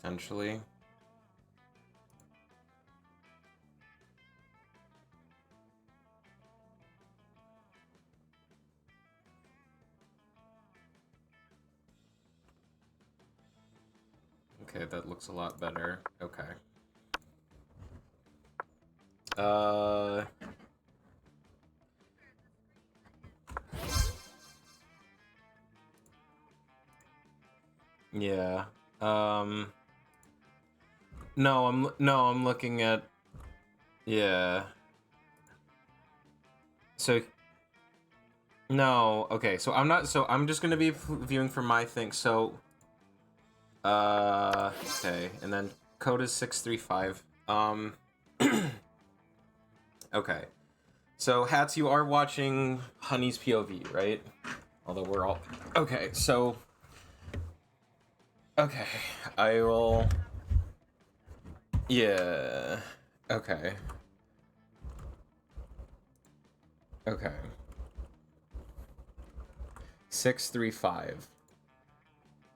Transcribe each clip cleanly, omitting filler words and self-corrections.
potentially. Okay, that looks a lot better. Okay. Yeah. No, I'm looking at, yeah. So no, okay. So I'm just going to be viewing for my thing. So okay, and then code is 635. Okay. So Hats, you are watching Honey's POV, right? Although we're all okay. So okay, I will. Yeah. Okay. Okay. 635.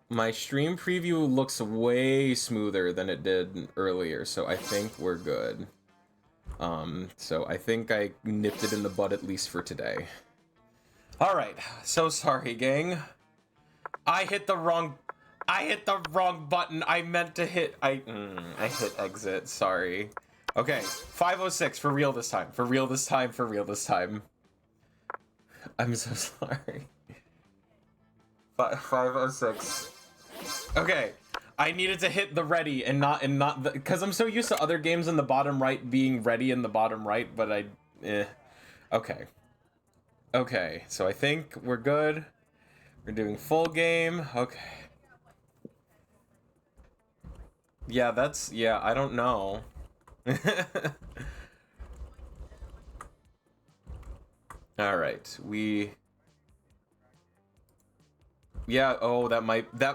My stream preview looks way smoother than it did earlier, so I think we're good. So I think I nipped it in the bud at least for today. Alright, so sorry, gang. I hit the wrong button. I meant to hit, I hit exit, sorry. Okay, 506, for real this time. For real this time, for real this time. I'm so sorry. 506. Okay, I needed to hit the ready and not the, because I'm so used to other games in the bottom right being ready in the bottom right, but okay. Okay, so I think we're good. We're doing full game. Okay. Yeah, I don't know. All right, yeah, oh, that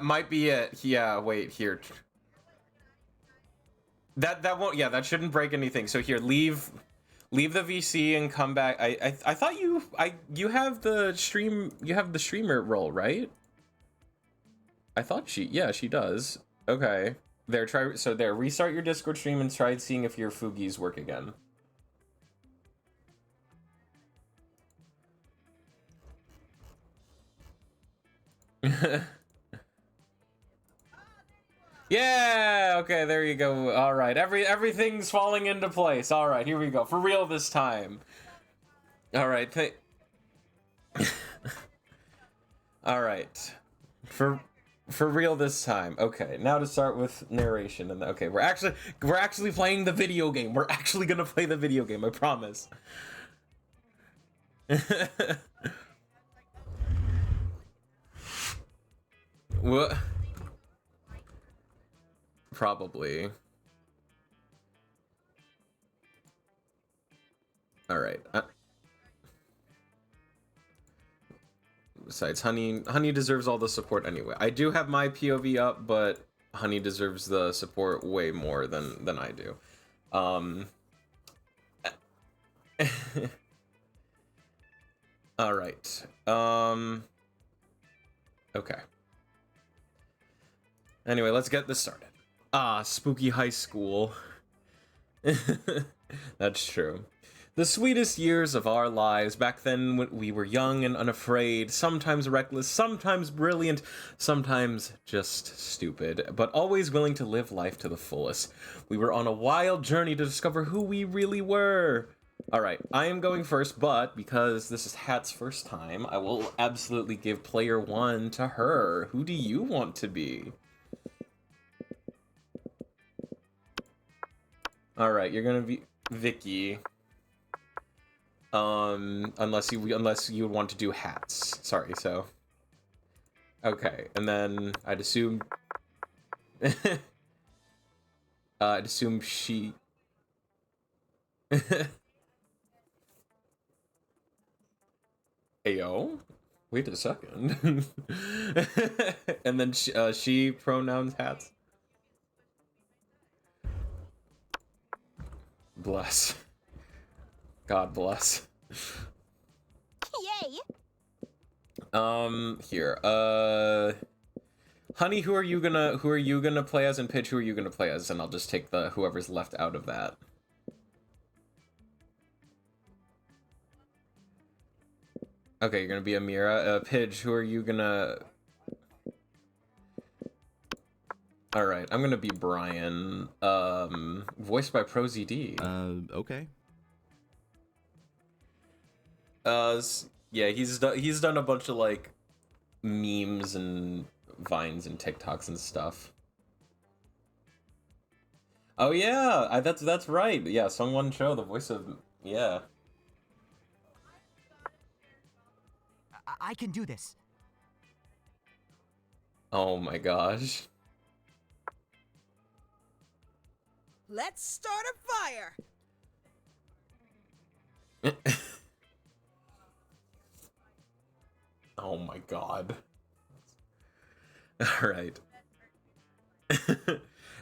might be it. Yeah, wait, here. That won't, yeah, that shouldn't break anything. So here, leave the VC and come back. I thought you have the streamer role, right? I thought yeah, she does. Okay. There, restart your Discord stream and try seeing if your Fugies work again. Yeah, okay, there you go. All right, everything's falling into place. All right, here we go. For real this time. All right, all right. For real this time. Okay, now to start with narration. And okay, we're actually playing the video game. We're actually gonna play the video game. I promise. What? Probably. All right. Besides, Honey deserves all the support anyway. I do have my POV up, but Honey deserves the support way more than I do. All right. Okay. Anyway, let's get this started. Spooky high school. That's true. The sweetest years of our lives, back then when we were young and unafraid, sometimes reckless, sometimes brilliant, sometimes just stupid, but always willing to live life to the fullest. We were on a wild journey to discover who we really were. Alright, I am going first, but because this is Hat's first time, I will absolutely give player 1 to her. Who do you want to be? Alright, you're gonna be Vicky. Unless you would want to do Hats. Sorry, so. Okay, and then I'd assume I'd assume she Ayo? Wait a second. And then she pronouns Hats. Bless. God bless. Yay! Here. Honey, who are you gonna play as, and Pidge, who are you gonna play as? And I'll just take the whoever's left out of that. Okay, you're gonna be Amira. Pidge, who are you gonna... Alright, I'm gonna be Brian. Voiced by ProZD. Okay. Yeah, he's done a bunch of, like, memes and Vines and TikToks and stuff. Oh yeah, that's right. Yeah, Sungwon Cho, the voice of... Yeah. I can do this. Oh my gosh. Let's start a fire. Oh my god. Alright.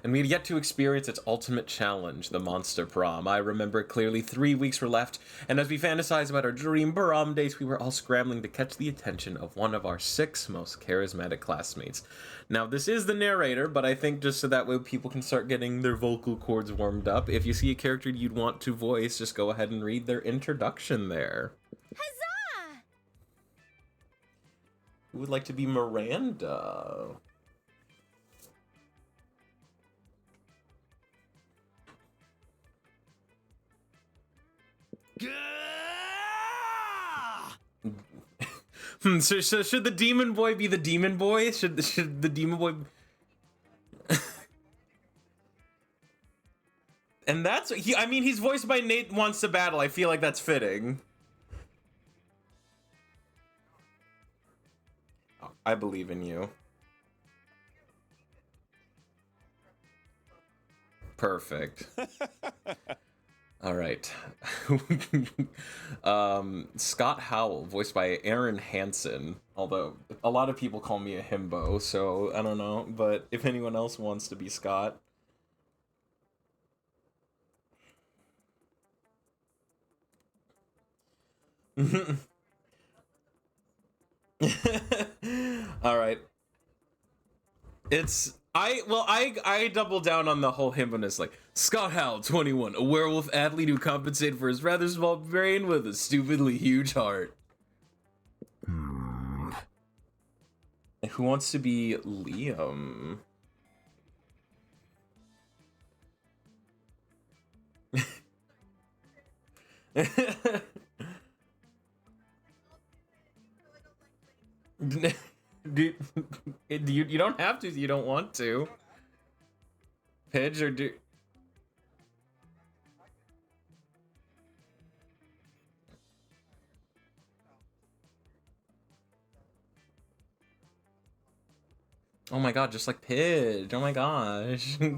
And we had yet to experience its ultimate challenge, the Monster Prom. I remember clearly 3 weeks were left, and as we fantasized about our dream prom dates, we were all scrambling to catch the attention of one of our 6 most charismatic classmates. Now, this is the narrator, but I think just so that way people can start getting their vocal cords warmed up, if you see a character you'd want to voice, just go ahead and read their introduction there. Huzzah! Who would like to be Miranda? So should the demon boy be the demon boy? Should the demon boy... And that's... I mean, he's voiced by Nate Wants to Battle. I feel like that's fitting. I believe in you. Perfect. All right. Scott Howell, voiced by Aaron Hansen. Although a lot of people call me a himbo, so I don't know. But if anyone else wants to be Scott. All right. I double down on the whole himboness, like, Scott Howell, 21, a werewolf athlete who compensated for his rather small brain with a stupidly huge heart. Who wants to be Liam? Do you don't have to. You don't want to. Pidge or do. Oh my god, just like Pidge. Oh my gosh. Yay!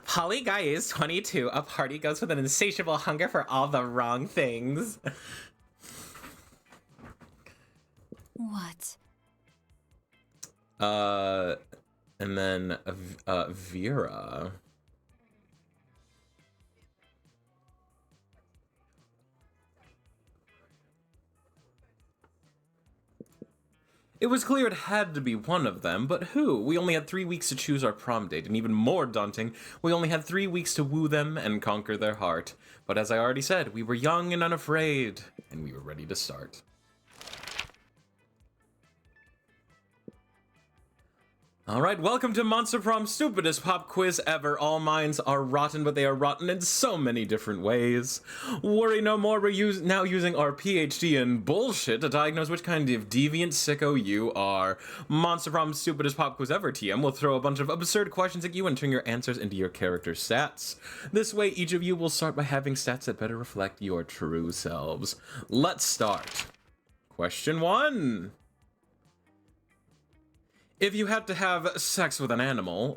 Holly Guy is 22. A party goes with an insatiable hunger for all the wrong things. What? And then Vera. It was clear it had to be one of them, but who? We only had 3 weeks to choose our prom date, and even more daunting, we only had 3 weeks to woo them and conquer their heart. But as I already said, we were young and unafraid, and we were ready to start. Alright, welcome to Monster Prom's stupidest pop quiz ever. All minds are rotten, but they are rotten in so many different ways. Worry no more, we're now using our PhD in bullshit to diagnose which kind of deviant sicko you are. Monster Prom's stupidest pop quiz ever, TM, will throw a bunch of absurd questions at you and turn your answers into your character stats. This way, each of you will start by having stats that better reflect your true selves. Let's start. Question 1. If you had to have sex with an animal,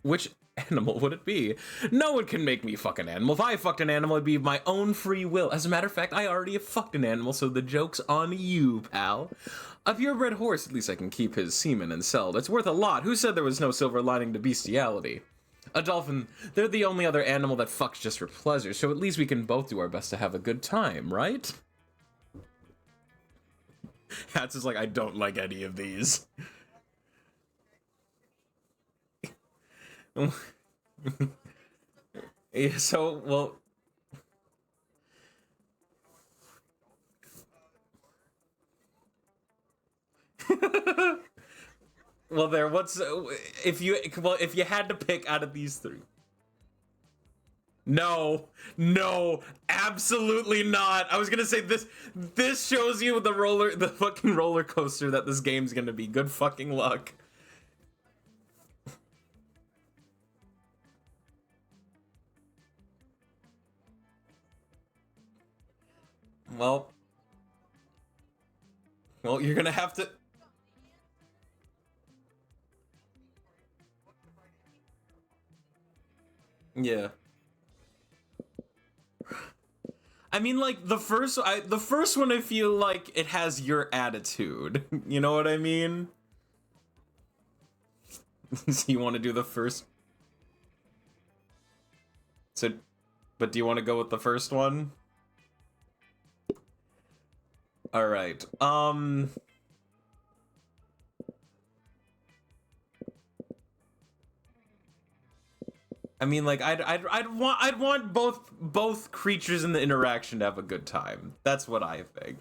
which animal would it be? No one can make me fuck an animal. If I fucked an animal, it'd be my own free will. As a matter of fact, I already have fucked an animal, so the joke's on you, pal. A purebred horse, at least I can keep his semen and sell. That's worth a lot. Who said there was no silver lining to bestiality? A dolphin, they're the only other animal that fucks just for pleasure, so at least we can both do our best to have a good time, right? Hats is like, I don't like any of these. Yeah, so, well... Well, there, what's... if you had to pick out of these three... No, no, absolutely not. I was gonna say this shows you the fucking roller coaster that this game's gonna be. Good fucking luck. Well, you're gonna have to... Yeah. I mean, like, the first one, I feel like it has your attitude. You know what I mean? So you want to do the first... So, but do you want to go with the first one? Alright, I mean, like, I'd want both creatures in the interaction to have a good time. That's what I think.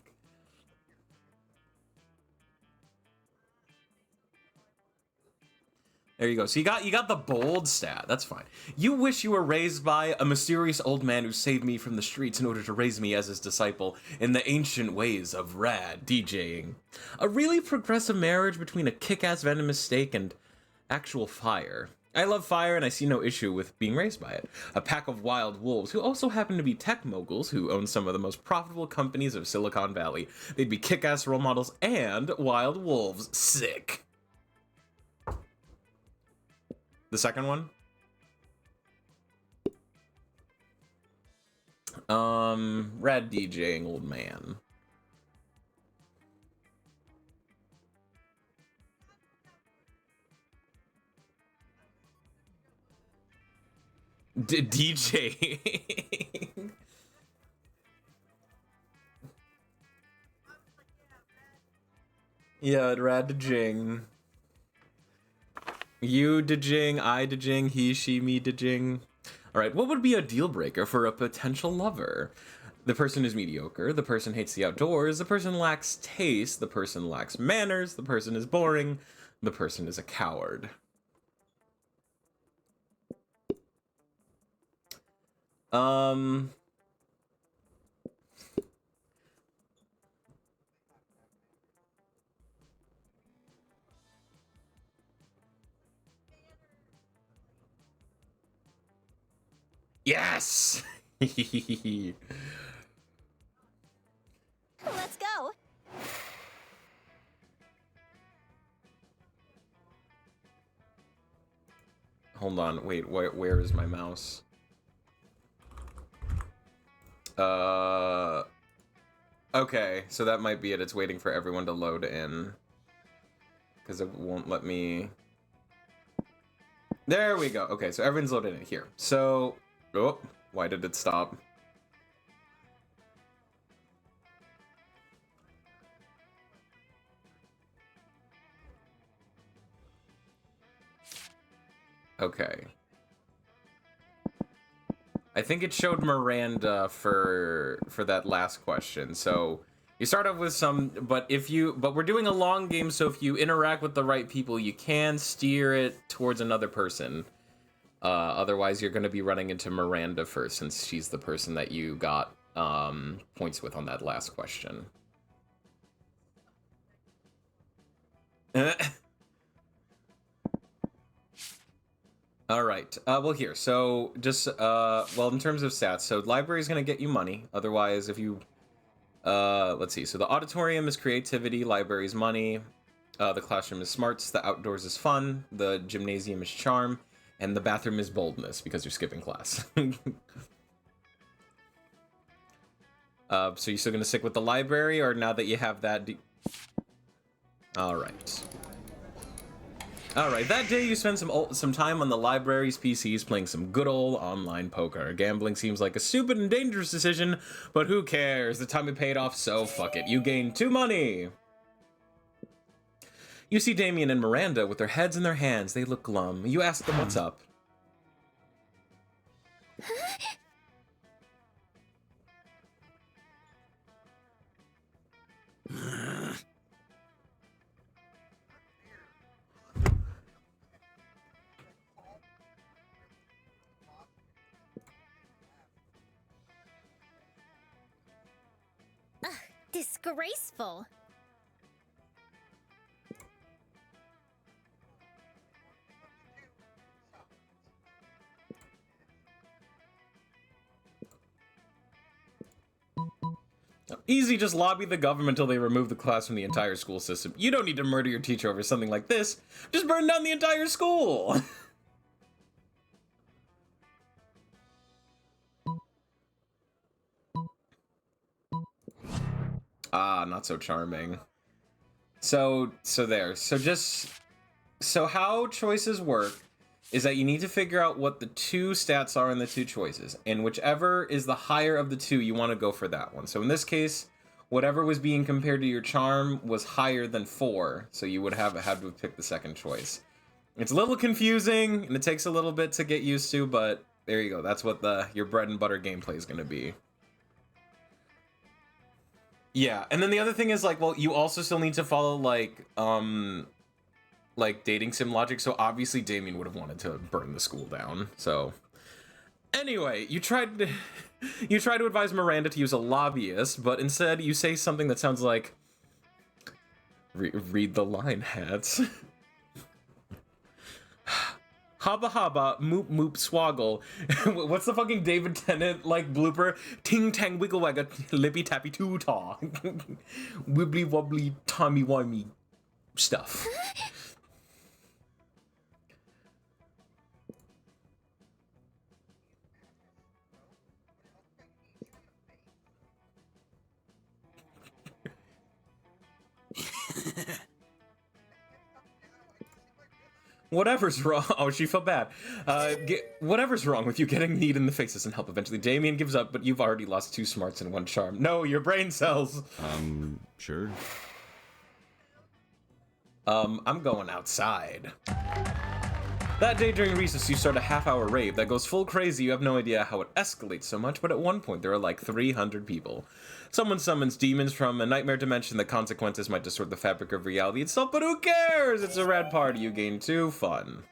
There you go. So you got the bold stat. That's fine. You wish you were raised by a mysterious old man who saved me from the streets in order to raise me as his disciple in the ancient ways of rad DJing. A really progressive marriage between a kick-ass venomous steak and actual fire. I love fire and I see no issue with being raised by it. A pack of wild wolves who also happen to be tech moguls who own some of the most profitable companies of Silicon Valley. They'd be kick-ass role models and wild wolves. Sick. The second one? Rad DJing old man. DJ. Yeah, rad DJing. You DJing, I DJing, he, she, me DJing. Alright, what would be a deal breaker for a potential lover? The person is mediocre, the person hates the outdoors, the person lacks taste, the person lacks manners, the person is boring, the person is a coward. Yes! Let's go. Hold on, wait, where is my mouse? Okay, so that might be it. It's waiting for everyone to load in. Because it won't let me... There we go. Okay, so everyone's loaded in here. So... Oh, why did it stop? Okay. I think it showed Miranda for that last question. So you start off with some, but we're doing a long game, so if you interact with the right people, you can steer it towards another person. Otherwise, you're going to be running into Miranda first, since she's the person that you got points with on that last question. All right. Well, here. So just well, in terms of stats, so library is going to get you money. Otherwise, if you let's see. So the auditorium is creativity, library is money, the classroom is smarts, the outdoors is fun, the gymnasium is charm, and the bathroom is boldness because you're skipping class. So you still going to stick with the library, or now that you have that? All right. Alright, that day you spend some time on the library's PCs playing some good old online poker. Gambling seems like a stupid and dangerous decision, but who cares? The time it paid off, so fuck it. You gained 2 money! You see Damien and Miranda with their heads in their hands. They look glum. You ask them what's up. Disgraceful. Easy, just lobby the government until they remove the class from the entire school system. You don't need to murder your teacher over something like this. Just burn down the entire school. Ah, not so charming. So how choices work is that you need to figure out what the two stats are in the two choices, and whichever is the higher of the two, you want to go for that one. So in this case, whatever was being compared to your charm was higher than 4, so you would have had to pick the second choice. It's a little confusing, and it takes a little bit to get used to, but there you go. That's what your bread and butter gameplay is going to be. Yeah, and then the other thing is, like, well, you also still need to follow, like dating sim logic, so obviously Damien would have wanted to burn the school down, so... Anyway, you tried to advise Miranda to use a lobbyist, but instead you say something that sounds like... Read the line, hats. Haba haba, moop moop swoggle. What's the fucking David Tennant, like, blooper? Ting tang wiggle wagga, lippy tappy too taw. Wibbly wobbly, tommy wimey stuff. Whatever's wrong. Oh, she felt bad. Whatever's wrong with you getting kneed in the face doesn't help eventually. Damien gives up, but you've already lost 2 smarts and 1 charm. No, your brain cells. Sure. I'm going outside. That day during recess, you start a half-hour rave that goes full crazy. You have no idea how it escalates so much, but at one point there are like 300 people. Someone summons demons from a nightmare dimension. The consequences might distort the fabric of reality itself, but who cares? It's a rad party. You gain 2 fun.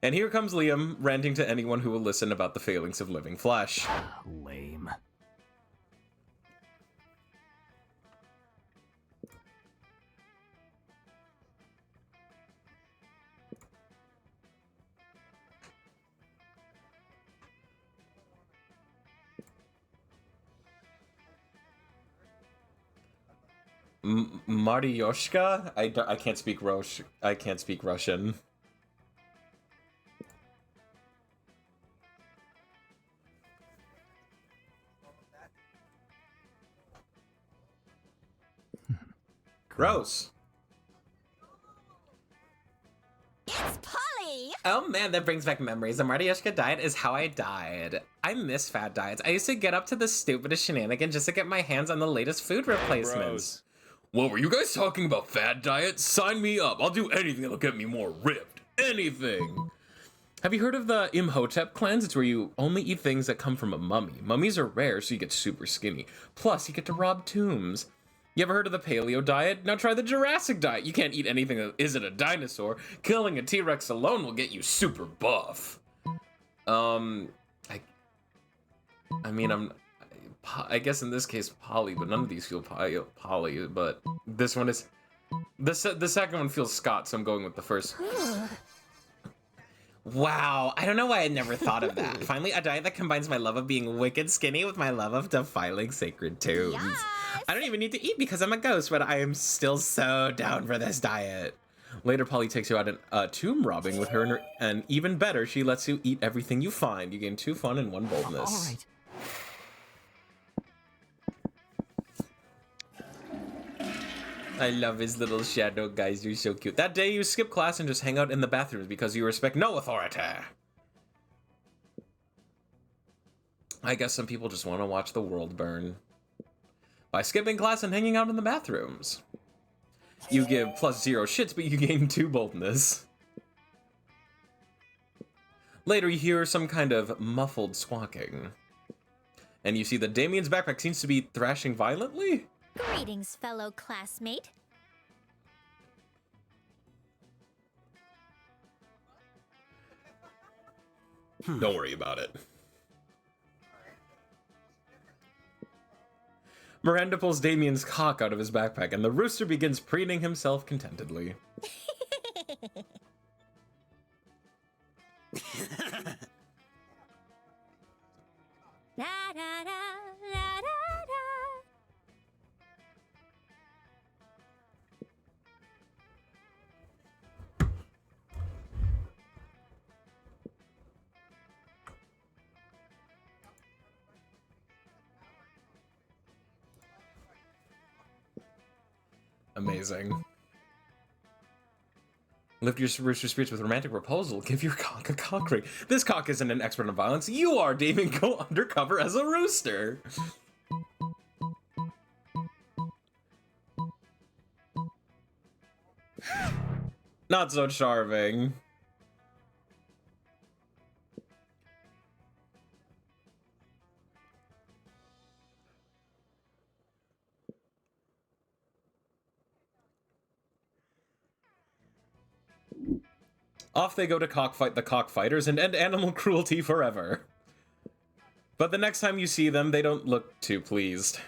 And here comes Liam, ranting to anyone who will listen about the failings of living flesh. Lame. Marioshka? I can't speak I can't speak Russian. Gross. It's Polly! Oh man, that brings back memories. The Marioshka diet is how I died. I miss fad diets. I used to get up to the stupidest shenanigans just to get my hands on the latest food replacements. Gross. What were you guys talking about, fad diets? Sign me up. I'll do anything that'll get me more ripped. Anything. Have you heard of the Imhotep cleanse? It's where you only eat things that come from a mummy. Mummies are rare, so you get super skinny. Plus, you get to rob tombs. You ever heard of the paleo diet? Now try the Jurassic diet. You can't eat anything that isn't a dinosaur. Killing a T-Rex alone will get you super buff. I guess in this case poly, but none of these feel poly, but this one is... The second one feels Scott, so I'm going with the first. Wow, I don't know why I never thought of that. Finally, a diet that combines my love of being wicked skinny with my love of defiling sacred tombs. Yes! I don't even need to eat because I'm a ghost, but I am still so down for this diet. Later, Polly takes you out tomb robbing with her, and even better, she lets you eat everything you find. You gain 2 fun and 1 boldness. All right. I love his little shadow guys. You're so cute. That day, you skip class and just hang out in the bathrooms because you respect no authority. I guess some people just want to watch the world burn by skipping class and hanging out in the bathrooms. You give +0 shits, but you gain 2 boldness. Later, you hear some kind of muffled squawking. And you see that Damien's backpack seems to be thrashing violently? Greetings, fellow classmate. Don't worry about it. Miranda pulls Damien's cock out of his backpack, and the rooster begins preening himself contentedly. Da da da da da da. Amazing. Lift your rooster spirits with romantic proposal. Give your cock a cock ring. This cock isn't an expert on violence. You are, Damien. Go undercover as a rooster. Not so charming. Off they go to cockfight the cockfighters and end animal cruelty forever. But the next time you see them, they don't look too pleased.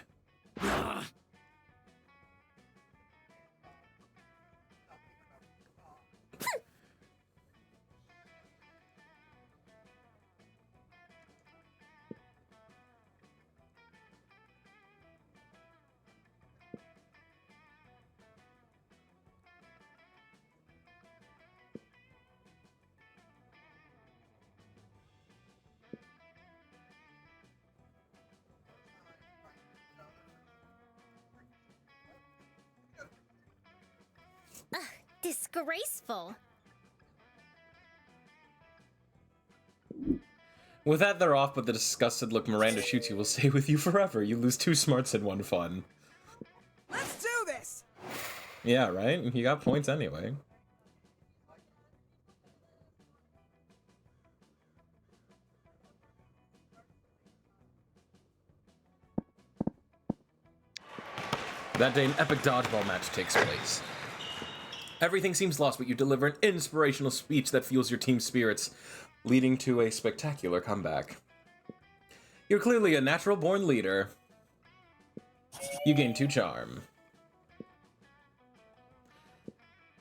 Disgraceful. With that, they're off, but the disgusted look Miranda shoots you will stay with you forever. You lose 2 smarts and 1 fun. Let's do this! Yeah, right? You got points anyway. That day, an epic dodgeball match takes place. Everything seems lost, but you deliver an inspirational speech that fuels your team's spirits, leading to a spectacular comeback. You're clearly a natural-born leader. You gain 2 charm.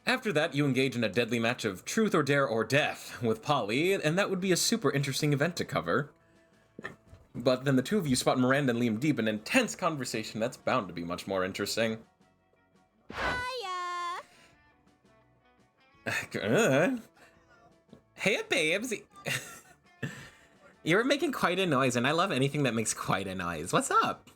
After that, you engage in a deadly match of truth or dare or death with Polly, and that would be a super interesting event to cover. But then the 2 of you spot Miranda and Liam deep in intense conversation that's bound to be much more interesting. Hiya! Hey, babes! You're making quite a noise, and I love anything that makes quite a noise. What's up?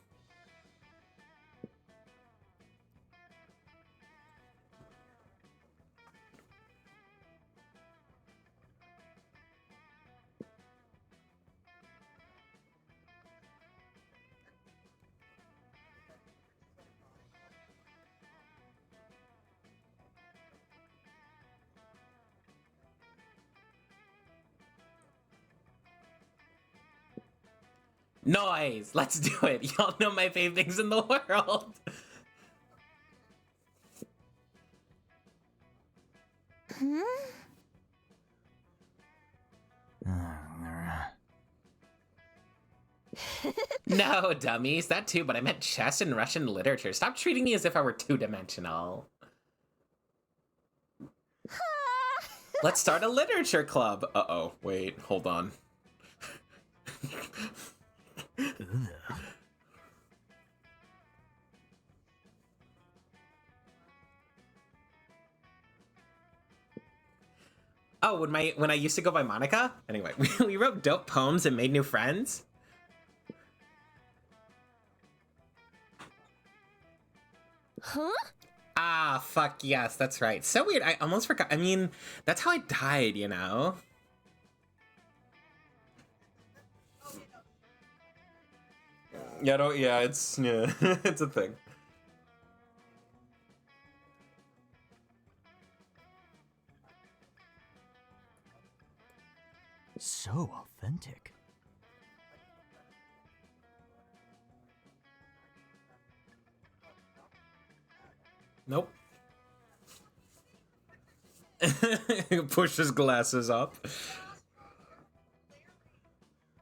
Noise! Let's do it! Y'all know my favorite things in the world! No, dummies. That too, but I meant chess and Russian literature. Stop treating me as if I were two-dimensional. Let's start a literature club. Uh-oh. Wait, hold on. Oh, when I used to go by Monica? Anyway, we wrote dope poems and made new friends. Huh? Ah, fuck yes, that's right. So weird, I almost forgot. I mean, that's how I died, you know? Yeah, it's a thing. so authentic. Nope. Push his glasses up.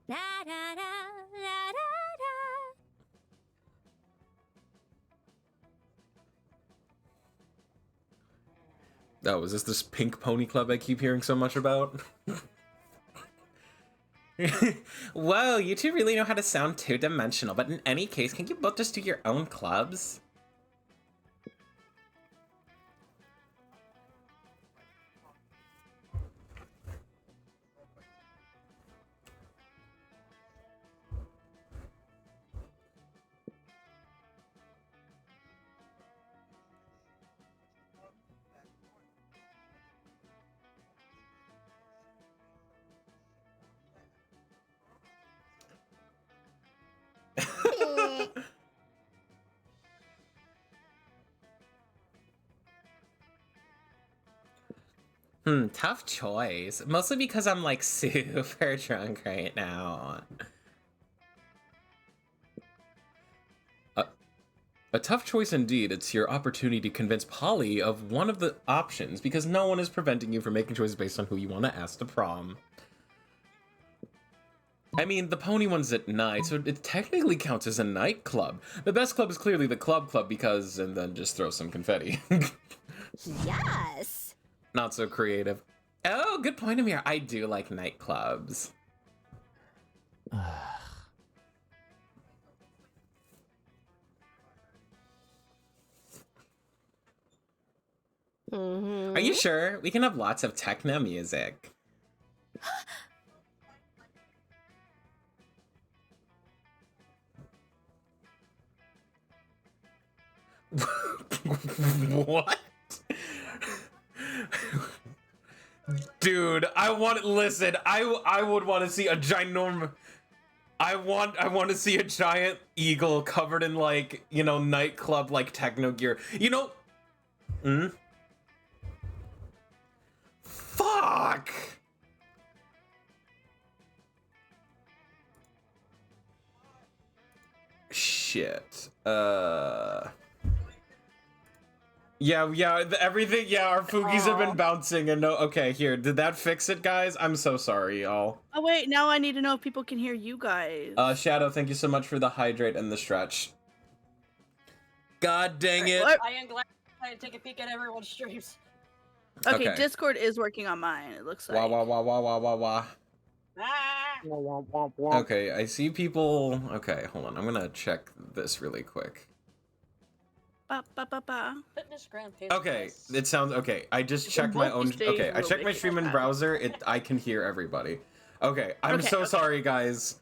Da da da da da da. Oh, is this pink pony club I keep hearing so much about? Whoa, you two really know how to sound two-dimensional, but in any case, can you both just do your own clubs? Tough choice. Mostly because I'm like super drunk right now. A tough choice indeed. It's your opportunity to convince Polly of one of the options because no one is preventing you from making choices based on who you want to ask to prom. I mean, the pony one's at night, so it technically counts as a nightclub. The best club is clearly the club because, and then just throw some confetti. Yes. Not so creative. Oh, good point, Amir. I do like nightclubs. Mm-hmm. Are you sure? We can have lots of techno music. What? Dude, listen, I would want to see a ginormous, I want to see a giant eagle covered in like, you know, nightclub like techno gear. You know, fuck. Shit. Everything, our Foogies have been bouncing and no, okay, here, did that fix it, guys? I'm so sorry, y'all. Oh wait, now I need to know if people can hear you guys. Shadow, thank you so much for the hydrate and the stretch. God dang it. What? I am glad I take a peek at everyone's streams. Okay, Okay. Discord is working on mine, it looks like. Wah. Ah! Okay, I see people. Okay, hold on. I'm gonna check this really quick. Ba, ba, ba, ba. Fitness Grand Page. Okay, it sounds okay. I just checked my own. Okay, I checked my stream in browser. I can hear everybody. Okay, I'm so sorry, guys.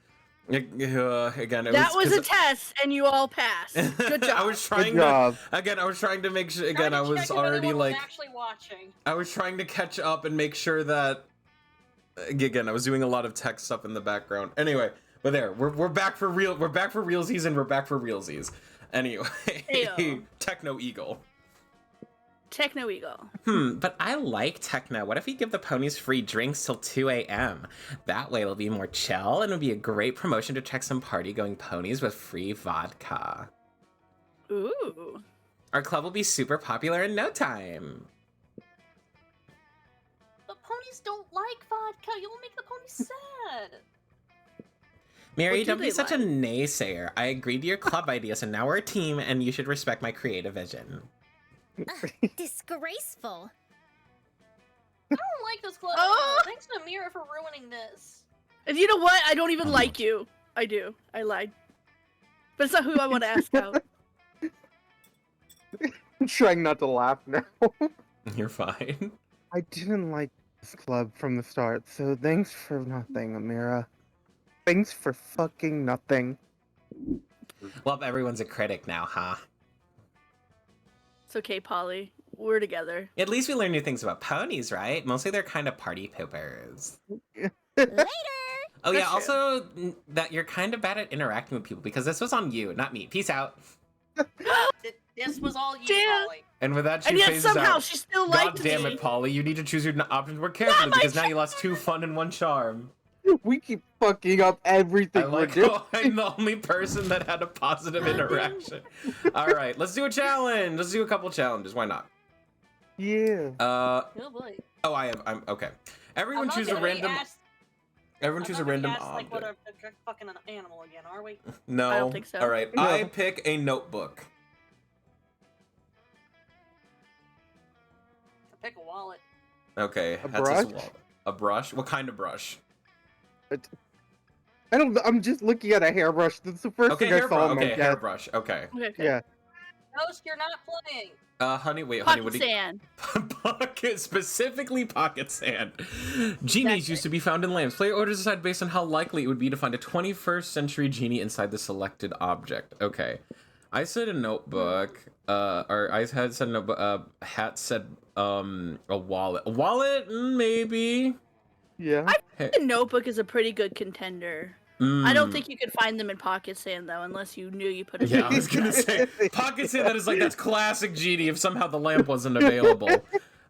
Again, it That was a 'cause test, and you all passed. Good job. I was trying Good job. to. Again, I was trying to make sure. Again, I Trying to was check if already anyone was like. actually watching. I was trying to catch up and make sure that. Again, I was doing a lot of tech stuff in the background. Anyway, but there, we're back for real. We're back for realsies, and we're back for realsies. Anyway, Heyo. Techno Eagle. Techno Eagle. But I like techno. What if we give the ponies free drinks till 2 a.m.? That way it'll be more chill and it'll be a great promotion to check some party-going ponies with free vodka. Ooh. Our club will be super popular in no time. But ponies don't like vodka. You'll make the ponies sad. Mary, What do don't be they such a like? naysayer. I agreed to your club idea, so now we're a team and you should respect my creative vision. Disgraceful. I don't like this club. Oh! Thanks to Amira for ruining this. And you know what? I don't even like you. I do. I lied. But it's not who I want to ask out. I'm trying not to laugh now. You're fine. I didn't like this club from the start, so thanks for nothing, Amira. Thanks for fucking nothing. Well, everyone's a critic now, huh? It's okay, Polly. We're together. At least we learn new things about ponies, right? Mostly they're kind of party poopers. Later. Oh yeah, That's true. also that you're kind of bad at interacting with people because this was on you, not me. Peace out. This was all you, Damn. Polly. And with that, she And yet phases somehow out. she still God liked damn me. it, Polly. You need to choose your options more carefully my because now you lost 2 fun and 1 charm. We keep fucking up everything I we're like doing. how I'm the only person that had a positive interaction. All right, let's do a challenge. Let's do a couple challenges. Why not? Yeah. Oh boy. Oh, I'm okay. Everyone I'm not choose a gonna be random. asked- Everyone I'm choose not a gonna be random asked, like, what object. a fucking animal again, are we? No. I don't think so. All right, No. I pick a notebook. Pick a wallet. Okay, A that's brush? wallet. A brush? What kind of brush? I don't. I'm just looking at a hairbrush. That's the first Okay, thing I saw. hairbrush. on my Okay, desk. hairbrush. Okay. Okay. Yeah. Ghost, you're not playing. Honey, wait, honey, Pocket what do you... sand. Pocket, specifically pocket sand. Genies used to be found in lamps. Player orders decide based on how likely it would be to find a 21st century genie inside the selected object. Okay. I said a notebook. Or I had said a notebook. Hat said a wallet. A wallet, maybe. Yeah. Hey, The notebook is a pretty good contender. I mm. don't think you could find them in pocket sand though, unless you knew you put it. Yeah, I was gonna say pocket sand. That is like that's classic genie. If somehow the lamp wasn't available.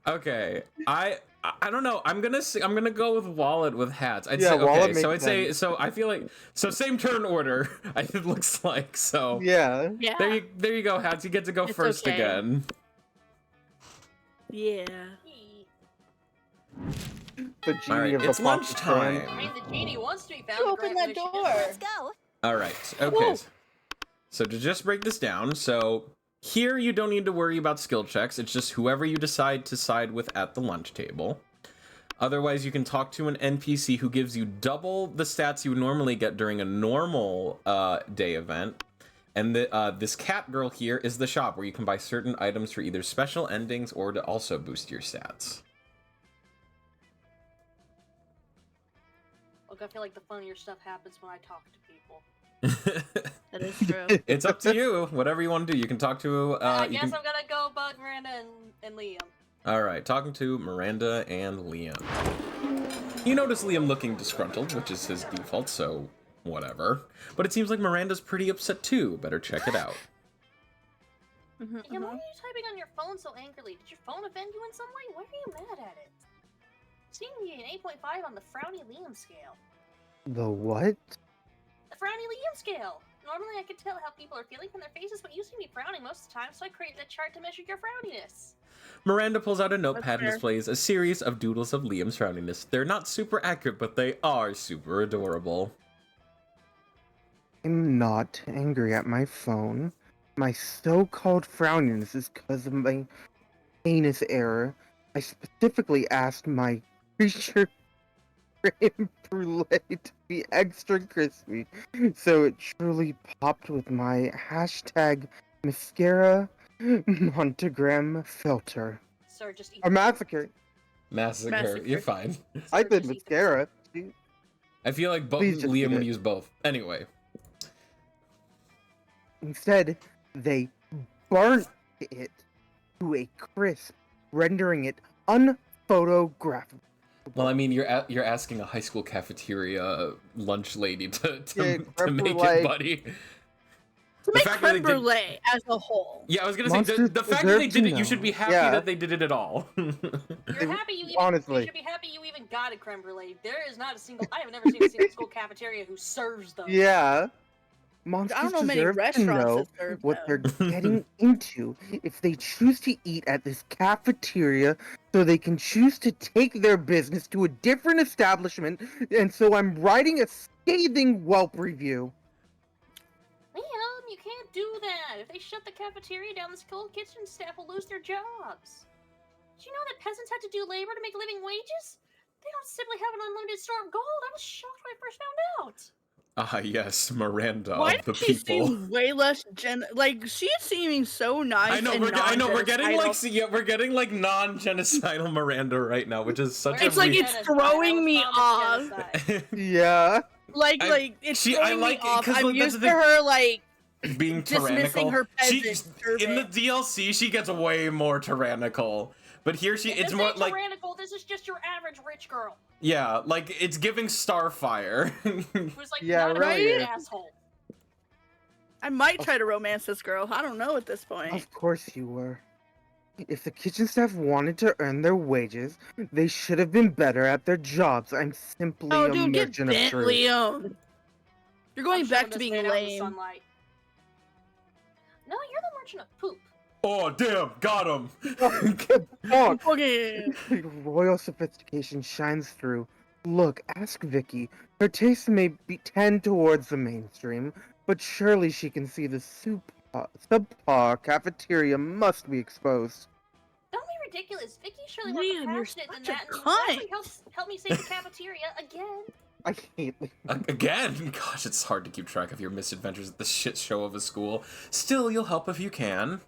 Okay, I don't know. I'm gonna go with wallet with hats. I'd Yeah, say wallet okay. So I'd makes say sense. so. I feel like so same turn order. It looks like so. Yeah. Yeah. There you go, hats. You get to go It's first okay. again. Yeah. The genie All right, of the it's pocket lunchtime. sand. I mean, the genie wants to be found. You open that door. Let's go. All right. Okay. So to just break this down, so here you don't need to worry about skill checks. It's just whoever you decide to side with at the lunch table. Otherwise, you can talk to an NPC who gives you double the stats you would normally get during a normal day event. And this cat girl here is the shop where you can buy certain items for either special endings or to also boost your stats. Look, I feel like the funnier stuff happens when I talk to people. That is true. It's up to you. Whatever you want to do. You can talk to... I you guess can... I'm gonna go bug Miranda and Liam. All right, talking to Miranda and Liam. You notice Liam looking disgruntled, which is his default, so whatever. But it seems like Miranda's pretty upset too. Better check it out. Mhm, Liam, why are mhm. you typing on your phone so angrily? Did your phone offend you in some way? Why are you mad at it? Seemed to be an 8.5 on the Frowny Liam scale. The what? The Frowny Liam scale! Normally I can tell how people are feeling from their faces, but you seem to be frowning most of the time, so I created a chart to measure your frowniness. Miranda pulls out a notepad and fair. displays a series of doodles of Liam's frowniness. They're not super accurate, but they are super adorable. I'm not angry at my phone. My so-called frowniness is because of my heinous error. I specifically asked my creature creme brulee to be extra crispy, so it truly popped with my hashtag mascara Montagram filter. Sir, just eat A massacre. Massacre. Massacre. You're fine. I Sir, did just eat the- mascara. I feel like Please just Liam eat would it. use both. Anyway. Instead, they burnt it to a crisp, rendering it unphotographable. Well, I mean, you're asking a high school cafeteria lunch lady to Yeah, to creme make brulee. it, buddy. To The make fact that they creme did- brulee as a whole. Yeah, I was gonna say Monsters the fact that they deserve did to it, you should be know. happy Yeah. that they did it at all. You're happy you even, honestly. you should be happy you even got a creme brulee. There is not a single, I have never seen a single school cafeteria who serves them. Yeah. Monsters I don't know many deserve to restaurants know that serve what them. they're getting into if they choose to eat at this cafeteria, so they can choose to take their business to a different establishment, and so I'm writing a scathing Yelp review. Liam, you can't do that. If they shut the cafeteria down, the school kitchen staff will lose their jobs. Did you know that peasants had to do labor to make living wages? They don't simply have an unlimited store of gold. I was shocked when I first found out. Ah, yes, Miranda Why of the does she people. seem way less like she's seeming so nice? I know and we're getting like non-genocidal. we're getting like non-genocidal Miranda right now, which is such It's a like weird... it's throwing me off. Yeah. I- It's I throwing like it me off. 'cause I'm that's used the to thing. her like being dismissing tyrannical. her She, peasant in the servant. DLC, she gets way more tyrannical. But here This it's ain't more like tyrannical. This is just your average rich girl yeah, like it's giving Starfire. who's like Yeah, not a really fucking is. asshole. I might try to romance this girl. I don't know at this point. Of course you were. If the kitchen staff wanted to earn their wages, they should have been better at their jobs. I'm simply Oh, a dude, get merchant of bent, truth. Liam. You're going I'm back shoving to this being man out in the lame. sunlight. No, you're the merchant of poop. Oh, damn, got him! Good talk. Okay. Royal sophistication shines through. Look, ask Vicky. Her taste may be tend towards the mainstream, but surely she can see the subpar cafeteria must be exposed. Don't be ridiculous. Vicky surely more Liam, you're passionate than such a that, and cunt. actually help me save the cafeteria again. I hate Again? Gosh, it's hard to keep track of your misadventures at the shit show of a school. Still, you'll help if you can.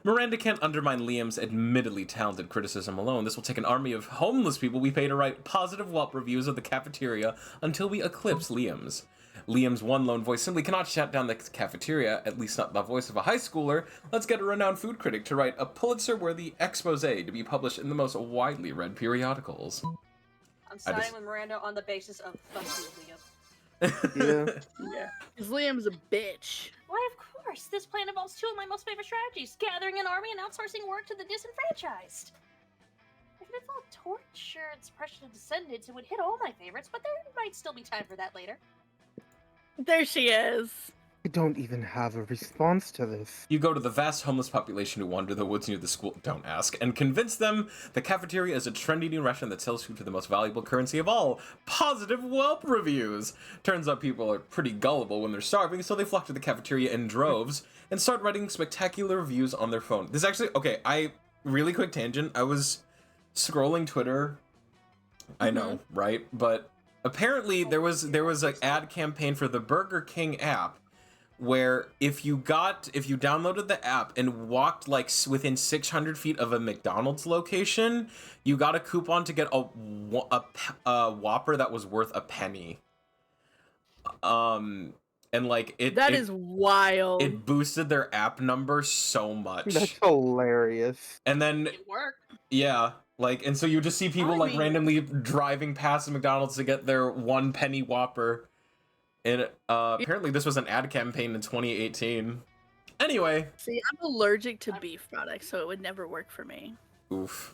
Miranda can't undermine Liam's admittedly talented criticism alone. This will take an army of homeless people we pay to write positive Whelp reviews of the cafeteria until we eclipse Liam's. Liam's one lone voice simply cannot shut down the cafeteria, at least not the voice of a high schooler. Let's get a renowned food critic to write a Pulitzer-worthy expose to be published in the most widely read periodicals. I'm siding with Miranda on the basis of fuck you, Liam. Yeah. Because Liam's a bitch. Why, of course. This plan involves two of my most favorite strategies: gathering an army and outsourcing work to the disenfranchised. If it involved torture and suppression of descendants, it would hit all my favorites, but there might still be time for that later. There she is. I don't even have a response to this. You go to the vast homeless population who wander the woods near the school, don't ask, and convince them the cafeteria is a trendy new restaurant that sells food for the most valuable currency of all, positive Whelp reviews. Turns out people are pretty gullible when they're starving, so they flock to the cafeteria in droves and start writing spectacular reviews on their phone. This actually, okay, really quick tangent, I was scrolling Twitter, I know, right? But apparently there was an ad campaign for the Burger King app where if you downloaded the app and walked like within 600 feet of a McDonald's location, you got a coupon to get a Whopper that was worth a penny. And like That is wild. it boosted their app number so much. That's hilarious. And then It worked. yeah, like, and so you just see people like randomly driving past the McDonald's to get their 1 penny Whopper. And apparently this was an ad campaign in 2018. Anyway. See, I'm allergic to beef products, so it would never work for me. Oof.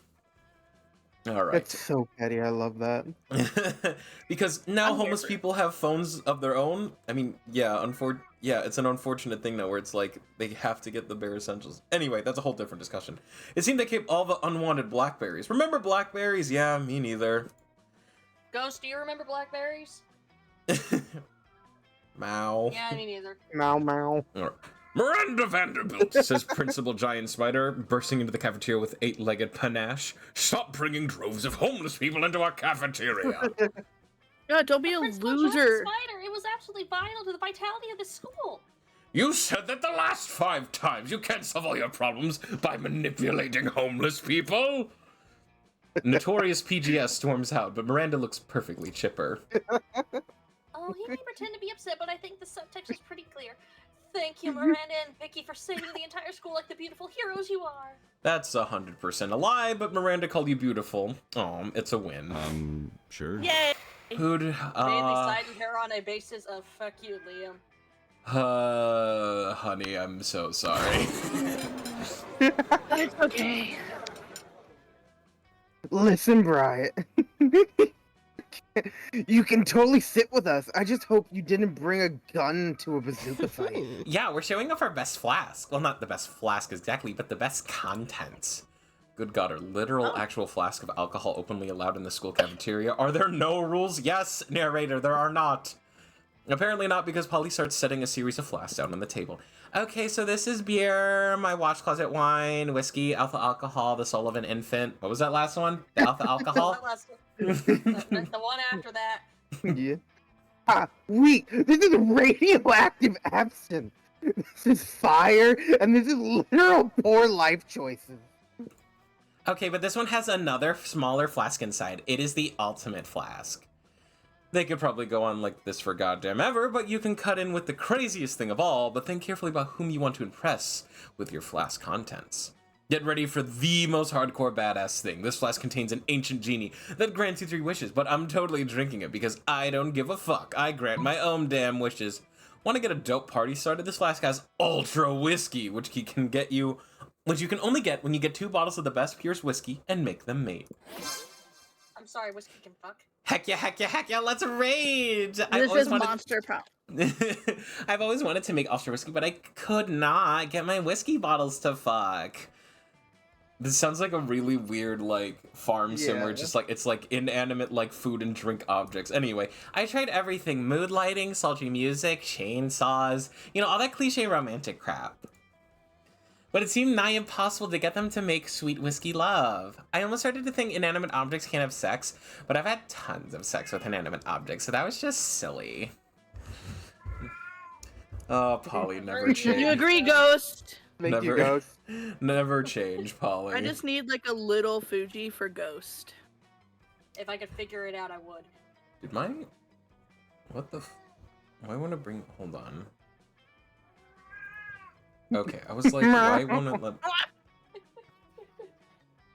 All right. That's so petty. I love that. Because now I'm homeless never. people have phones of their own. I mean, yeah, it's an unfortunate thing now where it's like they have to get the bare essentials. Anyway, that's a whole different discussion. It seemed they kept all the unwanted blackberries. Remember blackberries? Yeah, me neither. Ghost, do you remember blackberries? Mao. Yeah, me neither. Meow meow. Miranda Vanderbilt, says Principal Giant Spider, bursting into the cafeteria with 8-legged panache. Stop bringing droves of homeless people into our cafeteria. Yeah, don't be a Principal loser. Giant Spider, it was absolutely vital to the vitality of the school. You said that the last 5 times. You can't solve all your problems by manipulating homeless people. Notorious PGS storms out, but Miranda looks perfectly chipper. Oh, he may pretend to be upset, but I think the subtext is pretty clear. Thank you, Miranda and Vicky, for saving the entire school like the beautiful heroes you are. That's 100% a lie, but Miranda called you beautiful. Oh, it's a win. Sure. Yay! Who'd, Mainly siding her on a basis of fuck you, Liam. honey, I'm so sorry. It's okay. Listen, Bryant. You can totally sit with us. I just hope you didn't bring a gun to a bazooka fight. Yeah, we're showing off our best flask. Well, not the best flask exactly, but the best contents. Good God, are literal actual flask of alcohol openly allowed in the school cafeteria? Are there no rules? Yes, narrator, there are not. Apparently not, because Polly starts setting a series of flasks down on the table. Okay, so this is beer, my watch closet wine, whiskey, alpha alcohol, the soul of an infant. What was that last one? The alpha alcohol? The one after that. Yeah. Ah, wait, this is radioactive absinthe. This is fire, and this is literal poor life choices. Okay, but this one has another smaller flask inside. It is the ultimate flask. They could probably go on like this for goddamn ever, but you can cut in with the craziest thing of all, but think carefully about whom you want to impress with your flask contents. Get ready for the most hardcore badass thing. This flask contains an ancient genie that grants you 3 wishes, but I'm totally drinking it because I don't give a fuck. I grant my own damn wishes. Want to get a dope party started? This flask has ultra whiskey, which can get you which you can only get when you get 2 bottles of the best Pierce whiskey and make them mate. I'm sorry, whiskey can fuck. Heck yeah, heck yeah, heck yeah, let's rage! This is monster power. I've always wanted to make Ultra whiskey, but I could not get my whiskey bottles to fuck. This sounds like a really weird, like, farm sim where just, like, it's, like, inanimate, like, food and drink objects. Anyway, I tried everything. Mood lighting, sultry music, chainsaws, you know, all that cliche romantic crap. But it seemed nigh impossible to get them to make sweet whiskey love. I almost started to think inanimate objects can't have sex, but I've had tons of sex with inanimate objects, so that was just silly. Oh, Polly, never change. You agree, Ghost? Thank you, Ghost. Never change, Polly. I just need like a little Fuji for Ghost. If I could figure it out, I would. Did my... What the I want to bring... Hold on. Okay, I was like, why won't it let...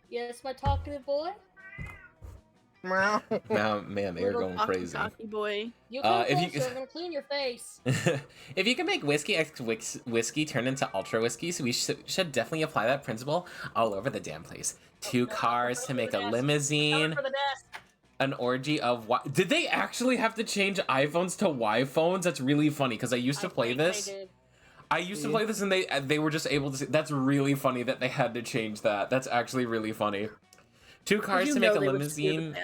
Yes, my talkative boy? Now, man, they are Little going crazy. talkie boy. You come if you- closer, I'm gonna clean your face. If you can make whiskey X whiskey turn into ultra whiskey, so we should definitely apply that principle all over the damn place. 2 cars to make a limousine. For the desk. An orgy of did they actually have to change iPhones to Y phones? That's really funny because I used to play this. I used to play this and they were just able to see. That's really funny that they had to change that. That's actually really funny. 2 cars to make a limousine,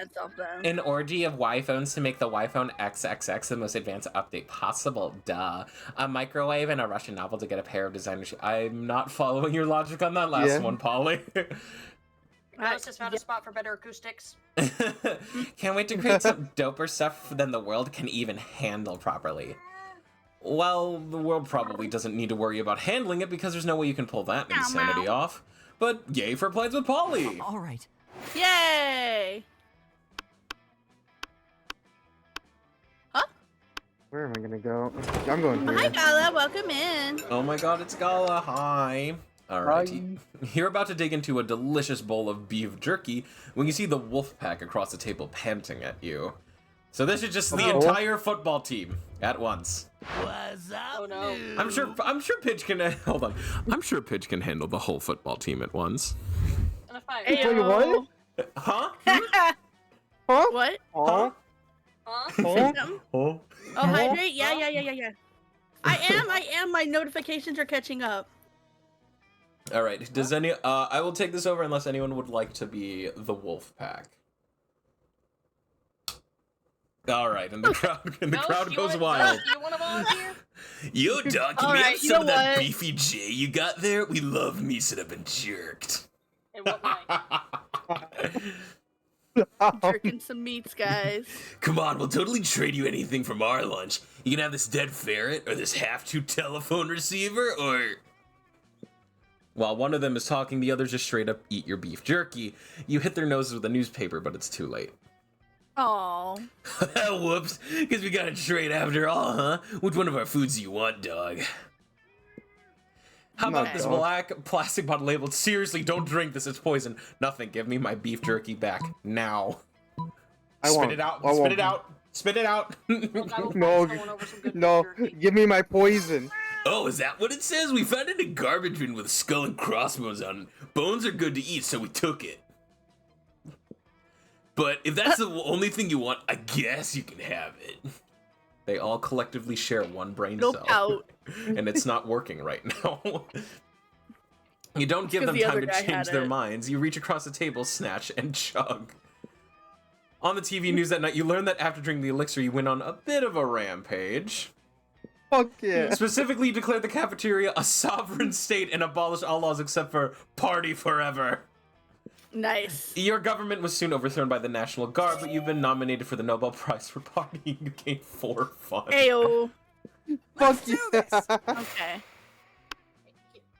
an orgy of Y phones to make the Y phone XXX the most advanced update possible. Duh. A microwave and a Russian novel to get a pair of designers. I'm not following your logic on that last one, Polly. I just found a spot for better acoustics. Can't wait to create some doper stuff than the world can even handle properly. Well, the world probably doesn't need to worry about handling it because there's no way you can pull that insanity off. But yay for Plans with Polly! All right. Yay! Where am I gonna go? I'm going Hi, here. Gala. Welcome in. Oh my god, it's Gala. Hi. Alrighty. You're about to dig into a delicious bowl of beef jerky when you see the wolf pack across the table panting at you. So this is just the entire football team at once. What's up? Oh no. I'm sure Pidge can hold on. I'm sure Pidge can handle the whole football team at once. And a fire. Wait, what? Huh? Huh? What? Huh? Huh? Huh? Oh. Oh, hydrate? Yeah. I am. My notifications are catching up. All right. Does any? I will take this over unless anyone would like to be the wolf pack. All right, and the crowd goes wild. You want to volunteer? Yo, dog, can All we right, have you some of know that what? beefy J you got there? We love me sit up and jerked. In what way? Jerking some meats, guys. Come on, we'll totally trade you anything from our lunch. You can have this dead ferret, or this half-toot telephone receiver, or... While one of them is talking, the others just straight up eat your beef jerky. You hit their noses with a newspaper, but it's too late. Oh. Whoops, guess we got it straight after all, huh? Which one of our foods do you want, dog? How about this black plastic bottle labeled, seriously, don't drink this, it's poison. Nothing, give me my beef jerky back, now. Spit it out, spit it out, spit it out. No, give me my poison. Oh, is that what it says? We found it in a garbage bin with a skull and crossbones on it. Bones are good to eat, so we took it. But if that's the only thing you want, I guess you can have it. They all collectively share one brain cell. Out. And it's not working right now. You don't give them time to change their minds. You reach across the table, snatch, and chug. On the TV news that night, you learn that after drinking the elixir, you went on a bit of a rampage. Fuck yeah. Specifically, you declared the cafeteria a sovereign state and abolished all laws except for party forever. Nice. Your government was soon overthrown by the National Guard, but you've been nominated for the Nobel Prize for partying. You gained 4 fun. Ayo. Fuck do yeah. this. Okay.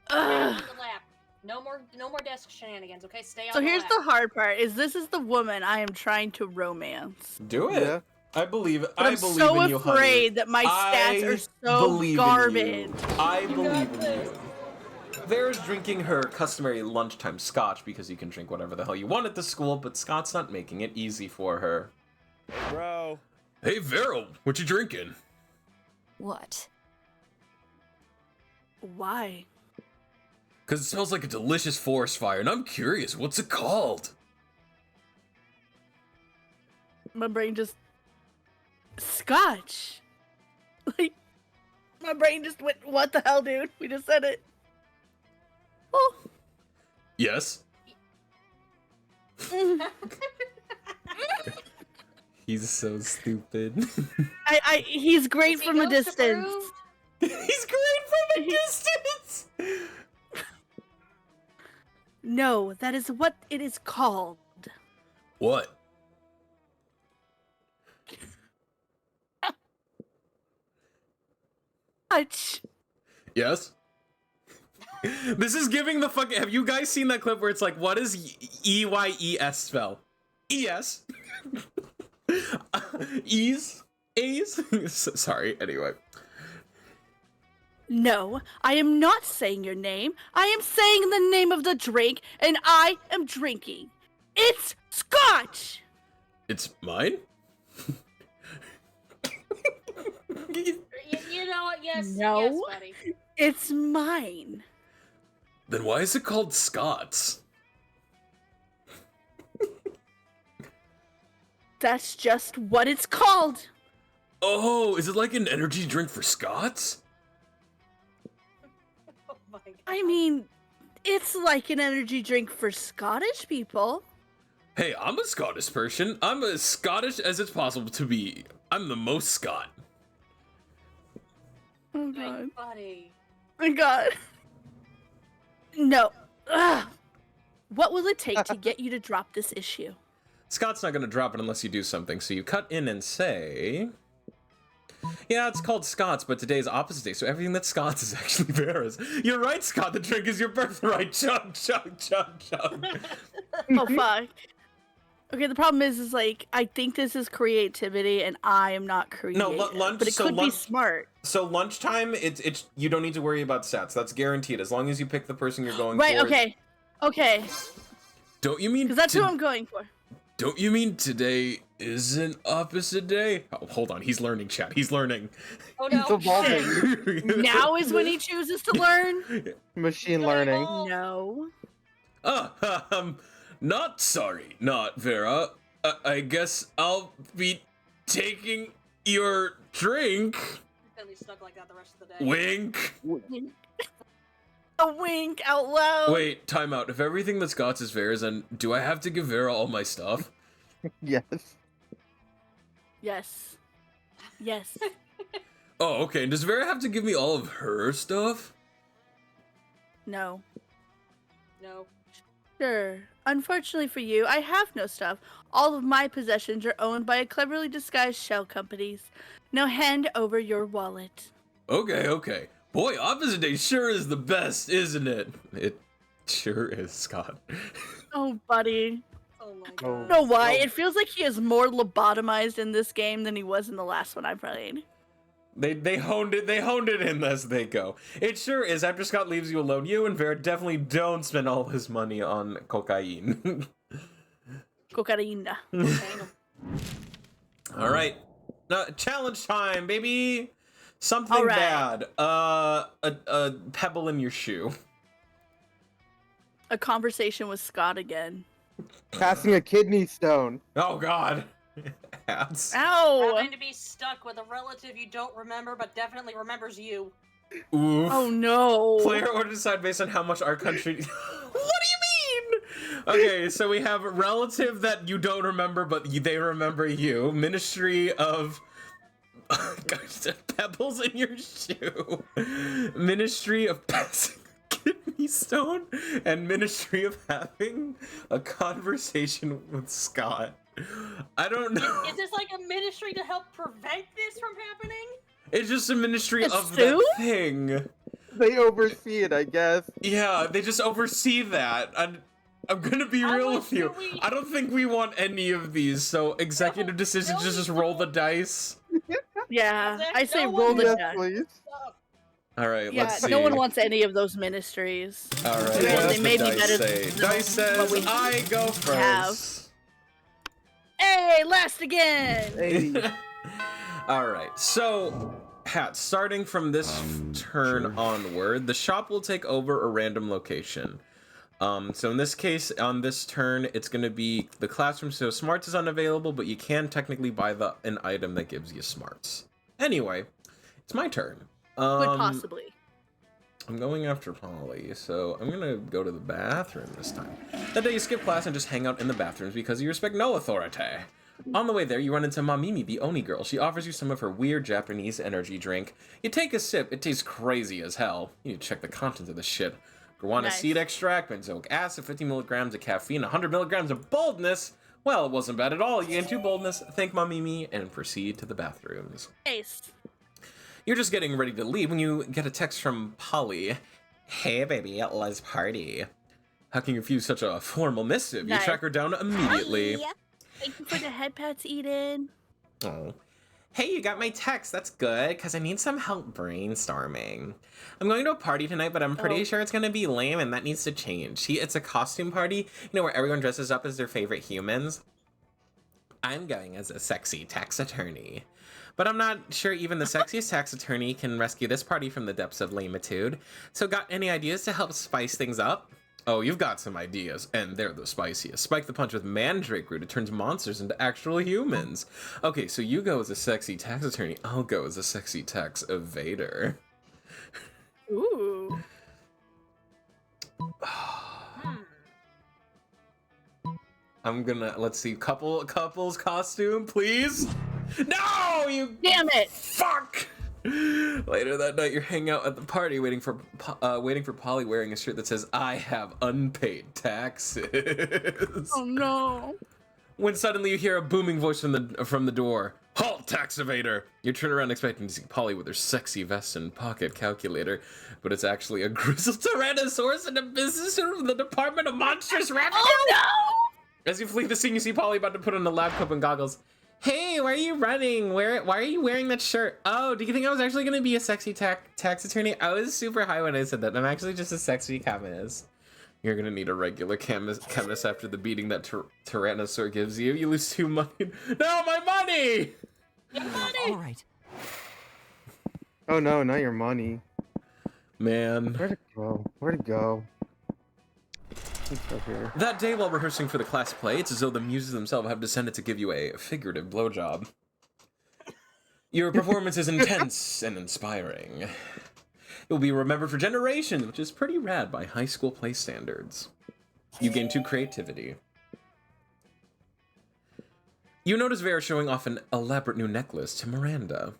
Stay on Ugh. the lap. No more desk shenanigans, okay? Stay on So the here's lap. the hard part: is this is the woman I am trying to romance. Do it. Yeah. I believe. But I I'm believe so in you, honey. afraid that my stats are so believe in garbage. you. I believe in you. Vera's drinking her customary lunchtime scotch because you can drink whatever the hell you want at the school, but Scott's not making it easy for her. Hey, bro. Hey, Vera, what you drinking? What? Why? Because it smells like a delicious forest fire, and I'm curious, what's it called? My brain just Scotch. Like my brain just went, what the hell, dude? We just said it. Oh. Yes. He's so stupid. He's great Is he from a ghost distance. approved? He's great from a distance! No, that is what it is called. What? Scotch. Yes? This is giving the fucking... Have you guys seen that clip where it's like, what does E-Y-E-S spell? E-S? E's? A's? Sorry, anyway. No, I am not saying your name. I am saying the name of the drink, and I am drinking. It's Scotch! It's mine? You know what? Yes. No. Yes, buddy. It's mine. Then why is it called Scots? That's just what it's called. Oh, is it like an energy drink for Scots? Oh my god. I mean, it's like an energy drink for Scottish people. Hey, I'm a Scottish person. I'm as Scottish as it's possible to be. I'm the most Scot. Oh My god. buddy. My god. No. Ugh. What will it take to get you to drop this issue? Scott's not gonna drop it unless you do something, so you cut in and say... Yeah, it's called Scots, but today is opposite day, so everything that's Scots is actually Vera's. You're right, Scott, the drink is your birthright. Chug, chug, chug, chug. Oh fuck. Okay, the problem is like I think this is creativity, and I am not creative. No, lunch. but it so could be lunch. smart. So lunchtime, it's you don't need to worry about stats. That's guaranteed as long as you pick the person you're going Right? for. Okay. Don't you mean? Because that's who I'm going for. Don't you mean today isn't opposite day? Oh, hold on, he's learning, chat. He's learning. Oh It's no. evolving. Now is when he chooses to learn. Machine learning. No. Not sorry, not Vera. I guess I'll be taking your drink. You're gonna be stuck like that the rest of the day. Wink. A wink out loud. Wait, time out. If everything that's Scott's is Vera's, then do I have to give Vera all my stuff? Yes. Yes. Yes. Oh, okay. And does Vera have to give me all of her stuff? No. No. Sure. Unfortunately for you, I have no stuff. All of my possessions are owned by cleverly disguised shell companies. Now hand over your wallet. Okay. Boy, opposite day sure is the best, isn't it? It sure is, Scott. Oh, buddy. Oh my Oh. god. I don't know why. No. It feels like he is more lobotomized in this game than he was in the last one I played. They honed it in as they go. It sure is. After Scott leaves you alone, you and Vera definitely don't spend all his money on cocaine. Cocaína. All right. Challenge time, baby. Something All right. bad. A pebble in your shoe. A conversation with Scott again. Passing a kidney stone. Oh God. Hats. Ow! Having to be stuck with a relative you don't remember but definitely remembers you. Oof. Oh no. Player order decide based on how much our country. What do you mean? Okay, so we have relative that you don't remember, but they remember you. Ministry of pebbles in your shoe. Ministry of passing kidney stone, and Ministry of having a conversation with Scott. I don't know. Is this like a ministry to help prevent this from happening? It's just a ministry A of sue? that thing. They oversee it, I guess. Yeah, they just oversee that. I'm gonna be How real much with you. do we- I don't think we want any of these, so executive No, decisions no, just we roll the don't. dice. Yeah, I say No roll one- the Yes, dice. please. Alright, Yeah, let's see. no one wants any of those ministries. Alright, Yeah, what they does may the be dice better say? than Dice says what we I go have. first. Hey, last again! Hey. Alright, so Pat, starting from this turn sure. onward, the shop will take over a random location. So in this case, on this turn, it's going to be the classroom, so smarts is unavailable, but you can technically buy an item that gives you smarts. Anyway, it's my turn. Would possibly. I'm going after Polly, so I'm gonna go to the bathroom this time. That day you skip class and just hang out in the bathrooms because you respect no authority. On the way there, you run into Mamimi, the Oni girl. She offers you some of her weird Japanese energy drink. You take a sip, it tastes crazy as hell. You need to check the contents of this shit. Guarana seed extract, benzoic acid, 50 milligrams of caffeine, 100 milligrams of boldness. Well, it wasn't bad at all. You gain 2 boldness, thank Mamimi, and proceed to the bathrooms. Nice. You're just getting ready to leave when you get a text from Polly. Hey, baby, let's party. How can you refuse such a formal missive? Nice. You track her down immediately. Hi. Thank you for the head pats, Eden. Oh. Hey, you got my text. That's good, because I need some help brainstorming. I'm going to a party tonight, but I'm pretty sure it's going to be lame, and that needs to change. See, it's a costume party, you know, where everyone dresses up as their favorite humans. I'm going as a sexy tax attorney. But I'm not sure even the sexiest tax attorney can rescue this party from the depths of lamitude. So got any ideas to help spice things up? Oh, you've got some ideas, and they're the spiciest. Spike the punch with mandrake root. It turns monsters into actual humans. Okay, so you go as a sexy tax attorney. I'll go as a sexy tax evader. Ooh. I'm gonna, let's see, couples costume, please? No, you Damn it! fuck! Later that night, you're hanging out at the party, waiting for Polly wearing a shirt that says, "I have unpaid taxes." Oh no. When suddenly you hear a booming voice from the door. "Halt, tax evader!" You turn around expecting to see Polly with her sexy vest and pocket calculator, but it's actually a grizzled Tyrannosaurus and a business student from the Department of Monstrous Revenue. Oh no! As you flee the scene, you see Polly about to put on a lab coat and goggles. Hey, why are you running? Why are you wearing that shirt? Oh, do you think I was actually gonna be a sexy tax attorney? I was super high when I said that. I'm actually just a sexy chemist. You're gonna need a regular chemist after the beating that Tyrannosaur gives you. You lose 2 money. No, my money! All right. Oh no, not your money. Man. Where'd it go? Where'd it go? It's up here. That day while rehearsing for the class play, it's as though the muses themselves have descended to give you a figurative blowjob. Your performance is intense and inspiring. You'll be remembered for generations, which is pretty rad by high school play standards. You gain 2 creativity. You notice Vera showing off an elaborate new necklace to Miranda.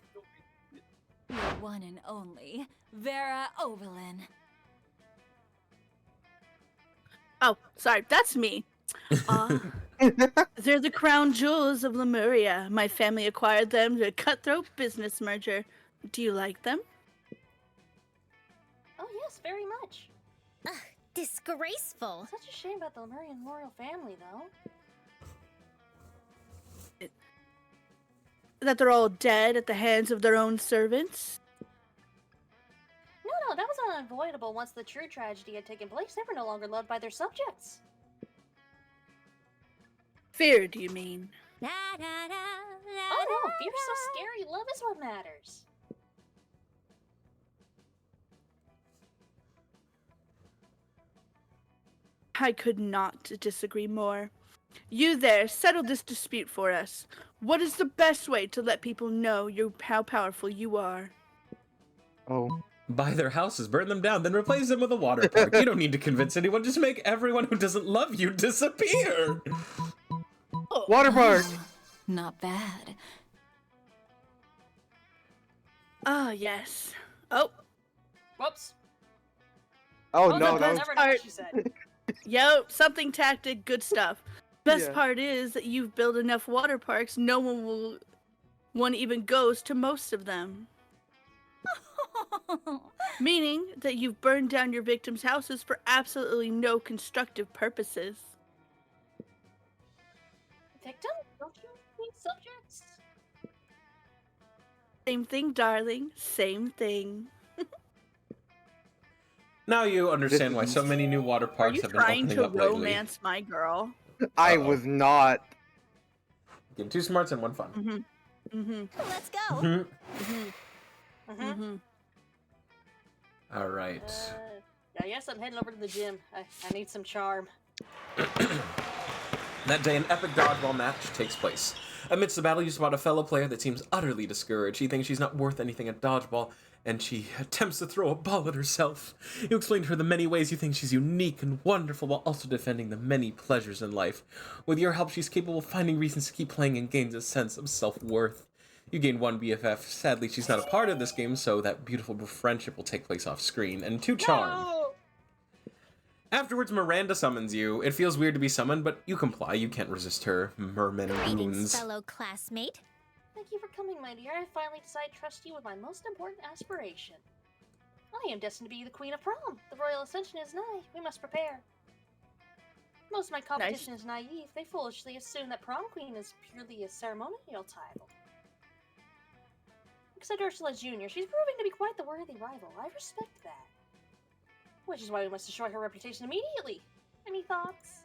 Your one and only, Vera Overlin. Oh, sorry, that's me. They're the crown jewels of Lemuria. My family acquired them to a cutthroat business merger. Do you like them? Oh yes, very much. Ugh, disgraceful. Such a shame about the Lemurian royal family, though. That they're all dead at the hands of their own servants? No, that was unavoidable once the true tragedy had taken place. They were no longer loved by their subjects. Fear, do you mean? Oh no, fear's so scary. Love is what matters. I could not disagree more. You there, settle this dispute for us. What is the best way to let people know how powerful you are? Oh. Buy their houses, burn them down, then replace them with a water park. You don't need to convince anyone, just make everyone who doesn't love you disappear! Water park! Not bad. Ah, yes. Oh, Whoops. Oh Oh, no, no, that was never know what she said. yo, something tactic, good stuff. Best Yeah. part is that you've built enough water parks, no one even goes to most of them. Meaning that you've burned down your victims' houses for absolutely no constructive purposes. Victim? Don't you mean subjects? Same thing, darling. Same thing. Now you understand why so many new water Are parks you have been trying opening to up lately. romance my girl? I Uh-oh. was not. Give 2 smarts and 1 fun. Mm-hmm. Mm-hmm. Let's go. Mhm. Mm-hmm. Mm-hmm. All right. I guess I'm heading over to the gym. I need some charm. That day, an epic dodgeball match takes place. Amidst the battle, you spot a fellow player that seems utterly discouraged. She thinks she's not worth anything at dodgeball, and she attempts to throw a ball at herself. You explain to her the many ways you think she's unique and wonderful, while also defending the many pleasures in life. With your help, she's capable of finding reasons to keep playing and gains a sense of self-worth. You gain 1 BFF. Sadly, she's not a part of this game, so that beautiful friendship will take place off-screen, and 2 charm. No! Afterwards, Miranda summons you. It feels weird to be summoned, but you comply. You can't resist her merman Greetings, runes. fellow classmate. Thank you for coming, my dear. I finally decided to trust you with my most important aspiration. I am destined to be the queen of prom. The royal ascension is nigh. We must prepare. Most of my competition is naive. They foolishly assume that prom queen is purely a ceremonial title. Except Ursula Jr. She's proving to be quite the worthy rival. I respect that. Which is why we must destroy her reputation immediately. Any thoughts?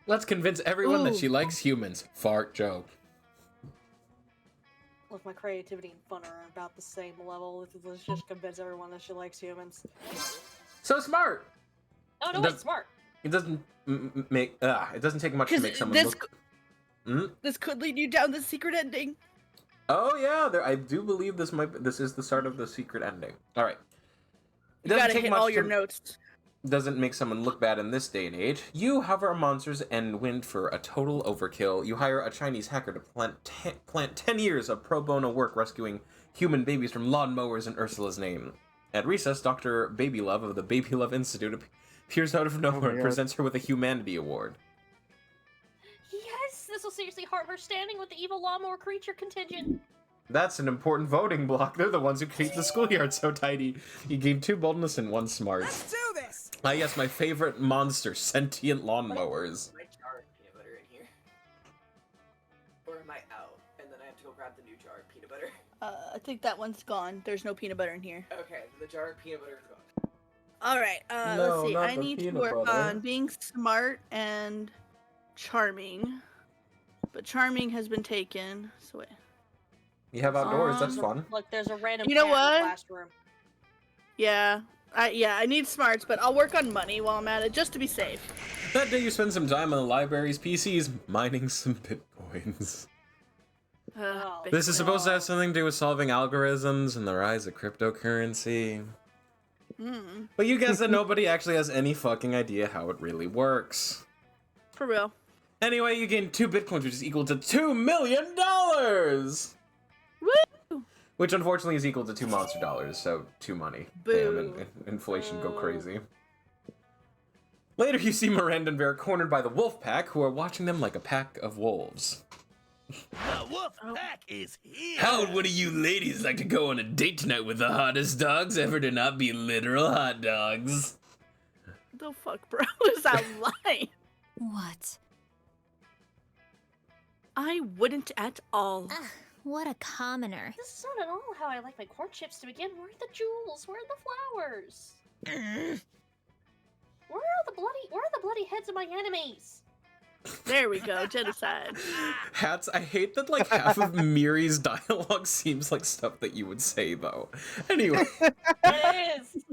Let's convince everyone that Ooh. she likes humans. Fart joke. Look, my creativity and fun are about the same level. Let's just convince everyone that she likes humans. So smart. Oh, no, Does- wait, smart. It doesn't make. It doesn't take much to 'Cause make someone this look. Hmm? This could lead you down the secret ending. Oh yeah, I do believe this is the start of the secret ending. All right. It You doesn't gotta take hit much all your to- notes. Doesn't make someone look bad in this day and age. You hover on monsters and win for a total overkill. You hire a Chinese hacker to plant 10 years of pro bono work rescuing human babies from lawnmowers in Ursula's name. At recess, Dr. Babylove of the Babylove Institute appears out of nowhere and God. presents her with a humanity award. Yes, this will seriously harm her standing with the evil lawnmower creature contingent. That's an important voting block. They're the ones who keep the schoolyard so tidy. You gain 2 boldness and 1 smart. Let's do this! Ah yes, my favorite monster, sentient lawnmowers. My jar of peanut butter in here. Or am I out? And then I have to go grab the new jar of peanut butter. I think that one's gone. There's no peanut butter in here. Okay, the jar of peanut butter is gone. All right. No, Let's see. not I the need to peanut work butter. on being smart and charming, but charming has been taken. So wait. You have outdoors, that's Um, fun. Look, there's a random You know cat in the what? classroom. Yeah. I need smarts, but I'll work on money while I'm at it, just to be safe. That day you spend some time on the library's PCs mining some bitcoins. Oh. This is supposed to have something to do with solving algorithms and the rise of cryptocurrency. Mm, But you guess that nobody actually has any fucking idea how it really works. for real. Anyway, you gain 2 bitcoins, which is equal to $2 million! Woo! Which unfortunately is equal to 2 monster dollars, so 2 money. Boo. Damn, inflation go crazy. Later, you see Miranda and Vera cornered by the wolf pack, who are watching them like a pack of wolves. The wolf pack is here. How would one of you ladies like to go on a date tonight with the hottest dogs ever to not be literal hot dogs? The fuck, bro? Is that line? What? I wouldn't at all. Ugh, what a commoner. This is not at all how I like my corn chips to begin. Where are the jewels? Where are the flowers? Where are the bloody heads of my enemies? There we go. Genocide. Hats, I hate that like half of Miri's dialogue seems like stuff that you would say though. Anyway. It is.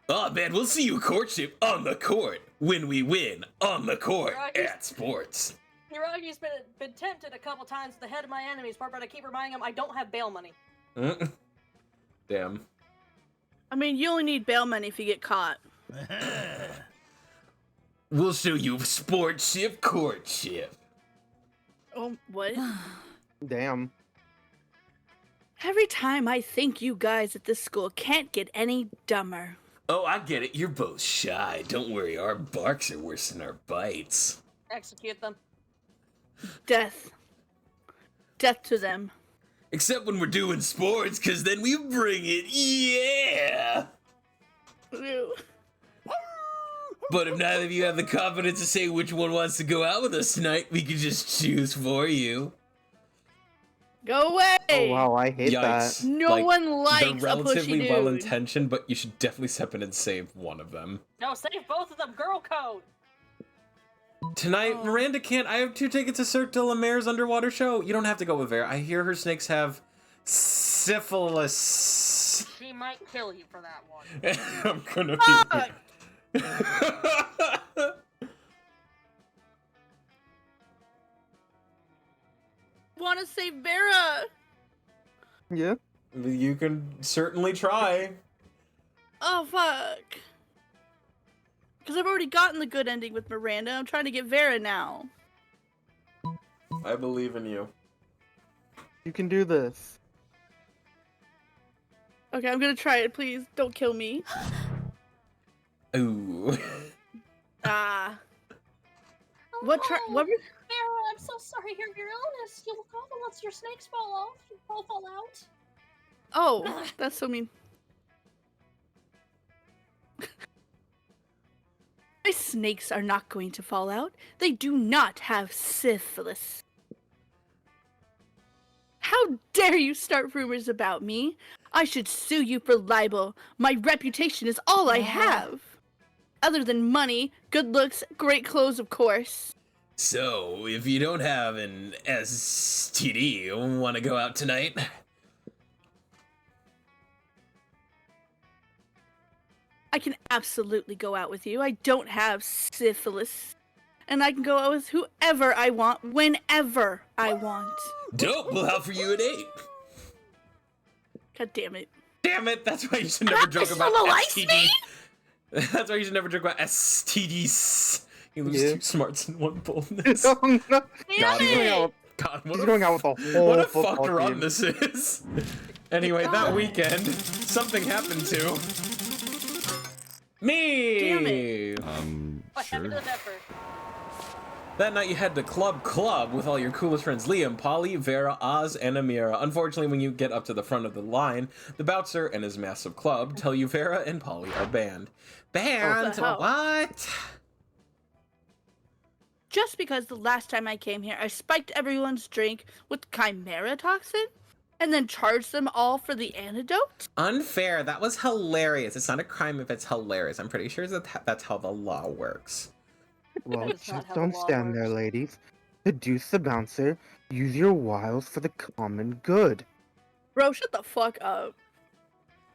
Oh man, we'll see you courtship on the court. When we win, on the court, Right. at sports. Hiragi's been tempted a couple times with the head of my enemies, but I keep reminding him I don't have bail money. Damn. I mean, you only need bail money if you get caught. We'll show you sportship courtship. Oh, what? Damn. Every time I think you guys at this school can't get any dumber. Oh, I get it. You're both shy. Don't worry, our barks are worse than our bites. Execute them. Death. Death to them. Except when we're doing sports, cause then we bring it, yeah! Ew. But if neither of you have the confidence to say which one wants to go out with us tonight, we can just choose for you. Go away! Oh wow, I hate Yikes. that. No one likes They're a pushy relatively dude. well intentioned, but you should definitely step in and save one of them. No, save both of them. Girl code. Tonight, Oh. Miranda can't. I have 2 tickets to Cirque de la Mer's underwater show. You don't have to go with Vera. I hear her snakes have syphilis. She might kill you for that one. I'm gonna Fuck! be. Want to save Vera? Yeah. You can certainly try. Oh fuck! Because I've already gotten the good ending with Miranda. I'm trying to get Vera now. I believe in you. You can do this. Okay, I'm gonna try it. Please don't kill me. Ooh. Ah. Oh, What? no. What? Vera, I'm so sorry to hear your illness. You'll look awful once your snakes fall off. You'll fall out. Oh, that's so mean. My snakes are not going to fall out. They do not have syphilis. How dare you start rumors about me? I should sue you for libel. My reputation is all I have. Other than money, good looks, great clothes, of course. So, if you don't have an STD, want to go out tonight? I can absolutely go out with you. I don't have syphilis. And I can go out with whoever I want, whenever I want. Dope, we'll have for you at 8. God damn it. Damn it, that's why you should never joke about Solo ice STD. me? That's why you should never joke about STDs. You lose Yeah. 2 smarts in 1 boldness. Oh, no. Damn God, he's going it! out, God, he's going out with the whole what a football fucked run team. this is. Anyway, that weekend, something happened to me. Damn it. What happened to the pepper? That night you had the club with all your coolest friends, Liam, Polly, Vera, Oz, and Amira. Unfortunately, when you get up to the front of the line, the bouncer and his massive club tell you Vera and Polly are banned. Banned? the hell? What? Just because the last time I came here, I spiked everyone's drink with chimera toxin, and then charged them all for the antidote? Unfair. That was hilarious. It's not a crime if it's hilarious. I'm pretty sure that's how the law works. Well, That is not just how the don't law stand there, works. ladies. Seduce the bouncer. Use your wiles for the common good. Bro, shut the fuck up.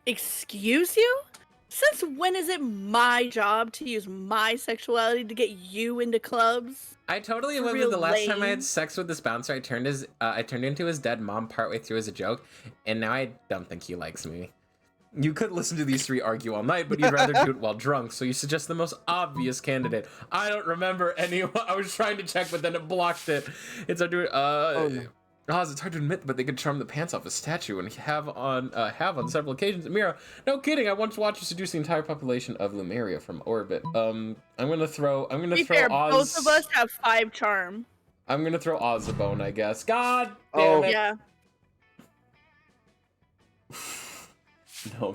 Excuse you? Since when is it my job to use my sexuality to get you into clubs? I totally For was real the last time I lame. had sex with this bouncer. I turned into his dead mom partway through as a joke, and now I don't think he likes me. You could listen to these 3 argue all night, but you'd rather do it while drunk, so you suggest the most obvious candidate. I don't remember anyone. I was trying to check, but then it blocked it. It's hard to Oz, it's hard to admit, but they could charm the pants off a statue and have on several occasions. Mira, no kidding. I once watched you seduce the entire population of Lumeria from orbit. I'm gonna throw To be fair, Oz. both of us have 5 charm. I'm gonna throw Oz a bone, I guess. God damn Oh. it. Yeah. No,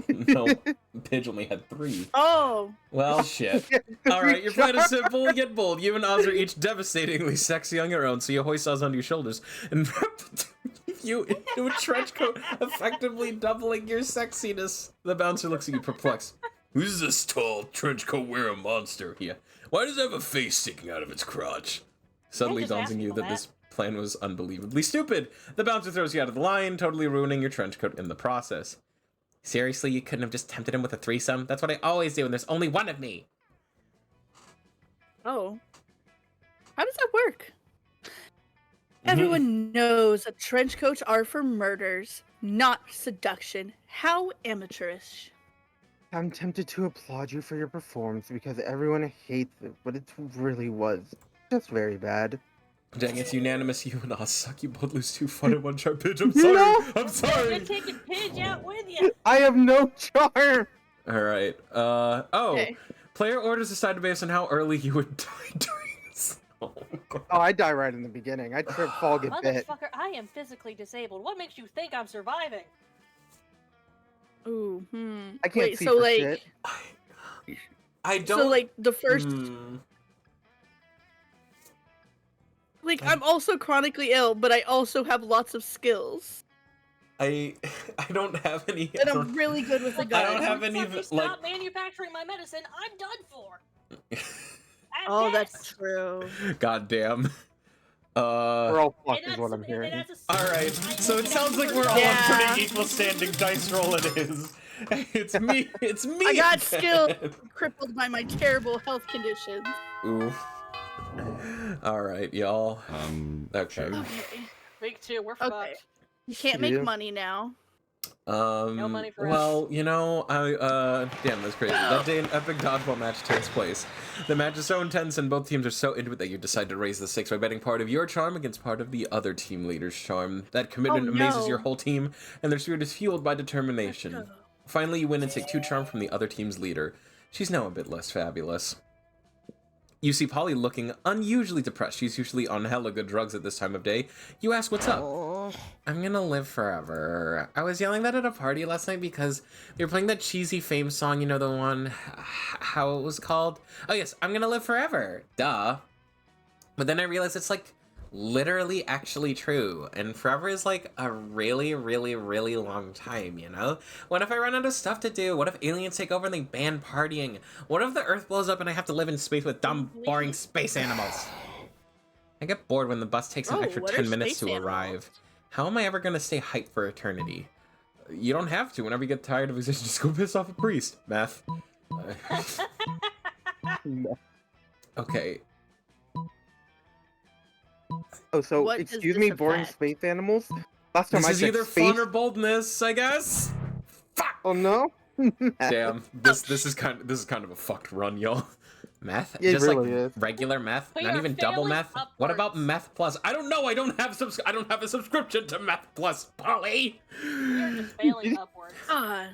Pidge only had 3. Oh. Well, shit. All right, your plan is simple. Get bold. You and Oz are each devastatingly sexy on your own, so you hoist Oz onto your shoulders and you into a trench coat, effectively doubling your sexiness. The bouncer looks at you perplexed. Who's this tall trench coat wearing monster here? Why does it have a face sticking out of its crotch? Suddenly just dawns ask on you people that that. this plan was unbelievably stupid. The bouncer throws you out of the line, totally ruining your trench coat in the process. Seriously, you couldn't have just tempted him with a threesome? That's what I always do, and there's only one of me. Oh. How does that work? Everyone knows that trench coats are for murders, not seduction. How amateurish. I'm tempted to applaud you for your performance because everyone hates it, but it really was just very bad. Dang, it's unanimous. You and Oz suck. You both lose 2 fun and 1 sharp pitch. I'm You sorry. know- I'm sorry. You're taking Pidge out with you. I have no charm! All right. Oh. Okay. Player orders decide based on how early you would die during this. Oh, God. Oh, I die right in the beginning. I trip, fall, get bit. Motherfucker, I am physically disabled. What makes you think I'm surviving? Ooh, I can't Wait, see so for like, shit. I don't. so like the first, Hmm. like I'm also chronically ill, but I also have lots of skills, I don't have any. and I'm really good with the I gun. don't have any If you of- stop manufacturing my medicine, I'm done for. At Oh, that's best. true. God damn. We're all fucked, And is what I'm and hearing. that's a All right, I so it think sounds like that's we're all Yeah. on pretty equal standing dice roll. It is. It's me. It's me. I got again. skill crippled by my terrible health conditions. Oof. All right, y'all. Okay. Okay. Week 2, we're Okay. fucked. You can't make Yeah. money now. No money for us. Well, you know, damn, that's crazy. That day an epic dodgeball match takes place. The match is so intense and both teams are so into it that you decide to raise the stakes by betting part of your charm against part of the other team leader's charm. That commitment Oh, amazes no. your whole team, and their spirit is fueled by Let's determination. go. Finally, you win and take 2 charm from the other team's leader. She's now a bit less fabulous. You see Polly looking unusually depressed. She's usually on hella good drugs at this time of day. You ask what's up. I'm gonna live forever. I was yelling that at a party last night because they were playing that cheesy Fame song, you know, the one, how it was called? Oh yes, I'm gonna live forever. Duh. But then I realized it's like literally actually true. And forever is like a really, really, really long time, you know? What if I run out of stuff to do? What if aliens take over and they ban partying? What if the Earth blows up and I have to live in space with dumb, boring space animals? I get bored when the bus takes an Oh, extra what are 10 minutes space to animals? arrive. How am I ever gonna stay hyped for eternity? You don't have to. Whenever you get tired of existing, just go piss off a priest. Math. Okay. Oh, so What does excuse this me, boring affect? space animals. Last time This I is checked, either space. fun or boldness, I guess. Fuck. Oh no. Damn. This is kind of a fucked run, y'all. Meth? It Just really like is. regular meth? We Not are even double failing meth? What about upwards. Meth Plus? I don't know. I don't have a subscription to Meth Plus, Polly. We're just failing upwards. Ah,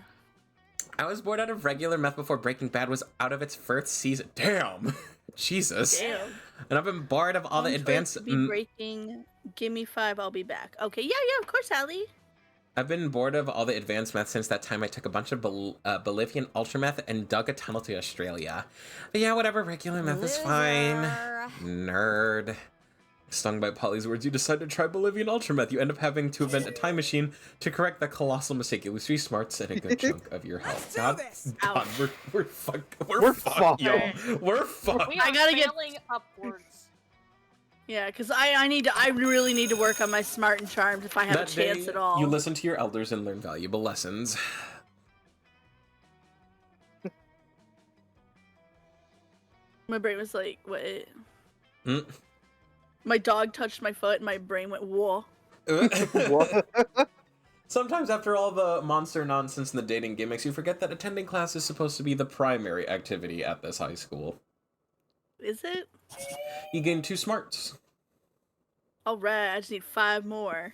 I was bored out of regular meth before Breaking Bad was out of its first season. Damn. Jesus. damn. And I've been bored of all the One choice advanced. to be breaking. Give me 5, I'll be back. Okay, yeah, of course, Allie. I've been bored of all the advanced meth since that time I took a bunch of Bolivian ultrameth and dug a tunnel to Australia. But yeah, whatever, regular meth is fine. Nerd. Stung by Polly's words, you decide to try Bolivian ultrameth. You end up having to invent a time machine to correct the colossal mistake. You lose 3 smarts and a good chunk of your health. Let's do this. God, Ouch. we're fucked. We're fucked, fucked. yo. We're fucked. We I are gotta get- failing upwards. Yeah, because I really need to work on my smart and charms if I have a chance at all. You listen to your elders and learn valuable lessons. My brain was like, wait. Hmm? My dog touched my foot and my brain went, whoa. What? Sometimes after all the monster nonsense and the dating gimmicks, you forget that attending class is supposed to be the primary activity at this high school. Is it? You gain 2 smarts. Alright, I just need 5 more.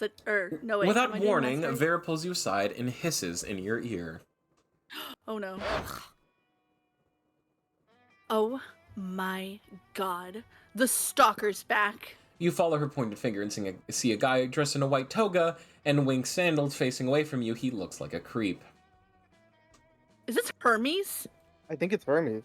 No, wait. am I Without doing math warning, right? Vera pulls you aside and hisses in your ear. Oh no. Oh my god. The stalker's back. You follow her pointed finger and see a guy dressed in a white toga and winged sandals facing away from you. He looks like a creep. Is this Hermes? I think it's Hermes.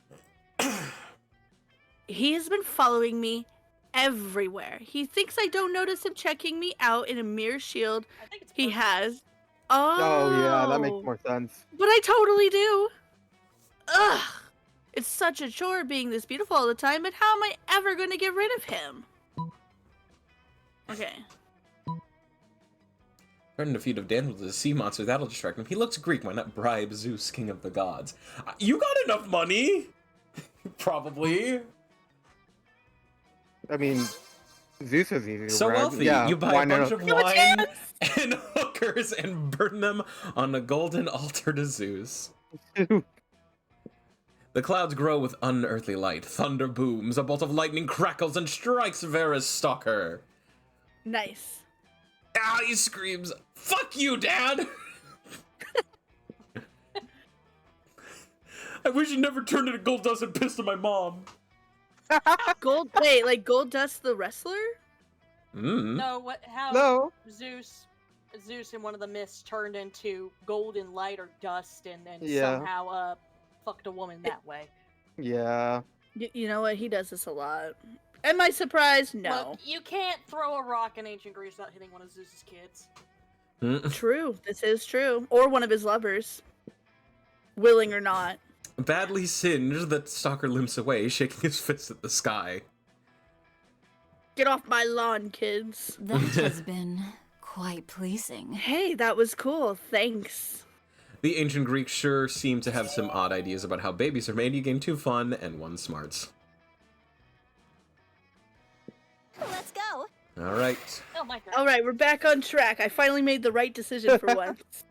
He has been following me everywhere. He thinks I don't notice him checking me out in a mirror shield. I think it's He perfect. has. Oh yeah, that makes more sense. But I totally do. Ugh. It's such a chore being this beautiful all the time, but how am I ever going to get rid of him? Okay. Threaten defeat of Daniel the sea monster, that'll distract him. He looks Greek, why not bribe Zeus, king of the gods? You got enough money? Probably. I mean, Zeus is easy to So bribe. wealthy, Yeah, you buy why a bunch not? of wine and hookers and burn them on a golden altar to Zeus. The clouds grow with unearthly light. Thunder booms, a bolt of lightning crackles and strikes Vera's stalker. Nice. Ah, he screams, "Fuck you, Dad!" I wish you never turned into gold dust and pissed at my mom. Wait, like Gold Dust the wrestler? No, how No. Zeus in one of the myths turned into golden light or dust and Yeah. somehow fucked a woman that way. Yeah. You know what? He does this a lot. Am I surprised? No. Look, you can't throw a rock in ancient Greece without hitting one of Zeus's kids. True. This is true. Or one of his lovers. Willing or not. Badly singed, the stalker limps away, shaking his fist at the sky. Get off my lawn, kids. That has been quite pleasing. Hey, that was cool. Thanks. The ancient Greeks sure seem to have some odd ideas about how babies are made. You gain 2 fun and 1 smarts. Let's go. All right. Oh my god. All right, we're back on track. I finally made the right decision for once.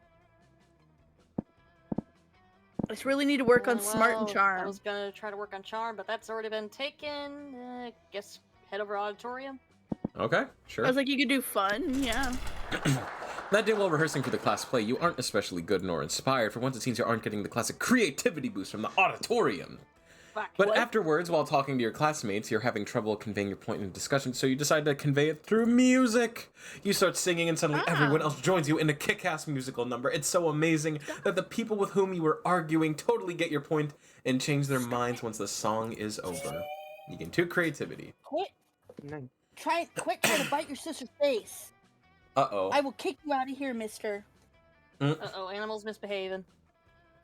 I just really need to work on smart and Well, I charm. was gonna try to work on charm, but that's already been taken. Guess head over auditorium. Okay, sure. I was like, you could do fun, yeah. That day while rehearsing for the class play, you aren't especially good nor inspired. For once, it seems you aren't getting the classic creativity boost from the auditorium. Fuck. But What? afterwards, while talking to your classmates, you're having trouble conveying your point in discussion, so you decide to convey it through music. You start singing, and suddenly everyone else joins you in a kick-ass musical number. It's so amazing that the people with whom you were arguing totally get your point and change their minds once the song is over. You gain 2 creativity. Quit Nice. trying to bite your sister's face. Uh-oh. I will kick you out of here, mister. Uh-oh, animals misbehaving.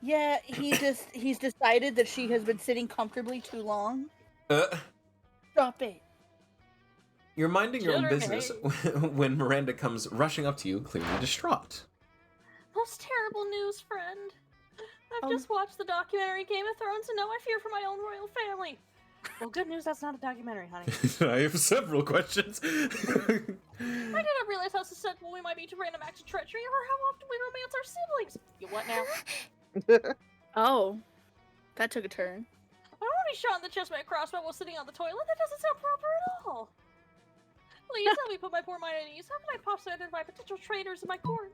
Yeah, he's decided that she has been sitting comfortably too long. Stop it. You're minding your own Children business when Miranda comes rushing up to you, clearly distraught. Most terrible news, friend. I've just watched the documentary Game of Thrones, and now I fear for my own royal family. Well, good news, that's not a documentary, honey. I have several questions. I did not realize how susceptible we might be to random acts of treachery, or how often we romance our siblings. You what now? Oh, that took a turn. I don't want to be shot in the chest by a crossbow while sitting on the toilet. That doesn't sound proper at all. Please help me put my poor mind at ease. How can I possibly identify potential traitors in my court?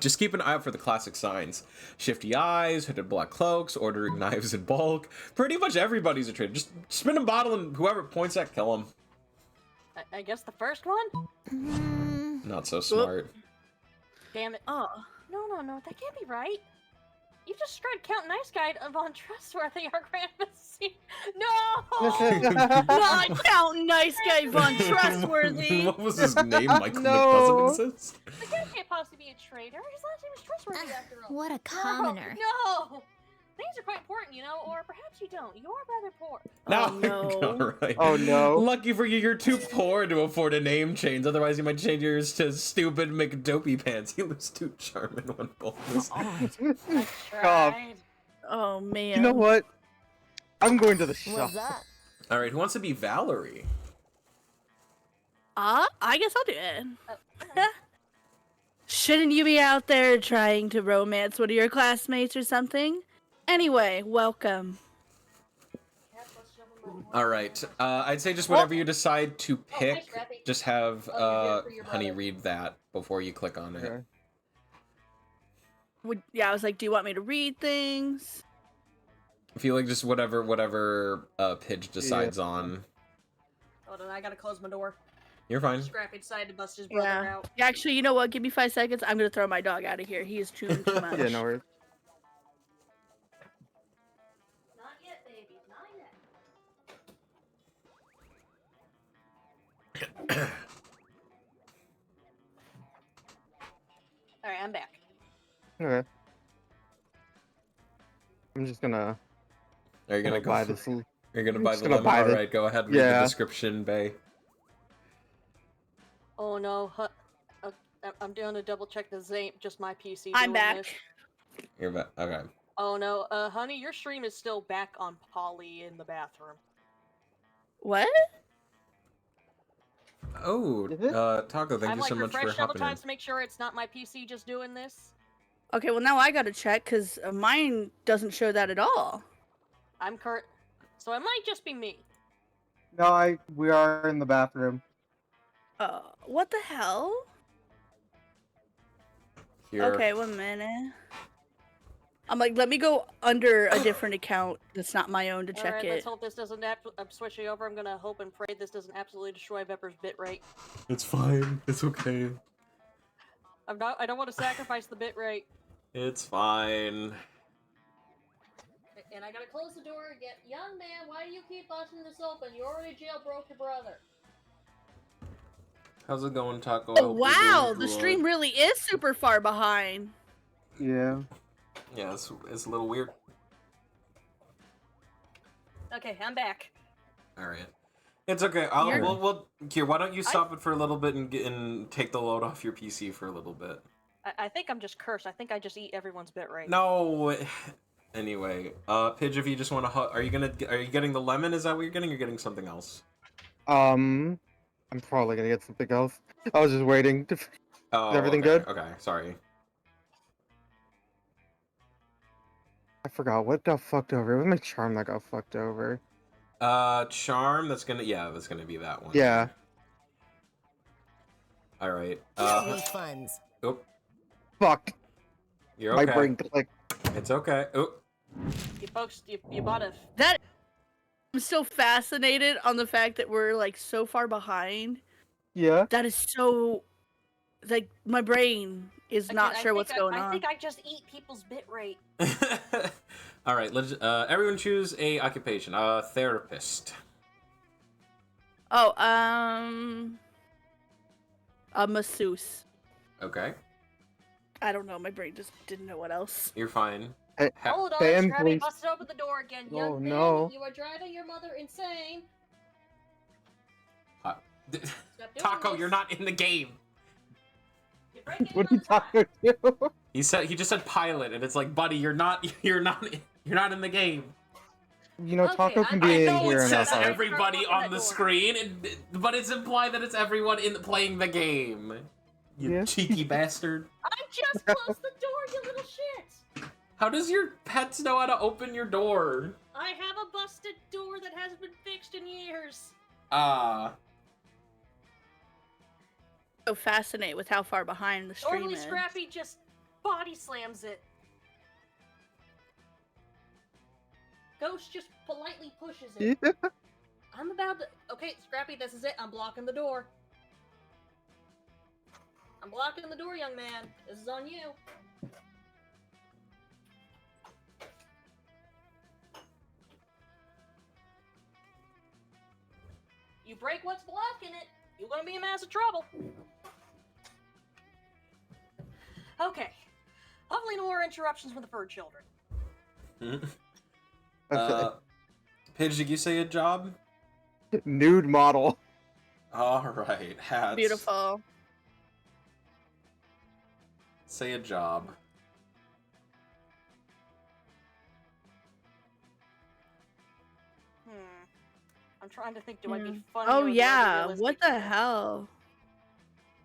Just keep an eye out for the classic signs. Shifty eyes, hooded black cloaks, ordering knives in bulk. Pretty much everybody's a traitor. Just spin a bottle and whoever points at, kill him. I guess the first one? Not so smart. Damn it. Oh. No, that can't be right. You just described Count Nice Guy of untrustworthy, our grandmaster. No! Not Count Nice Guy Von Trustworthy. What was his name? Michael No. McDoesn't The guy can't possibly be a traitor. His last name is trustworthy after all. What a commoner. No! Things are quite important, you know, or perhaps you don't. You are rather poor. Oh, no. Alright. Oh no. Lucky for you, you're too poor to afford a name change. Otherwise, you might change yours to Stupid McDopey Pants. You lose 2 charm and 1 bonus. Tried. Oh, man. You know what? I'm going to the shop. What's that? Alright, who wants to be Valerie? I guess I'll do it. Shouldn't you be out there trying to romance one of your classmates or something? Anyway, welcome. Alright, I'd say just whatever you decide to pick, nice, Rappy. just have Oh, you're good for your Honey brother. read that before you click on it. Okay. Yeah, I was like, do you want me to read things? I feel like just whatever Pidge decides on. Hold on, I gotta close my door. You're fine. Scrappy decided to bust his brother Yeah. out. Yeah, actually, you know what? Give me 5 seconds. I'm gonna throw my dog out of here. He is chewing too much. Yeah, no worries. Not yet, baby. Not yet. Alright, I'm back. Okay. I'm just gonna Are you gonna go buy this. You're gonna I'm buy just the gonna lemon? buy the- Alright, go ahead, read the Yeah. description, Bay. Oh no, I'm doing to double check this ain't just my PC. I'm doing back. this. You're back. Okay. Oh no, honey, your stream is still back on Polly in the bathroom. What? Oh, Is it? Taco, thank I've you like so much for refreshed several hopping in. times to make sure it's not my PC just doing this. Okay, well now I gotta check because mine doesn't show that at all. I'm Kurt, so it might just be me. No, we are in the bathroom. What the hell? Here. Okay, 1 minute. I'm like, let me go under a different account that's not my own to check Alright, it. let's hope this doesn't. I'm switching over. I'm gonna hope and pray this doesn't absolutely destroy Vepper's bitrate. It's fine. It's okay. I'm not. I don't want to sacrifice the bitrate. It's fine. And I gotta close the door and get. Young man, why do you keep busting this open? You already jailbroke your brother. How's it going, Taco? I Oh hope you're wow, doing the cool. stream really is super far behind. Yeah. Yeah, it's a little weird. Okay, I'm back. Alright. It's okay. You're- We'll here. Why don't you stop it for a little bit and take the load off your PC for a little bit? I think I'm just cursed. I think I just eat everyone's bit rate. No. Anyway, Pidge, if you just want to, are you getting the lemon? Is that what you're getting? You're getting something else? I'm probably gonna get something else. I was just waiting. Oh, Is everything okay, good? Okay, sorry. I forgot what got fucked over. It was my charm that got fucked over. Charm. That's gonna be that one. Yeah. All right. Refunds. Oh, Fuck. you're okay. My brain clicked. It's okay. Oh, You folks, you bought a. That I'm so fascinated on the fact that we're like so far behind. Yeah. That is so like my brain is Again, not I sure think what's going I on. think I just eat people's bit rate. all right. Let's. Everyone choose a occupation. Therapist. Oh, a masseuse. Okay, I don't know. My brain just didn't know what else. you're fine. Hold on, Fan, Scrappy please. busted open the door again. Oh, Young man, no. you are driving your mother insane. Uh, Stop doing Taco, this. you're not in the game. You're breaking What are you another time. talking to? He just said pilot, and it's like, buddy, you're not in the game. You know, Okay, Taco I can be in know here it and says out. every- everybody Open on that the door. screen, but it's implied that it's everyone in playing the game. You Yeah. cheeky bastard. I just closed the door, you little shit. How does your pets know how to open your door? I have a busted door that hasn't been fixed in years. So fascinated with how far behind the stream Normally is. Scrappy just body slams it. Ghost just politely pushes it. I'm about to. Okay, Scrappy, this is it. I'm blocking the door. I'm blocking the door, young man. This is on you. You break what's blocking it, you're gonna be in massive trouble. Okay. Hopefully no more interruptions from the fur children. Paige, did you say a job? Nude model. All right, hats. Beautiful. Say a job. I'm trying to think, do I be funny? Oh or do I be yeah, realistic what the here? hell?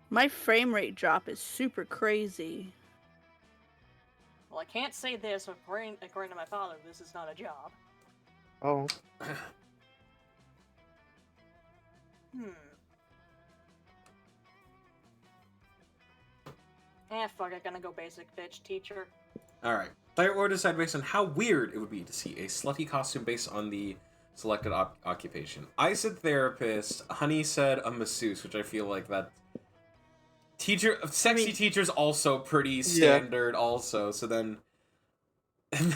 My frame rate drop is super crazy. Well, I can't say this, according to my father, this is not a job. Oh. Fuck it, gonna go basic bitch teacher. All right. Player order decided based on how weird it would be to see a slutty costume based on the selected occupation. I said therapist. Honey said a masseuse, which I feel like that sexy teacher's also pretty standard. Also, so then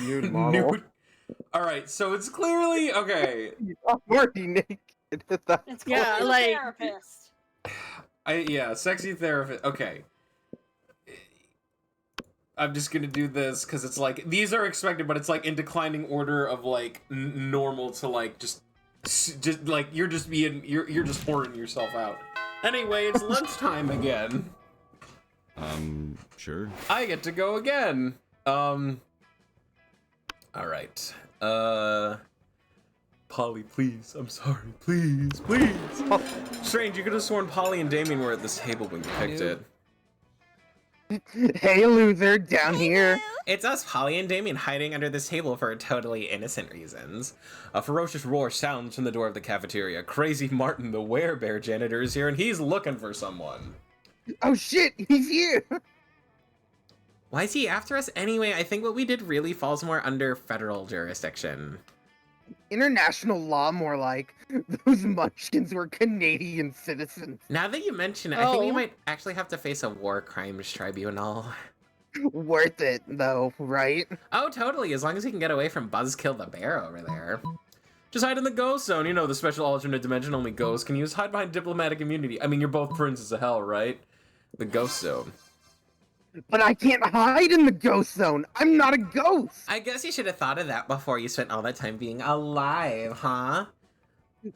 Nude model. nude. All right, so it's clearly okay. I'm already naked. It's Yeah, clearly like- the therapist. Sexy therapist. Okay. I'm just gonna do this because it's like these are expected, but it's like in declining order of like normal to like just like you're just pouring yourself out. Anyway, it's lunchtime again. Sure. I get to go again. All right. Polly, please. I'm sorry. Please. Strange, you could have sworn Polly and Damien were at this table when you picked it. Hey, loser, down here. It's us, Polly and Damien, hiding under this table for totally innocent reasons. A ferocious roar sounds from the door of the cafeteria. Crazy Martin, the werebear janitor, is here, and he's looking for someone. Oh shit, he's here. Why is he after us anyway? I think what we did really falls more under federal jurisdiction. International law, more like. Those munchkins were Canadian citizens. Now that you mention it, I think we Oh. might actually have to face a war crimes tribunal. Worth it, though, right? Oh, totally, as long as we can get away from Buzzkill the bear over there. Just hide in the ghost zone, you know, the special alternate dimension only ghosts can use. Hide behind diplomatic immunity. I mean, you're both princes of hell, right? The ghost zone. But I can't hide in the ghost zone. I'm not a ghost. I guess you should have thought of that before you spent all that time being alive, huh?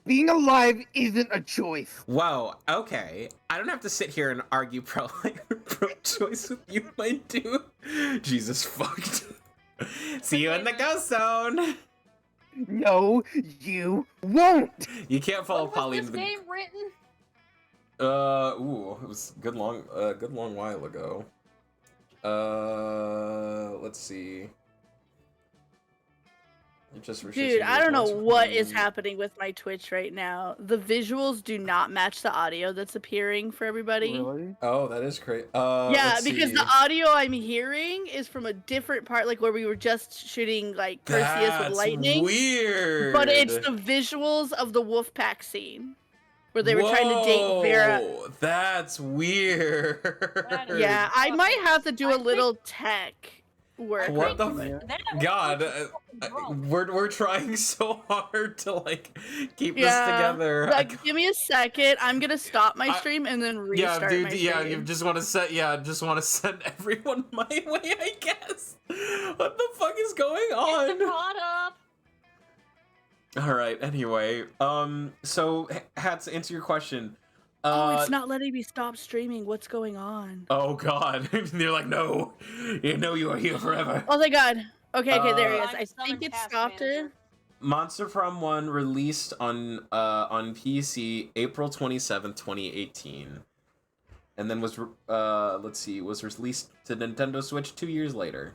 Being alive isn't a choice. Wow, okay. I don't have to sit here and argue pro-choice with you, my dude. Jesus fucked. See you in the ghost zone. No, you won't. You can't follow When Polly was into this the... game written? It was a good long while ago. Let's see. Dude, I don't know what is happening with my Twitch right now. The visuals do not match the audio that's appearing for everybody. Really? Oh, that is great. Yeah, let's because see. the audio I'm hearing is from a different part, like where we were just shooting like Perseus with lightning. Weird. But it's the visuals of the Wolfpack scene. Where they were trying to date Vera. Whoa, that's weird. That is Yeah, I might have to do a I think- little tech work. What the That God, was fucking broke. we're trying so hard to like keep this Yeah, together. Like, give me a second. I'm gonna stop my I- stream and then Yeah, restart dude. my Yeah, stream. you just want to send everyone my way, I guess. What the fuck is going Get on? caught up. All right. Anyway, so Hat, to answer your question. Oh, it's not letting me stop streaming. What's going on? Oh God, they're like, no, you know you are here forever. Oh, thank God. Okay, there he is. I'm I summon think it task stopped it. manager. Monster Prom 1 released on PC April 27th, 2018. And then was was released to Nintendo Switch 2 years later.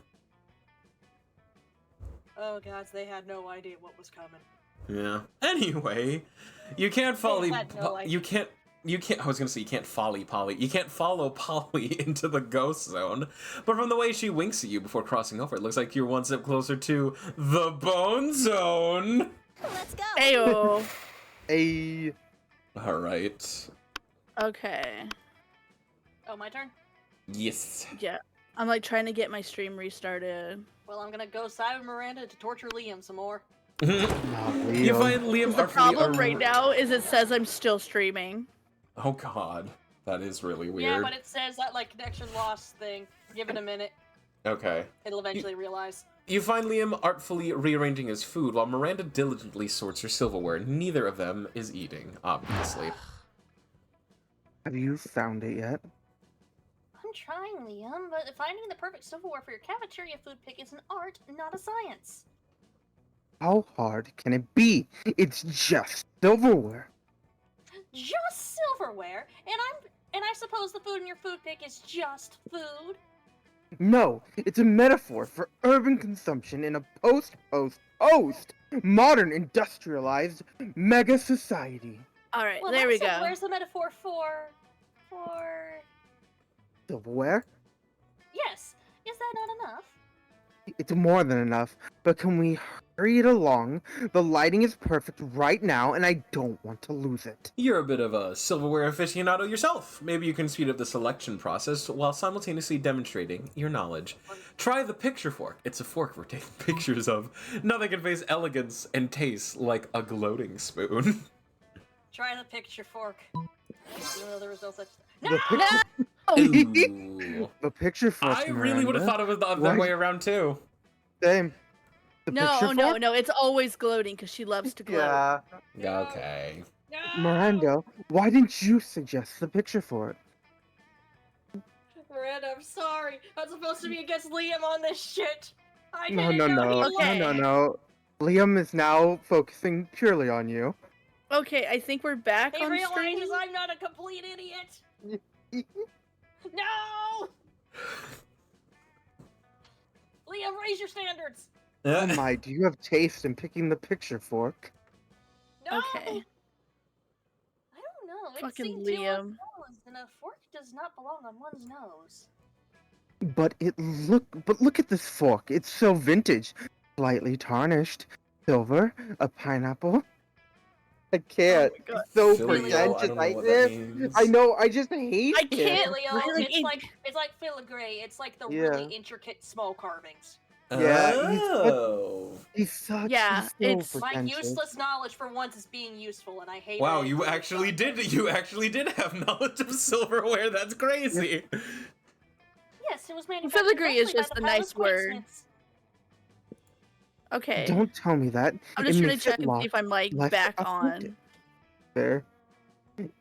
Oh gods, they had no idea what was coming. Yeah. Anyway, you can't follow had no idea. you can't I was gonna say you can't follow Polly. You can't follow Polly into the ghost zone. But from the way she winks at you before crossing over, it looks like you're one step closer to the Bone Zone. Let's go. Ayo. A Alright. Okay. Oh, my turn? Yes. Yeah. I'm like trying to get my stream restarted. Well, I'm gonna go side with Miranda to torture Liam some more. You find Liam The artfully problem right now is it says I'm still streaming. Oh God, that is really weird. Yeah, but it says that, like, connection lost thing. Give it a minute. Okay. It'll eventually realize. You find Liam artfully rearranging his food while Miranda diligently sorts her silverware. Neither of them is eating, obviously. Have you found it yet? I'm trying, Liam, but finding the perfect silverware for your cafeteria food pick is an art, not a science. How hard can it be? It's just silverware. Just silverware, and I suppose the food in your food pick is just food. No, it's a metaphor for urban consumption in a post modern industrialized mega society. All right, Well, there we that's go. Where's the metaphor for? Silverware? Yes. Is that not enough? It's more than enough, but can we hurry it along? The lighting is perfect right now, and I don't want to lose it. You're a bit of a silverware aficionado yourself. Maybe you can speed up the selection process while simultaneously demonstrating your knowledge. Try the picture fork. It's a fork for taking pictures of. Nothing conveys elegance and taste like a gloating spoon. Try the picture fork. You know there was no such. The Ooh. The picture fork. I really would have thought it was the other way around too. Same. The No, picture no, fork? no. It's always gloating because she loves to gloat. Yeah. Okay. Miranda, why didn't you suggest the picture fork? Miranda, I'm sorry. I'm supposed to be against Liam on this shit. I No, didn't know he Okay. no. Liam is now focusing purely on you. Okay, I think we're back He on realizes stream. I'm not a complete idiot. No! Liam, raise your standards. Oh my, do you have taste in picking the picture fork? No. Okay. I don't know. It Fucking seemed too Liam. unbalanced, and a fork does not belong on one's nose. But look at this fork. It's so vintage. Slightly tarnished. Silver, a pineapple. I can't. Oh my God. It's so Filial, I pretentious. don't know what that means. I know, I just hate I it. can't- Leo, like, it's like filigree. It's like the Yeah. really intricate small carvings. Yeah, Oh. He's such Yeah, he's so it's- My pretentious. useless knowledge for once is being useful, and I hate it. Wow, you actually did have knowledge of silverware. That's crazy. Yes, it was manufactured. Filigree is directly by just the a nice Palace word. Quakesmiths. Okay. Don't tell me that. I'm It just gonna makes it check and see if I'm like less back authentic. on. there.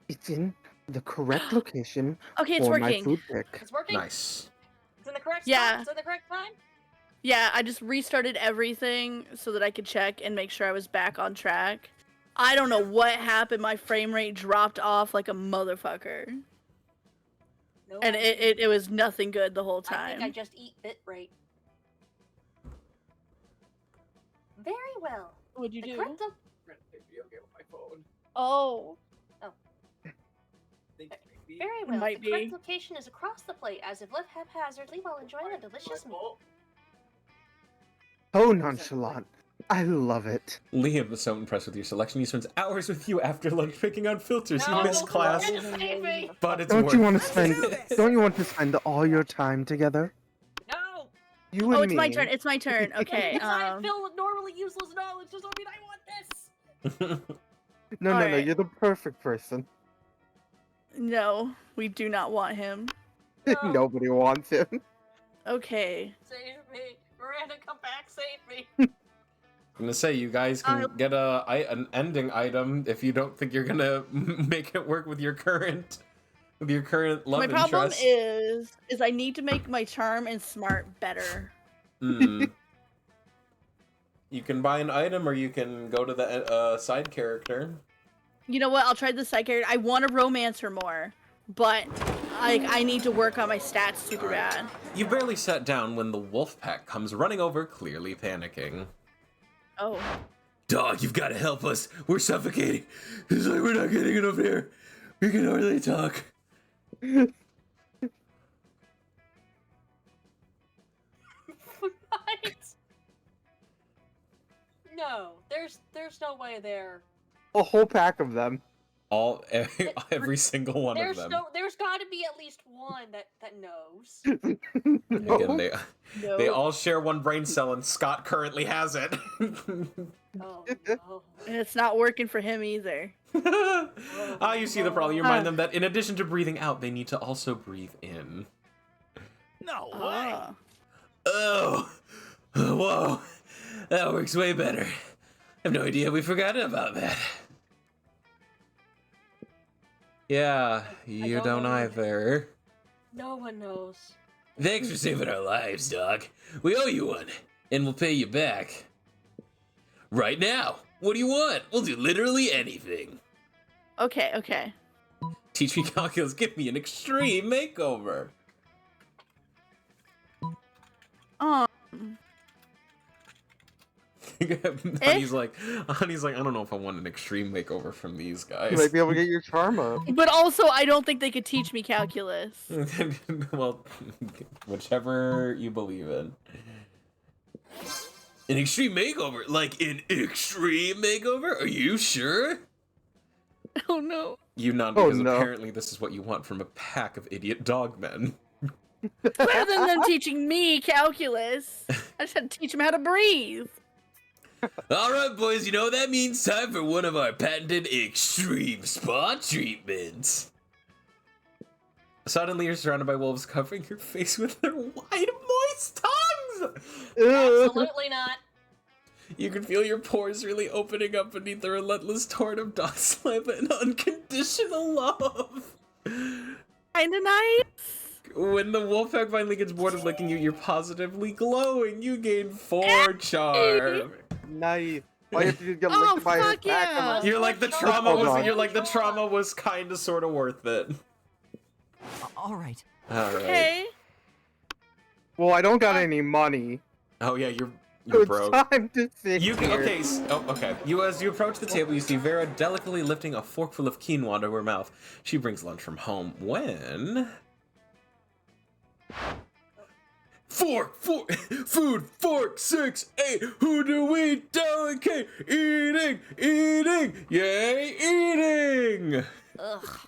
It's in the correct location Okay, it's for my working. food pick. It's working. Nice. It's in the correct Yeah. spot. It's in the correct time. Yeah, I just restarted everything so that I could check and make sure I was back on track. I don't know what happened. My frame rate dropped off like a motherfucker. No, And it was nothing good the whole I think I time. just eat bitrate. Very well. What'd you The do? correct lo- I'm trying to play video game on my phone. Oh. Think maybe. Very well. Might the correct be. location is across the plate, as if left haphazardly while enjoying a delicious meal. fault. So nonchalant. I love it. Liam was so impressed with your selection. He spends hours with you after lunch picking out filters. No, He missed class, you're gonna save me. but it's Don't worth you want to it. spend? do this. Don't you want to spend all your time together? No. You and Oh, it's me. my turn. It's my turn. Okay. Because I fill with normally useless knowledge doesn't mean I want this. No, Alright. you're the perfect person. No, we do not want him. No. Nobody wants him. Okay. Save me. Miranda, come back. Save me. I'm gonna say you guys can get an ending item if you don't think you're gonna make it work with your current love My problem interest. is I need to make my charm and smart better. Hmm. You can buy an item, or you can go to the side character. You know what? I'll try the side character. I want to romance her more, but I need to work on my stats super bad. You barely sat down when the wolf pack comes running over, clearly panicking. Oh. Dog, you've got to help us. We're suffocating. It's like we're not getting enough air. We can hardly talk. What? No, there's no way there. A whole pack of them. All every single one of them. There's got to be at least one that knows. No. Again, No. they all share one brain cell, and Scott currently has it. Oh no. And it's not working for him either. Ah, you see the problem. You remind them that in addition to breathing out, they need to also breathe in. No way. Ah. Oh, whoa. That works way better. I have no idea we forgot about that. Yeah, you don't don't know. either. No one knows. Thanks for saving our lives, dog. We owe you one, and we'll pay you back. Right now. What do you want? We'll do literally anything. Okay. Teach me calculus, give me an extreme makeover. Oh. Honey's like, I don't know if I want an extreme makeover from these You guys. might be able to get your charm up. But also, I don't think they could teach me calculus. Well, whichever you believe in. An extreme makeover? Like an extreme makeover? Are you sure? Oh no. You nod Oh, because no. apparently this is what you want from a pack of idiot dogmen. Rather than them teaching me calculus, I just had to teach them how to breathe. Alright, boys, you know what that means? Time for one of our patented extreme spa treatments. Suddenly you're surrounded by wolves covering your face with their wide, moist tongues! Absolutely not. You can feel your pores really opening up beneath the relentless torrent of dog saliva and unconditional love. Kinda nice. When the wolf pack finally gets bored of licking you, you're positively glowing. You gain 4 charm. Nice. All you have to do is get Oh, licked by his fuck pack. yeah. and- You're like the trauma Hold was. on. You're like the trauma was kind of sort of worth it. All right. All right. Okay. Well, I don't got any money. Oh yeah, you're So it's broke. time to sit You can, here. okay. Okay. As you approach the table, you see Vera delicately lifting a forkful of quinoa to her mouth. She brings lunch from home. When Food, fork, 6, 8. Who do we delegate? Eating, yay, eating. Ugh.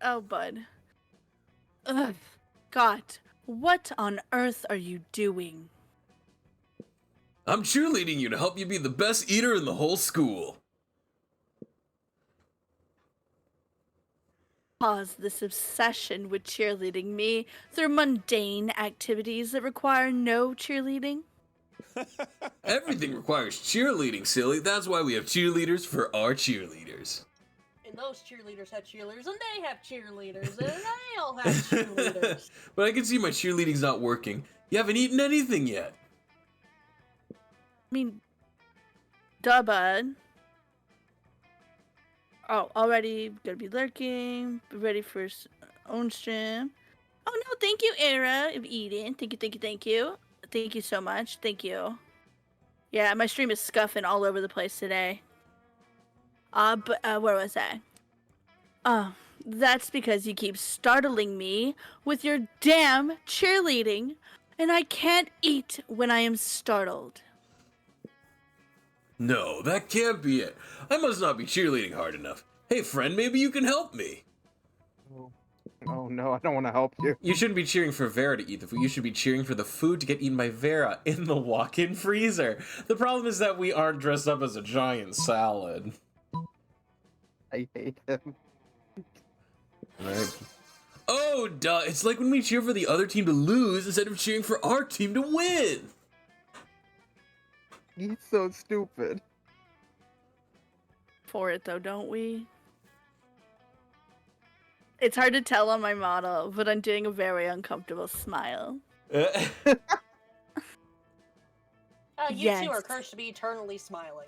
Oh, bud. Ugh. God, what on earth are you doing? I'm cheerleading you to help you be the best eater in the whole school. Pause this obsession with cheerleading me through mundane activities that require no cheerleading? Everything requires cheerleading, silly. That's why we have cheerleaders for our cheerleaders. And those cheerleaders have cheerleaders, and they have cheerleaders, and they all have cheerleaders. But I can see my cheerleading's not working. You haven't eaten anything yet. I mean, duh, bud. Oh, already gonna be lurking. Be ready for own stream. Oh no, thank you, Era of Eden. Thank you, thank you, thank you. Thank you so much. Thank you. Yeah, my stream is scuffing all over the place today. But where was I? Oh, that's because you keep startling me with your damn cheerleading, and I can't eat when I am startled. No, that can't be it. I must not be cheerleading hard enough. Hey, friend, maybe you can help me. Oh no, I don't want to help you. You shouldn't be cheering for Vera to eat the food. You should be cheering for the food to get eaten by Vera in the walk-in freezer. The problem is that we aren't dressed up as a giant salad. I hate him. Right. Oh, duh. It's like when we cheer for the other team to lose instead of cheering for our team to win. He's so stupid. For it though, don't we? It's hard to tell on my model, but I'm doing a very uncomfortable smile. You Yes. two are cursed to be eternally smiling.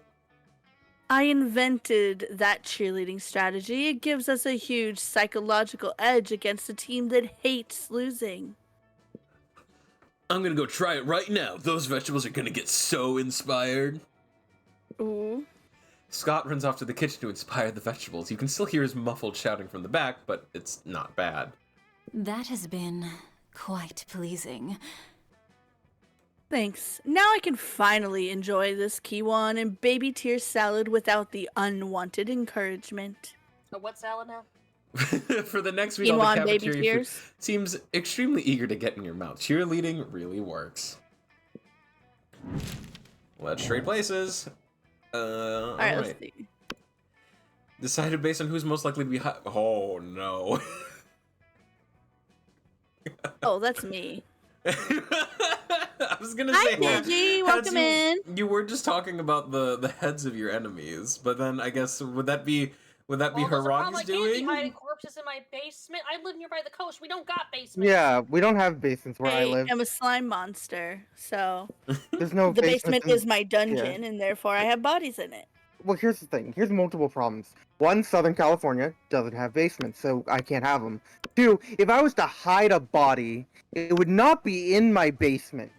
I invented that cheerleading strategy. It gives us a huge psychological edge against a team that hates losing. I'm gonna go try it right now. Those vegetables are gonna get so inspired. Ooh. Scott runs off to the kitchen to inspire the vegetables. You can still hear his muffled shouting from the back, but it's not bad. That has been quite pleasing. Thanks. Now I can finally enjoy this Kiwan and baby tear salad without the unwanted encouragement. What salad now? For the next week, all the Kiwan baby cafeteria food tears. seems extremely eager to get in your mouth. Cheerleading really works. Let's trade places. All right, let's see. Decided based on who's most likely to be high. Oh no. Oh, that's me. I was gonna Hi, say, Pidgey. Welcome in. You were just talking about the heads of your enemies, but then I guess would that be Well, there's a problem. I Haragi's can't be doing? hiding corpses in my basement. I live nearby the coast. We don't got basements. Yeah, we don't have basements where I live. am a slime monster, so There's no the basement basements in- is my dungeon, and therefore I have bodies in it. Well, here's the thing. Here's multiple problems. One, Southern California doesn't have basements, so I can't have them. Two, if I was to hide a body, it would not be in my basement.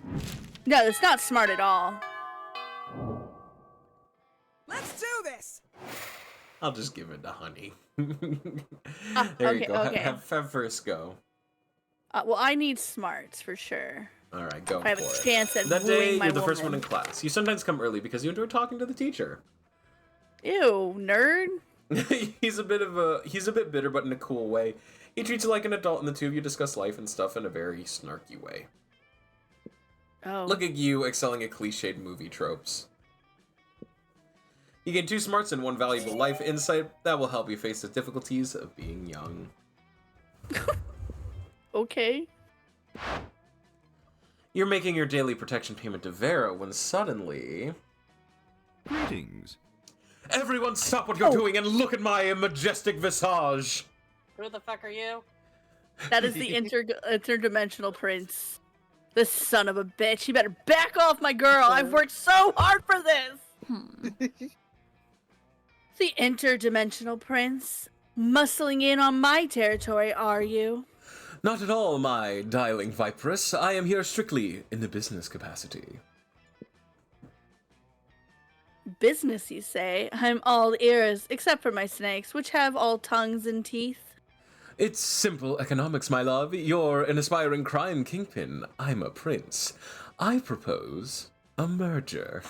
No, it's not smart at all. Let's do this. I'll just give it to Honey. Ah, There okay, you go. okay. Have first go. Well, I need smarts for sure. All right, go I have for a it. chance at That wooing day, my you're the first one woman. in class. You sometimes come early because you enjoy talking to the teacher. Ew, nerd. He's a bit bitter, but in a cool way. He treats you like an adult, and the two of you discuss life and stuff in a very snarky way. Oh. Look at you excelling at cliched movie tropes. You gain 2 smarts and 1 valuable life insight that will help you face the difficulties of being young. Okay. You're making your daily protection payment to Vera when suddenly... Greetings. Everyone stop what you're doing and look at my majestic visage! Who the fuck are you? That is the interdimensional prince. This son of a bitch. He better back off my girl. I've worked so hard for this. The interdimensional prince. Muscling in on my territory, are you? Not at all, my darling Viperous. I am here strictly in the business capacity. Business, you say? I'm all ears, except for my snakes, which have all tongues and teeth. It's simple economics, my love. You're an aspiring crime kingpin. I'm a prince. I propose a merger.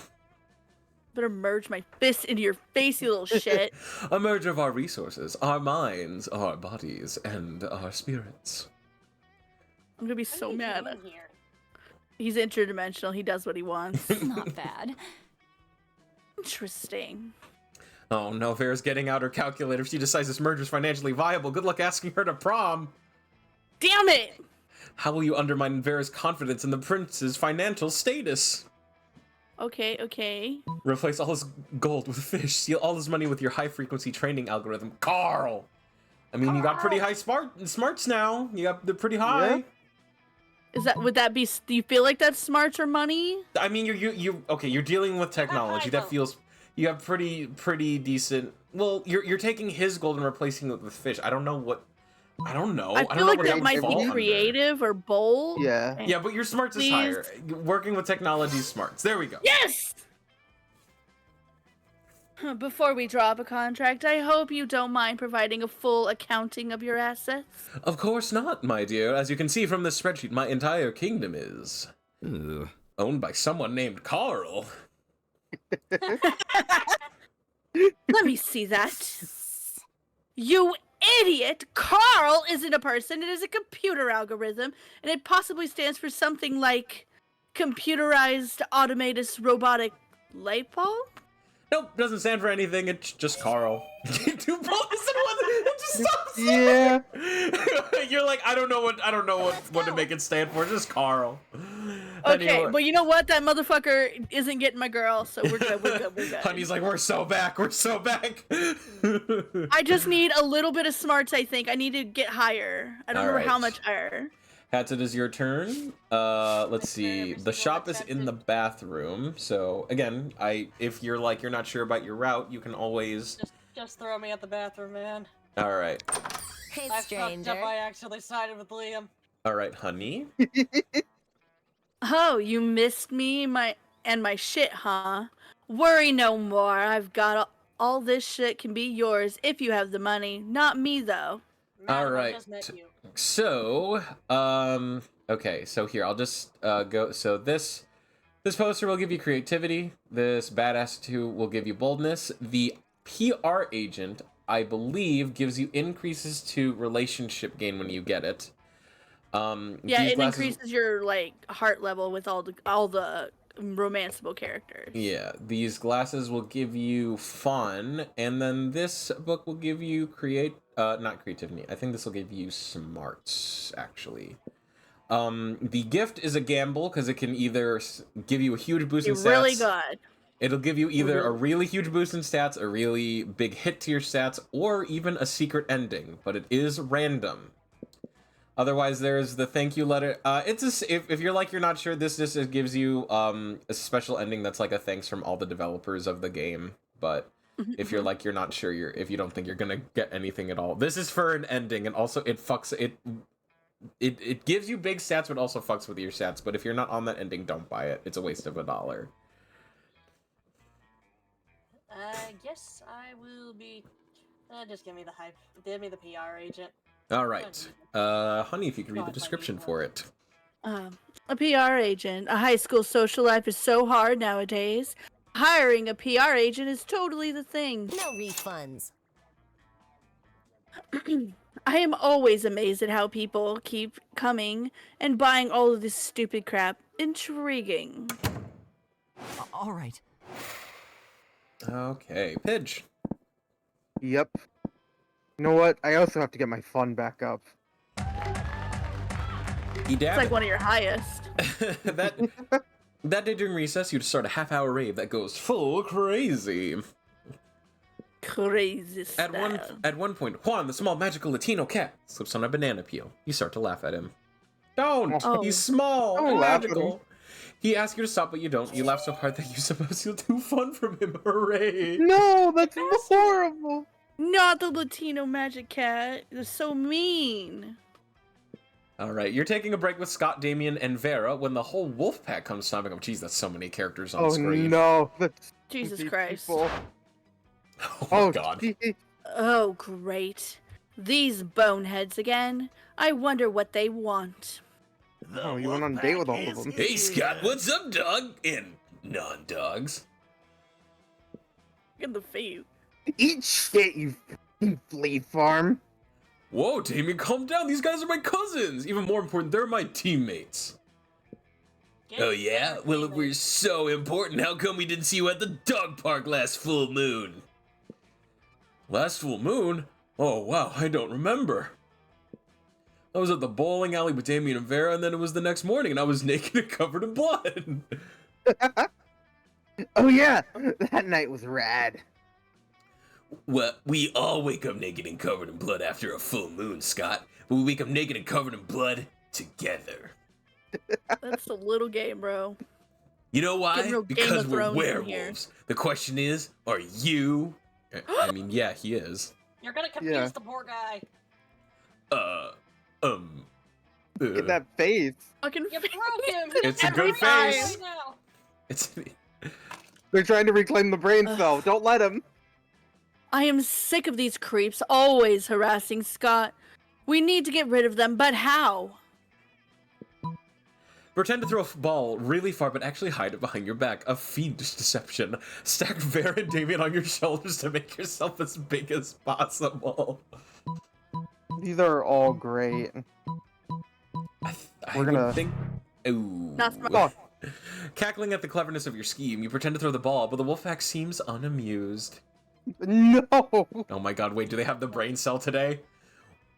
Better merge my fist into your face, you little shit. A merger of our resources, our minds, our bodies, and our spirits. I'm gonna be so What are you mad. doing here? He's interdimensional. He does what he wants. Not bad. Interesting. Oh no, Vera's getting out her calculator. If she decides this merger's financially viable, good luck asking her to prom. Damn it! How will you undermine Vera's confidence in the prince's financial status? Okay, okay. Replace all his gold with fish. Steal all his money with your high-frequency training algorithm. Carl! I mean, you got pretty high smarts now. They're pretty high. Yeah. Would that be, do you feel like that's smarts or money? I mean, you're dealing with technology. That feels, you have pretty decent, well, you're taking his gold and replacing it with fish. I don't know. I don't feel know like what that it might would fall be under. creative or bold. Yeah. Yeah, but your smarts is higher. Working with technology is smarts. There we go. Yes! Before we drop a contract, I hope you don't mind providing a full accounting of your assets. Of course not, my dear. As you can see from this spreadsheet, my entire kingdom is owned by someone named Carl. Let me see that. You idiot! Carl isn't a person, it is a computer algorithm, and it possibly stands for something like computerized automated robotic light bulb? Nope, doesn't stand for anything. It's just Carl. Two bullets in one. It just stops. Yeah. You're like, I don't know what to make it stand for. Just Carl. Okay, Anyway. but you know what? That motherfucker isn't getting my girl, so we're good. We're good. Honey's like, we're so back. I just need a little bit of smarts. I think I need to get higher. I don't remember how much higher. Hats, it is your turn. Let's see. The shop is in the bathroom. So again, if you're not sure about your route, you can always Just throw me at the bathroom, man. All right. Hey, I stranger. fucked up. I actually sided with Liam. All right, honey. Oh, you missed me, my shit, huh? Worry no more. I've got all this shit can be yours if you have the money. Not me though. All right. So, okay. So here, I'll just go. So this poster will give you creativity. This badass 2 will give you boldness. The PR agent, I believe, gives you increases to relationship gain when you get it. Yeah, it increases your heart level with all the romanceable characters. Yeah, these glasses will give you fun, and then this book will give you not creativity. I think this will give you smarts, actually. The gift is a gamble because it can either give you a huge boost in stats. Really good. It'll give you either a really huge boost in stats, a really big hit to your stats, or even a secret ending, but it is random. Otherwise, there's the thank you letter. If you're not sure, this just gives you a special ending that's like a thanks from all the developers of the game. But if you're not sure, if you don't think you're gonna get anything at all, this is for an ending, and also it gives you big stats, but also fucks with your stats. But if you're not on that ending, don't buy it. It's a waste of $1. I guess I will be. Just give me the hype. Give me the PR agent. All right, honey, if you could read the description for it. A PR agent. A high school social life is so hard nowadays. Hiring a PR agent is totally the thing. No refunds. I am always amazed at how people keep coming and buying all of this stupid crap. Intriguing. All right. Okay, Pidge. Yep. You know what? I also have to get my fun back up. It's like one of your highest. That day during recess, you'd start a half-hour rave that goes full crazy. Crazy style. At one point, Juan, the small magical Latino cat, slips on a banana peel. You start to laugh at him. Don't! Oh. He's small and laugh at him. magical. He asks you to stop, but you don't. You laugh so hard that you suppose you'll do fun from him. Hooray! No, that's horrible. Not the Latino magic cat. They're so mean. All right, you're taking a break with Scott, Damien, and Vera when the whole wolf pack comes stomping up. Jeez, that's so many characters on screen. Oh no! That's Jesus too many Christ. people. Oh God. Gee. Oh, great. These boneheads again. I wonder what they want. Oh, you went on a date with all of them. Hey, Scott, what's up, dog? And non-dogs. Look at the face. Eat shit, you f***ing flea farm. Whoa, Damien, calm down. These guys are my cousins. Even more important, they're my teammates. Oh yeah? Well, if we're so important, how come we didn't see you at the dog park last full moon? Last full moon? Oh, wow, I don't remember. I was at the bowling alley with Damien and Vera, and then it was the next morning, and I was naked and covered in blood. Oh yeah, that night was rad. Well, we all wake up naked and covered in blood after a full moon, Scott. But we wake up naked and covered in blood together. That's a little gay, bro. You know why? Get real Game Because of we're Thrones in here. werewolves. The question is, are you? I mean, yeah, he is. You're gonna confuse the poor guy. Look at that face. Fucking You broke him. It's a Every good time. face. Now. It's They're trying to reclaim the brain cell. Don't let them. I am sick of these creeps always harassing Scott. We need to get rid of them, but how? Pretend to throw a ball really far, but actually hide it behind your back. A fiendish deception. Stack Vera and Damien on your shoulders to make yourself as big as possible. These are all great. We're gonna think. Ooh. Not smart. Cackling at the cleverness of your scheme, you pretend to throw the ball, but the wolfpack seems unamused. No. Oh my god! Wait, do they have the brain cell today?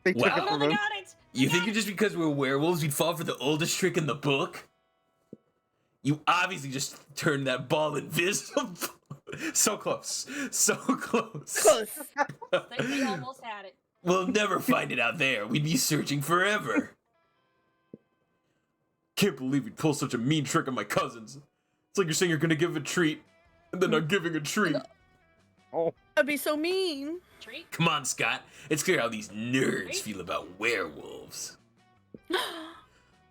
They took Wow. it from They him. got it. You think just because we're werewolves we'd fall for the oldest trick in the book? You obviously just turned that ball invisible. So close. So close. Close. They almost had it. We'll never find it out there. We'd be searching forever. Can't believe you'd pull such a mean trick on my cousins. It's like you're saying you're gonna give a treat, and then not giving a treat. Oh. That'd be so mean. Treat. Come on, Scott. It's clear how these nerds feel about werewolves.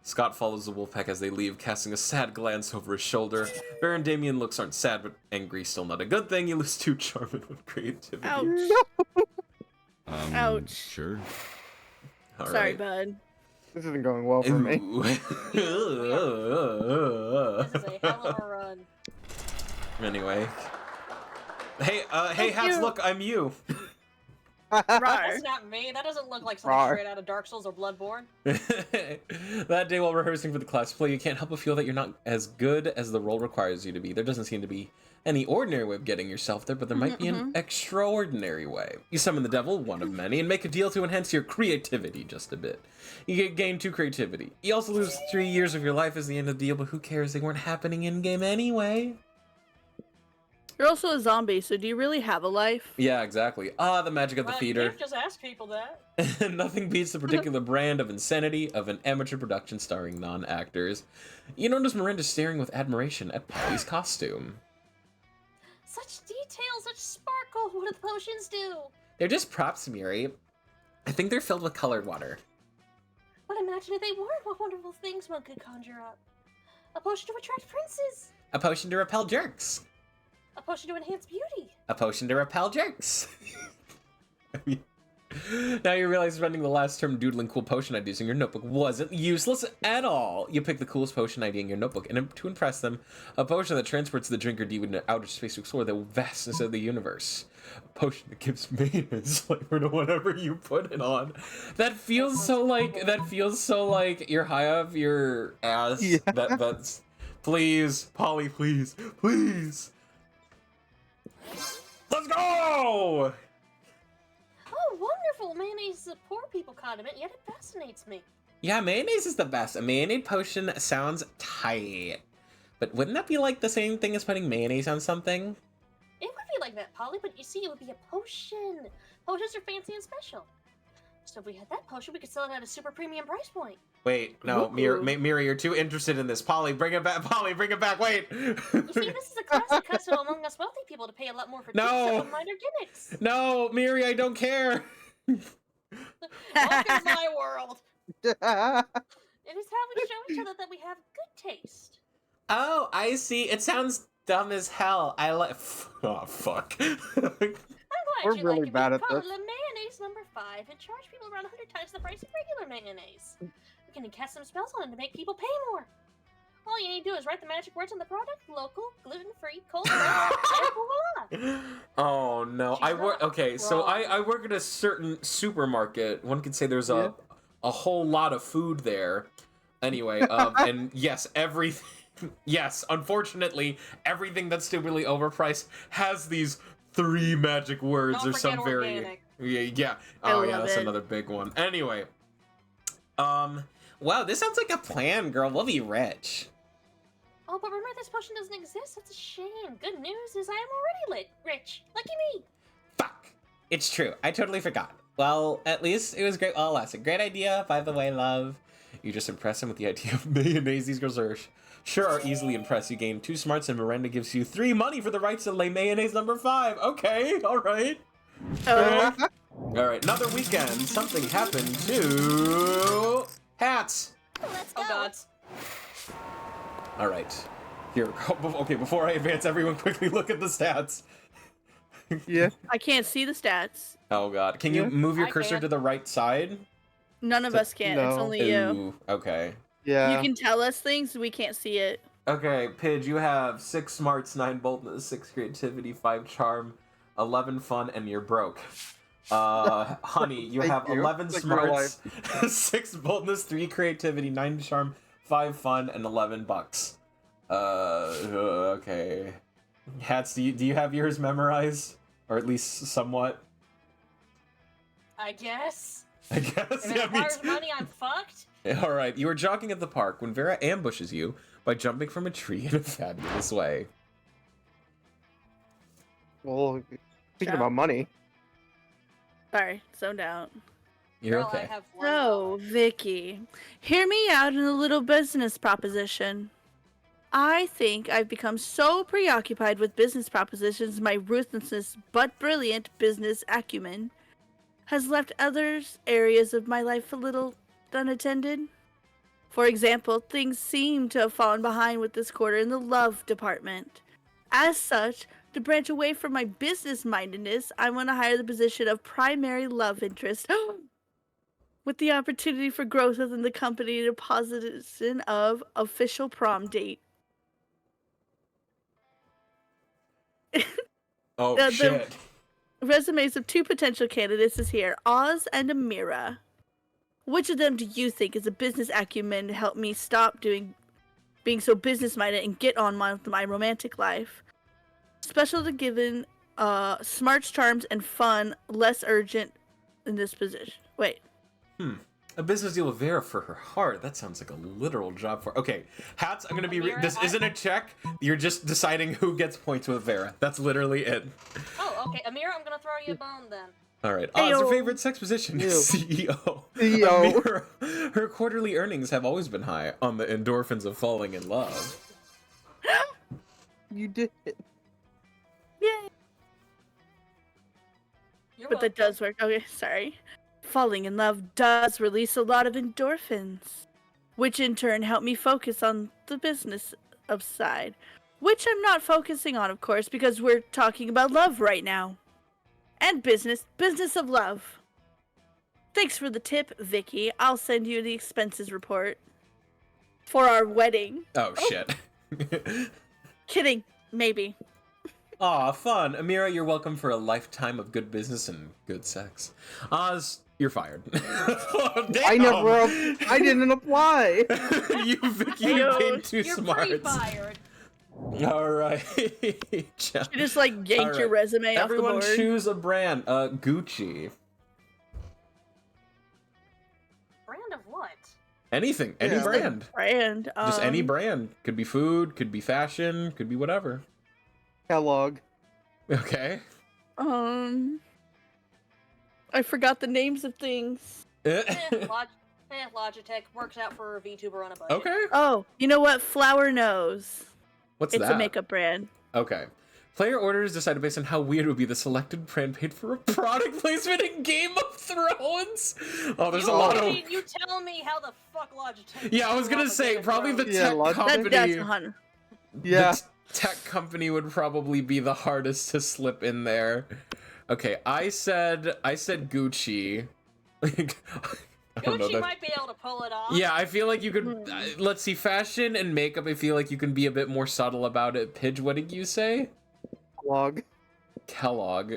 Scott follows the wolfpack as they leave, casting a sad glance over his shoulder. Vera and Damien looks aren't sad, but angry still not a good thing. You lose 2 charm and 1 creativity. Ouch. Ouch. Sure. All Sorry, right. bud. This isn't going well for me. Ooh. This is a hell of a run. Anyway. Hey, Thank Hats, you. look, I'm you. Rawr. That's not me. That doesn't look like something Rawr. straight out of Dark Souls or Bloodborne. That day while rehearsing for the class play, you can't help but feel that you're not as good as the role requires you to be. There doesn't seem to be any ordinary way of getting yourself there, but there might be an extraordinary way. You summon the devil, one of many, and make a deal to enhance your creativity just a bit. You gain 2 creativity. You also lose 3 years of your life as the end of the deal, but who cares? They weren't happening in-game anyway. You're also a zombie, so do you really have a life? Yeah, exactly. Ah, the magic of the Well, you theater. can't just ask people that. Nothing beats the particular brand of insanity of an amateur production starring non-actors. You notice Miranda staring with admiration at Polly's costume. Such detail, such sparkle. What do the potions do? They're just props, Miri. I think they're filled with colored water. But imagine if they weren't, what wonderful things one could conjure up. A potion to attract princes. A potion to repel jerks. A potion to enhance beauty. A potion to repel jerks. I mean, now you realize spending the last term doodling cool potion ideas in your notebook wasn't useless at all. You pick the coolest potion idea in your notebook, and to impress them, a potion that transports the drinker deep into outer space to explore the vastness of the universe. A potion that gives mayonnaise flavor to whatever you put it on. That feels so like you're high up your ass. Yeah. That's please, Polly, please. Let's go! Oh, wonderful! Mayonnaise is a poor people condiment, yet it fascinates me. Yeah, mayonnaise is the best. A mayonnaise potion sounds tight. But wouldn't that be like the same thing as putting mayonnaise on something? It would be like that, Polly, but you see, it would be a potion. Potions are fancy and special. So if we had that potion, we could sell it at a super premium price point. Wait, no, Ooh. Miri, you're too interested in this. Polly, bring it back. Wait. You see, this is a classic custom among us wealthy people to pay a lot more for No. tips and minor gimmicks. No, Miri, I don't care. Welcome to my world. It is how we show each other that we have good taste. Oh, I see. It sounds dumb as hell. I like. Oh, fuck. I'm We're really bad at call this. it mayonnaise number 5 and charge people around 100 times the price of regular mayonnaise. We can cast some spells on it to make people pay more. All you need to do is write the magic words on the product: local, gluten-free, cold and voila. Oh no, I She's work. not Okay, so wrong. I work at a certain supermarket. One could say there's a whole lot of food there. Anyway, and yes, everything. Yes, unfortunately, everything that's stupidly overpriced has these 3 magic words Don't or some forget variation. organic. Yeah. I Oh yeah, love that's it. another big one. Anyway, wow, this sounds like a plan, girl. We'll be rich. Oh, but remember this potion doesn't exist? That's a shame. Good news is I am already rich. Lucky me. Fuck. It's true. I totally forgot. Well, at least it was great. Well, that's a great idea, by the way, love. You just impress him with the idea of mayonnaise. These girls are sure are easily impressed. You gain 2 smarts and Miranda gives you 3 money for the rights to lay mayonnaise number 5. Okay, all right. All right, another weekend. Something happened to hats. Let's go. Oh god. All right. Here, okay, before I advance, everyone quickly look at the stats. Yeah. I can't see the stats. Oh god. Can you move your I cursor can. to the right side? None of us can. It's No. only you. Ooh, okay. Yeah. You can tell us things, we can't see it. Okay, Pidge, you have 6 smarts, 9 boldness, 6 creativity, 5 charm, 11 fun, and you're broke. Honey, you Thank have you. 11 Like real smarts, 6 boldness, 3 creativity, 9 charm, 5 fun, and 11 bucks. Okay. Hats, do you have yours memorized? Or at least somewhat? I guess. I guess, If it yeah, me requires too. money, I'm fucked. Alright, you are jogging at the park when Vera ambushes you by jumping from a tree in a fabulous way. Well, speaking Yeah. about money. Sorry, zoned out. You're Girl, I okay. have one So, dollar. Vicky, hear me out in a little business proposition. I think I've become so preoccupied with business propositions, my ruthlessness but brilliant business acumen has left other areas of my life a little unattended. For example, things seem to have fallen behind with this quarter in the love department. As such, to branch away from my business-mindedness, I want to hire the position of primary love interest with the opportunity for growth within the company to position of official prom date. Oh, the- shit. Resumes of 2 potential candidates is here, Oz and Amira. Which of them do you think is a business acumen to help me stop being so business-minded and get on with my romantic life? Special to given smarts, charms, and fun, less urgent in this position. Wait. A business deal with Vera for her heart. That sounds like a literal job for. Okay, Hats. I'm gonna be. Vera, This isn't a check. You're just deciding who gets points with Vera. That's literally it. Oh, okay. Amira, I'm gonna throw you a bone then. All right. Oz, her Ayo. favorite sex position is CEO. CEO. Amira, her quarterly earnings have always been high on the endorphins of falling in love. You did it. Yay. You're But that does work. Okay, sorry. Falling in love does release a lot of endorphins, which in turn help me focus on the business of side, which I'm not focusing on, of course, because we're talking about love right now. And business of love. Thanks for the tip, Vicky. I'll send you the expenses report for our wedding. Oh shit. Kidding, maybe. Aw, fun. Amira, you're welcome for a lifetime of good business and good sex. Oz, you're fired. Oh, I never. damn! I didn't apply. You, Vicky, you Ayo. paid 2 You're pretty smarts. fired. All right. You just like yanked your Alright. resume Everyone off the board. choose a brand. Gucci. Brand of what? Anything. Any Yeah. brand. Brand. Just any brand. Could be food, could be fashion, could be whatever. Kellogg. Okay. I forgot the names of things. Logitech works out for a VTuber on a budget. Okay. Oh, you know what? Flower Nose. What's It's that? a makeup brand. Okay. Player orders decided based on how weird would be the selected brand paid for a product placement in Game of Thrones. Oh, there's a lot of. You tell me how the fuck Logitech. Yeah, I was gonna Game say of probably the Thrones. Yeah, tech Logitech. company. That's 100. Yeah. The tech company would probably be the hardest to slip in there. Okay, I said Gucci. Like, I don't know Gucci that. might be able to pull it off. Yeah, I feel like you could. Let's see, fashion and makeup. I feel like you can be a bit more subtle about it. Pidge, what did you say? Kellogg. Kellogg.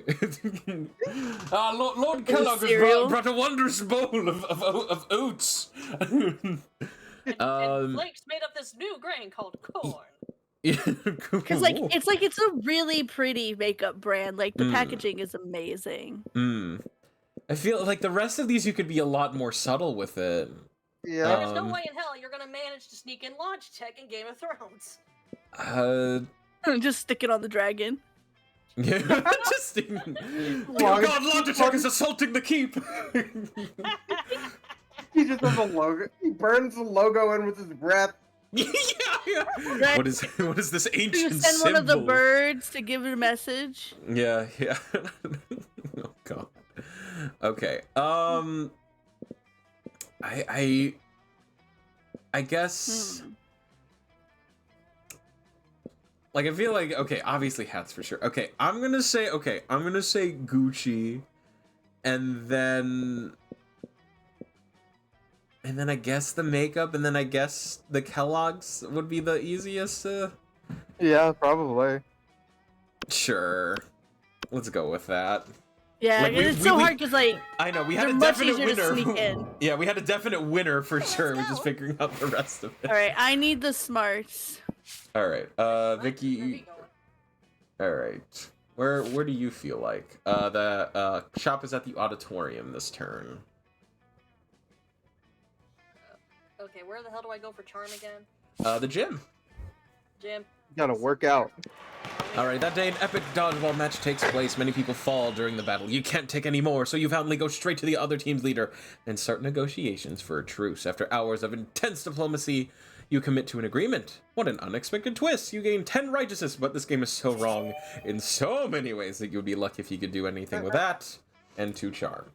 Lord Kellogg has cereal? brought a wondrous bowl of oats. And flakes made of this new grain called corn. Because it's a really pretty makeup brand. Like the Mm. packaging is amazing. I feel like the rest of these you could be a lot more subtle with it. Yeah. There's no way in hell you're gonna manage to sneak in Logitech in Game of Thrones. Just stick it on the dragon. Yeah, just dear God, Logitech is assaulting the keep. He just has a logo. He burns the logo in with his breath. Yeah. Right. What is this ancient Just send one of the symbol? birds to give it a message. Yeah. Oh God. Okay. I guess. Like, I feel like, okay, obviously hats for sure. Okay, I'm gonna say Gucci, and then I guess the makeup, and then I guess the Kellogg's would be the easiest. Yeah, probably. Sure, let's go with that. Yeah, Like, it's so hard because, like, I know we had they're a much definite easier to winner. sneak in. Yeah, we had a definite winner for sure. We're just figuring out the rest of it. All right, I need the smarts. All right, Vicky. All right, where do you feel like the shop is at the auditorium this turn? Okay, where the hell do I go for charm again? The gym. Gym. Gotta work out. Alright, that day an epic dodgeball match takes place. Many people fall during the battle. You can't take any more, so you valiantly go straight to the other team's leader and start negotiations for a truce. After hours of intense diplomacy, you commit to an agreement. What an unexpected twist! You gain 10 righteousness, but this game is so wrong in so many ways that you'd be lucky if you could do anything with that. And 2 charm.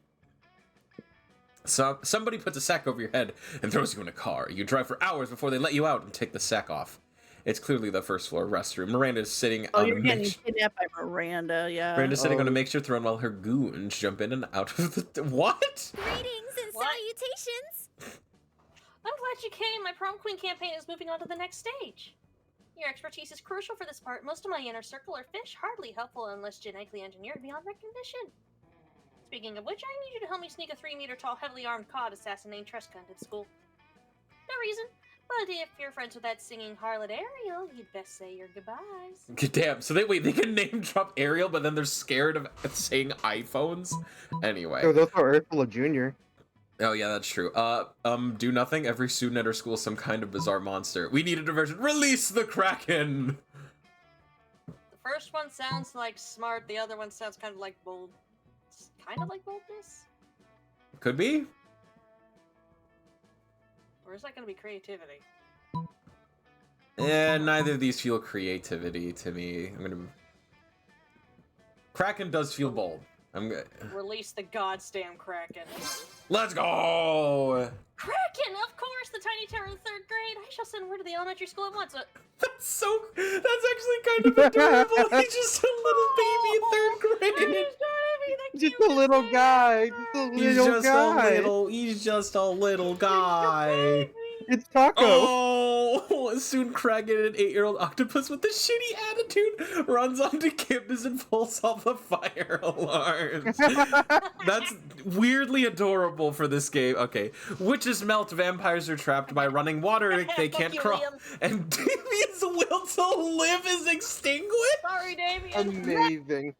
So, somebody puts a sack over your head and throws you in a car. You drive for hours before they let you out and take the sack off. It's clearly the first floor restroom. Miranda's sitting on you're a getting kidnapped by Miranda, yeah. Miranda's sitting on a makeshift throne while her goons jump in and out of the... What? Greetings and salutations. I'm glad you came. My prom queen campaign is moving on to the next stage. Your expertise is crucial for this part. Most of my inner circle are fish, hardly helpful unless genetically engineered beyond recognition. Speaking of which, I need you to help me sneak a 3-meter tall, heavily armed COD assassin named Trescant at school. No reason. But if you're friends with that singing harlot Ariel, you'd best say your goodbyes. Damn, so they can name drop Ariel, but then they're scared of saying iPhones? Anyway. Oh, those are Ursula Jr. Oh yeah, that's true. Do nothing. Every student at our school is some kind of bizarre monster. We need a diversion. Release the Kraken! The first one sounds like smart, the other one sounds kind of like bold. It's kind of like boldness? Could be? Or is that going to be creativity? Neither of these feel creativity to me. Kraken does feel bold. Release the goddamn Kraken. Let's go! Kraken, of course! The tiny terror in 3rd grade! I shall send word to the elementary school at once. That's actually kind of adorable. He's just a little baby in 3rd grade. Just a little guy. He's just a little guy. It's Taco. Oh, soon Kraken, an 8-year-old octopus with a shitty attitude, runs onto campus and pulls off the fire alarms. That's weirdly adorable for this game. Okay. Witches melt, vampires are trapped by running water, they can't crawl. And Damien's will to live is extinguished? Sorry, Damien. Amazing.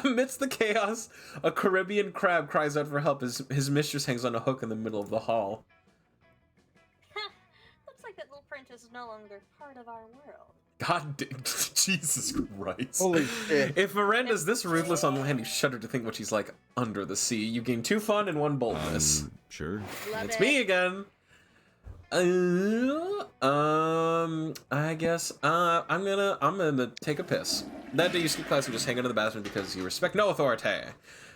Amidst the chaos, a Caribbean crab cries out for help as his mistress hangs on a hook in the middle of the hall. Looks like that little princess is no longer part of our world. God Jesus Christ. Holy shit. If Miranda's this ruthless on land, you shudder to think what she's like under the sea. You gain 2 fun and 1 boldness. Sure. It's me again. I guess I'm gonna take a piss. That day you skip class and just hang out in the bathroom because you respect no authority.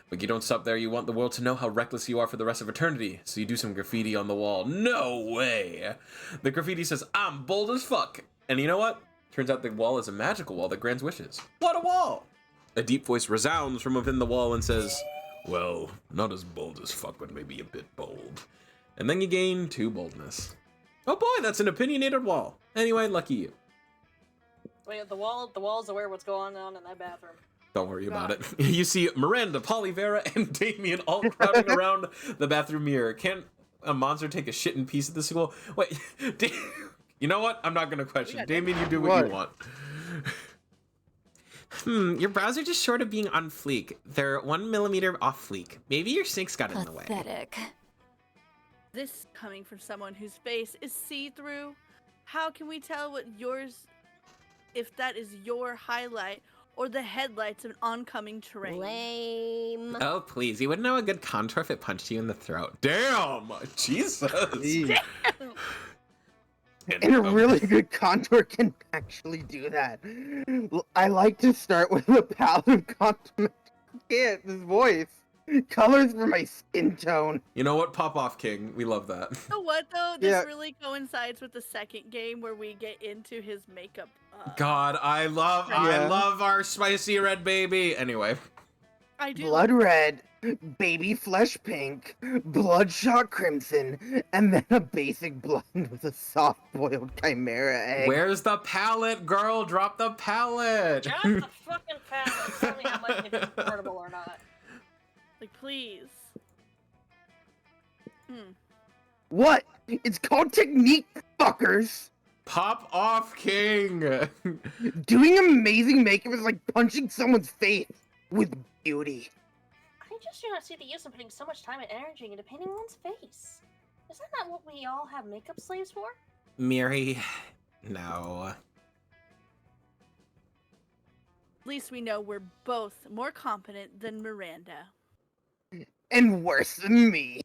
But you don't stop there. You want the world to know how reckless you are for the rest of eternity. So you do some graffiti on the wall. No way. The graffiti says, "I'm bold as fuck." And you know what? Turns out the wall is a magical wall that grants wishes. What a wall! A deep voice resounds from within the wall and says, "Well, not as bold as fuck, but maybe a bit bold." And then you gain 2 boldness. Oh boy, that's an opinionated wall. Anyway, lucky you. Wait, the wall's aware of what's going on in that bathroom. Don't worry about it. You see Miranda, Polyvera, and Damien all crowding around the bathroom mirror. Can't a monster take a shit in peace at the school? Wait, you know what? I'm not gonna question. Damien, you do what you want. Your brows are just short of being on fleek. They're 1 millimeter off fleek. Maybe your sink's got in the way. Pathetic. This coming from someone whose face is see-through. How can we tell what yours if that is your highlight or the headlights of an oncoming terrain. Lame. Oh, please. You wouldn't know a good contour if it punched you in the throat. Damn! Jesus! Damn. And a really good contour can actually do that. I like to start with a palette of contour. Yeah, this voice. Colors for my skin tone. You know what? Pop off, King. We love that. You know what though? This Yeah. really coincides with the second game where we get into his makeup. God, I love our spicy red baby. Anyway. I do. Blood red, baby flesh pink, bloodshot crimson, and then a basic blonde with a soft-boiled chimera egg. Where's the palette, girl? Drop the palette. Drop the fucking palette. Tell me how much if it's portable or not. Like, please. What? It's called technique, fuckers! Pop off, King. Doing amazing makeup is like punching someone's face with beauty. I just do not see the use of putting so much time and energy into painting one's face. Isn't that what we all have makeup slaves for? Miri, no. At least we know we're both more competent than Miranda. And worse than me.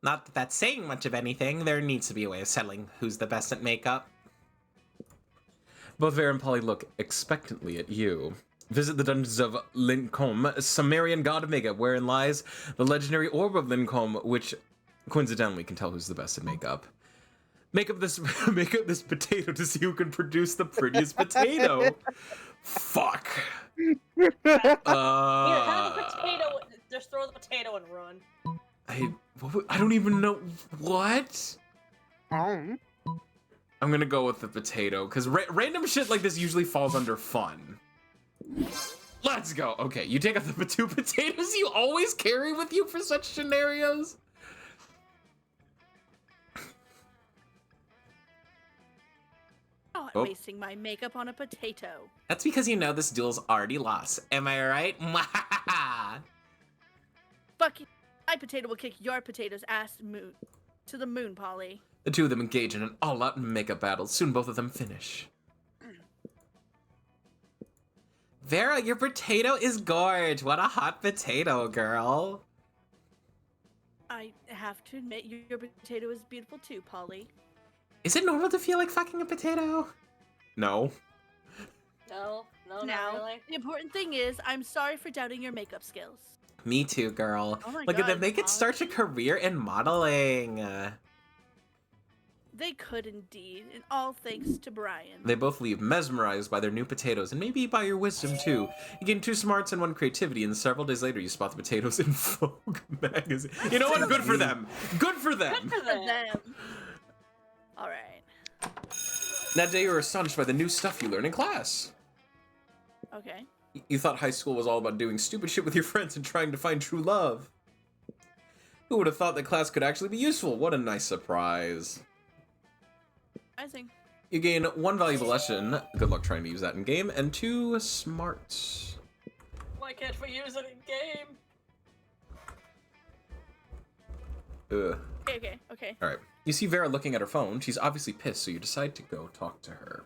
Not that that's saying much of anything. There needs to be a way of settling who's the best at makeup. Both Vera and Polly look expectantly at you. Visit the dungeons of Lincombe, a Sumerian god of makeup, wherein lies the legendary orb of Lincombe, which coincidentally can tell who's the best at makeup. Make up this potato to see who can produce the prettiest potato. Fuck. Here, have a potato. Just throw the potato and run. I don't even know what. I'm gonna go with the potato because random shit like this usually falls under fun. Let's go. Okay, you take out the two potatoes you always carry with you for such scenarios. Not wasting my makeup on a potato. That's because you know this duel's already lost. Am I right? Fuck you. My potato will kick your potato's ass to the moon, Polly. The two of them engage in an all-out makeup battle. Soon both of them finish. Vera, your potato is gorge. What a hot potato, girl. I have to admit, your potato is beautiful too, Polly. Is it normal to feel like fucking a potato? No. No, Now, not really. the important thing is, I'm sorry for doubting your makeup skills. Me too, girl. Oh my Look at them. God, They could start a career in modeling. They could indeed, and all thanks to Brian. They both leave mesmerized by their new potatoes, and maybe by your wisdom too. You gain 2 smarts and 1 creativity, and several days later you spot the potatoes in Vogue magazine. You know what? Good for them. Good for them. Good for them. All right. That day you were astonished by the new stuff you learned in class. Okay. You thought high school was all about doing stupid shit with your friends and trying to find true love. Who would have thought that class could actually be useful? What a nice surprise. I think. You gain 1 valuable lesson, good luck trying to use that in game, and 2 smarts. Why can't we use it in game? Ugh. Okay. Alright. You see Vera looking at her phone. She's obviously pissed, so you decide to go talk to her.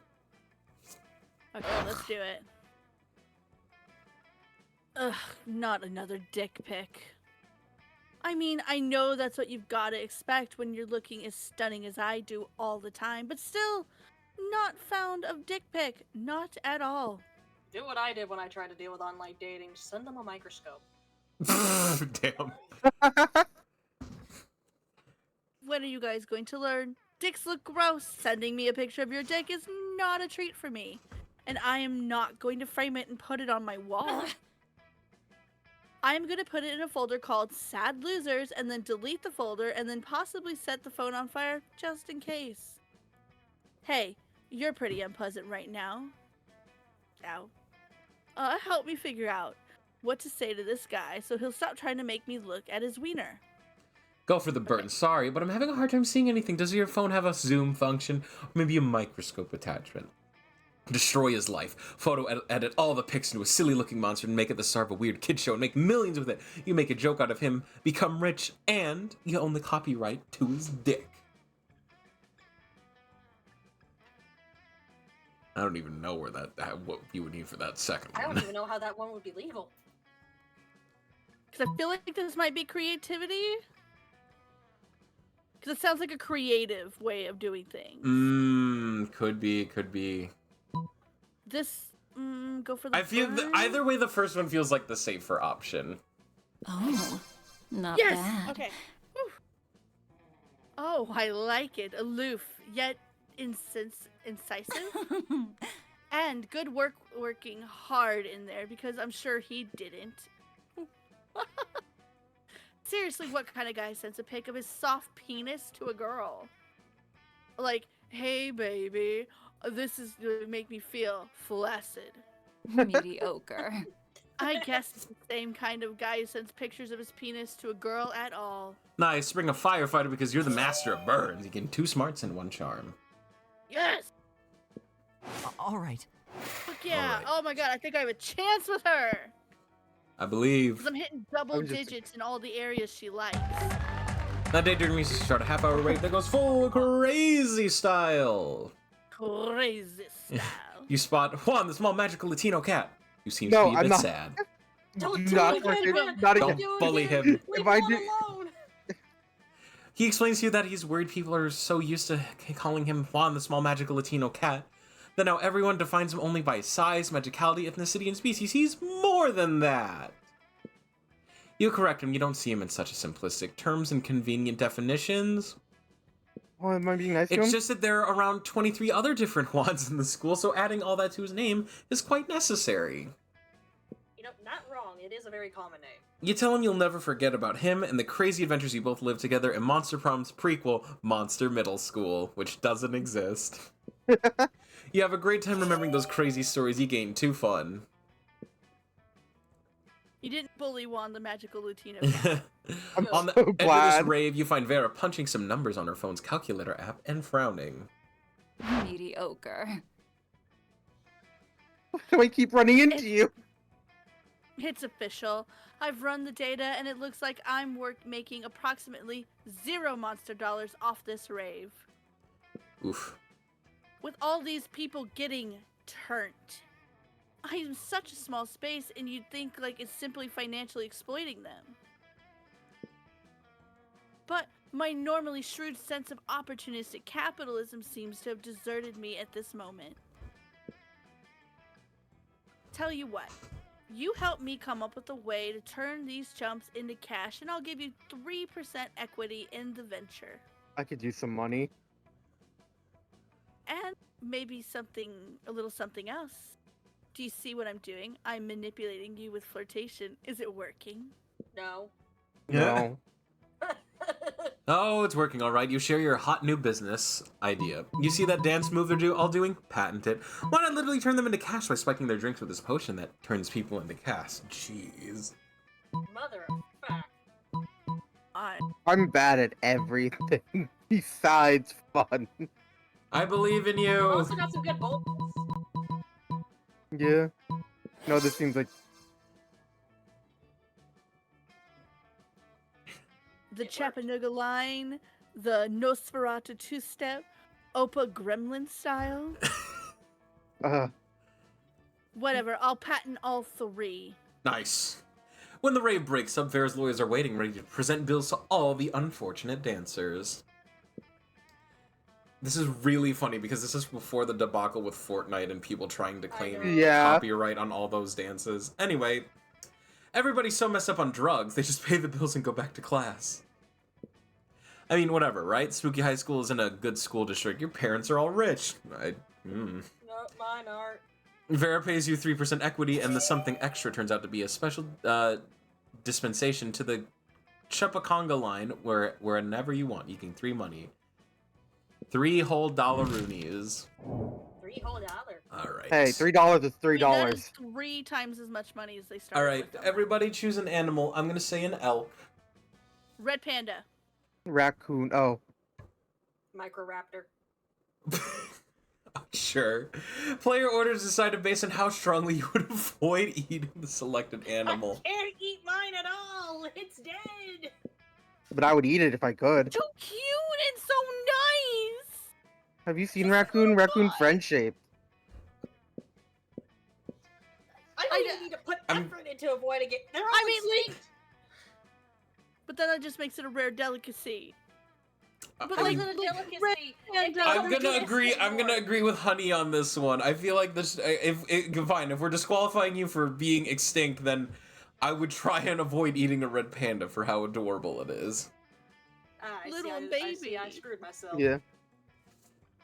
Okay, let's do it. Ugh, not another dick pic. I mean, I know that's what you've got to expect when you're looking as stunning as I do all the time, but still, not found of dick pic. Not at all. Do what I did when I tried to deal with online dating. Send them a microscope. Damn. When are you guys going to learn? Dicks look gross. Sending me a picture of your dick is not a treat for me. And I am not going to frame it and put it on my wall. I'm going to put it in a folder called Sad Losers and then delete the folder and then possibly set the phone on fire just in case. Hey, you're pretty unpleasant right now. Ow. Help me figure out what to say to this guy so he'll stop trying to make me look at his wiener. Go for the burn. Sorry, but I'm having a hard time seeing anything. Does your phone have a zoom function? Or maybe a microscope attachment? Destroy his life. Photo edit all the pics into a silly-looking monster and make it the star of a weird kid show and make millions with it. You make a joke out of him, become rich, and you own the copyright to his dick. I don't even know where what you would need for that second I one. don't even know how that one would be legal. Because I feel like this might be creativity. Because it sounds like a creative way of doing things. Could be. This, go for the I feel burn? either way, the first one feels like the safer option. Oh, not Yes! bad. Okay. Whew. Oh, I like it. Aloof, yet incisive. And good working hard in there, because I'm sure he didn't. Seriously, what kind of guy sends a pic of his soft penis to a girl? Like, hey baby, this is gonna make me feel flaccid. Mediocre. I guess it's the same kind of guy who sends pictures of his penis to a girl at all. Nice, bring a firefighter because you're the master of burns. You can 2 smarts and 1 charm. Yes! All right. Fuck yeah! Alright. Oh my god, I think I have a chance with her! I believe. Because I'm hitting double digits in all the areas she likes. That day during music start a half-hour rate that goes full crazy style. Crazy style. You spot Juan, the small magical Latino cat, who seems No, to be a I'm bit not. sad. Don't Do do not it fucking- again. not Don't again. bully again. him. Leave If I Juan do- alone. He explains to you that he's worried people are so used to calling him Juan, the small magical Latino cat, that now everyone defines him only by his size, magicality, ethnicity, and species. He's more than that. You correct him, you don't see him in such a simplistic terms and convenient definitions. Oh, am I being nice to him? It's just that there are around 23 other different Juans in the school, so adding all that to his name is quite necessary. You know, not wrong. It is a very common name. You tell him you'll never forget about him and the crazy adventures you both lived together in Monster Prom's prequel, Monster Middle School, which doesn't exist. You have a great time remembering those crazy stories you gained. Too fun. You didn't bully Juan, the magical Latino. I'm On the so end of this glad. rave, you find Vera punching some numbers on her phone's calculator app and frowning. Mediocre. Why do I keep running into you? It's official. I've run the data, and it looks like I'm making approximately 0 monster dollars off this rave. Oof. With all these people getting turned. I am such a small space, and you'd think like it's simply financially exploiting them. But my normally shrewd sense of opportunistic capitalism seems to have deserted me at this moment. Tell you what, you help me come up with a way to turn these chumps into cash, and I'll give you 3% equity in the venture. I could use some money. And maybe a little something else. Do you see what I'm doing? I'm manipulating you with flirtation. Is it working? No. No. Oh, it's working all right. You share your hot new business idea. You see that dance move they're all doing? Patent it. Why not literally turn them into cash by spiking their drinks with this potion that turns people into cash? Jeez. Mother of fuck. I'm bad at everything besides fun. I believe in You you. also got some good bolts. Yeah. No, this seems like The Chattanooga line, the Nosferatu two-step, Opa Gremlin style. Whatever, I'll patent all 3. Nice. When the rave breaks up, Vera's lawyers are waiting, ready to present bills to all the unfortunate dancers. This is really funny because this is before the debacle with Fortnite and people trying to claim Yeah. copyright on all those dances. Anyway, everybody's so messed up on drugs, they just pay the bills and go back to class. I mean, whatever, right? Spooky High School is in a good school district. Your parents are all rich. No, mine aren't. Vera pays you 3% equity, and the something extra turns out to be a special dispensation to the Chupaconga line, where whenever you want, you can 3 money. 3 whole dollaroonies. $3 whole. Alright. hey, $3 is $3. That is 3 times as much money as they started Alright, with. everybody choose an animal. I'm gonna say an elk. Red panda. Raccoon. Oh. Microraptor. Sure. Player orders decided based on how strongly you would avoid eating the selected animal. I can't eat mine at all. It's dead. But I would eat it if I could. So cute and so nice. Have you seen Raccoon? Raccoon friend shaped. I'm- effort into avoiding it. They're all I mean, extinct. But then that just makes it a rare delicacy. But How like, is it a like, delicacy? and, It I'm becomes gonna agree. I'm gonna anymore. agree with Honey on this one. I feel like this. Fine. If we're disqualifying you for being extinct, then I would try and avoid eating a red panda for how adorable it is. I Little see, I baby. screwed myself. Yeah.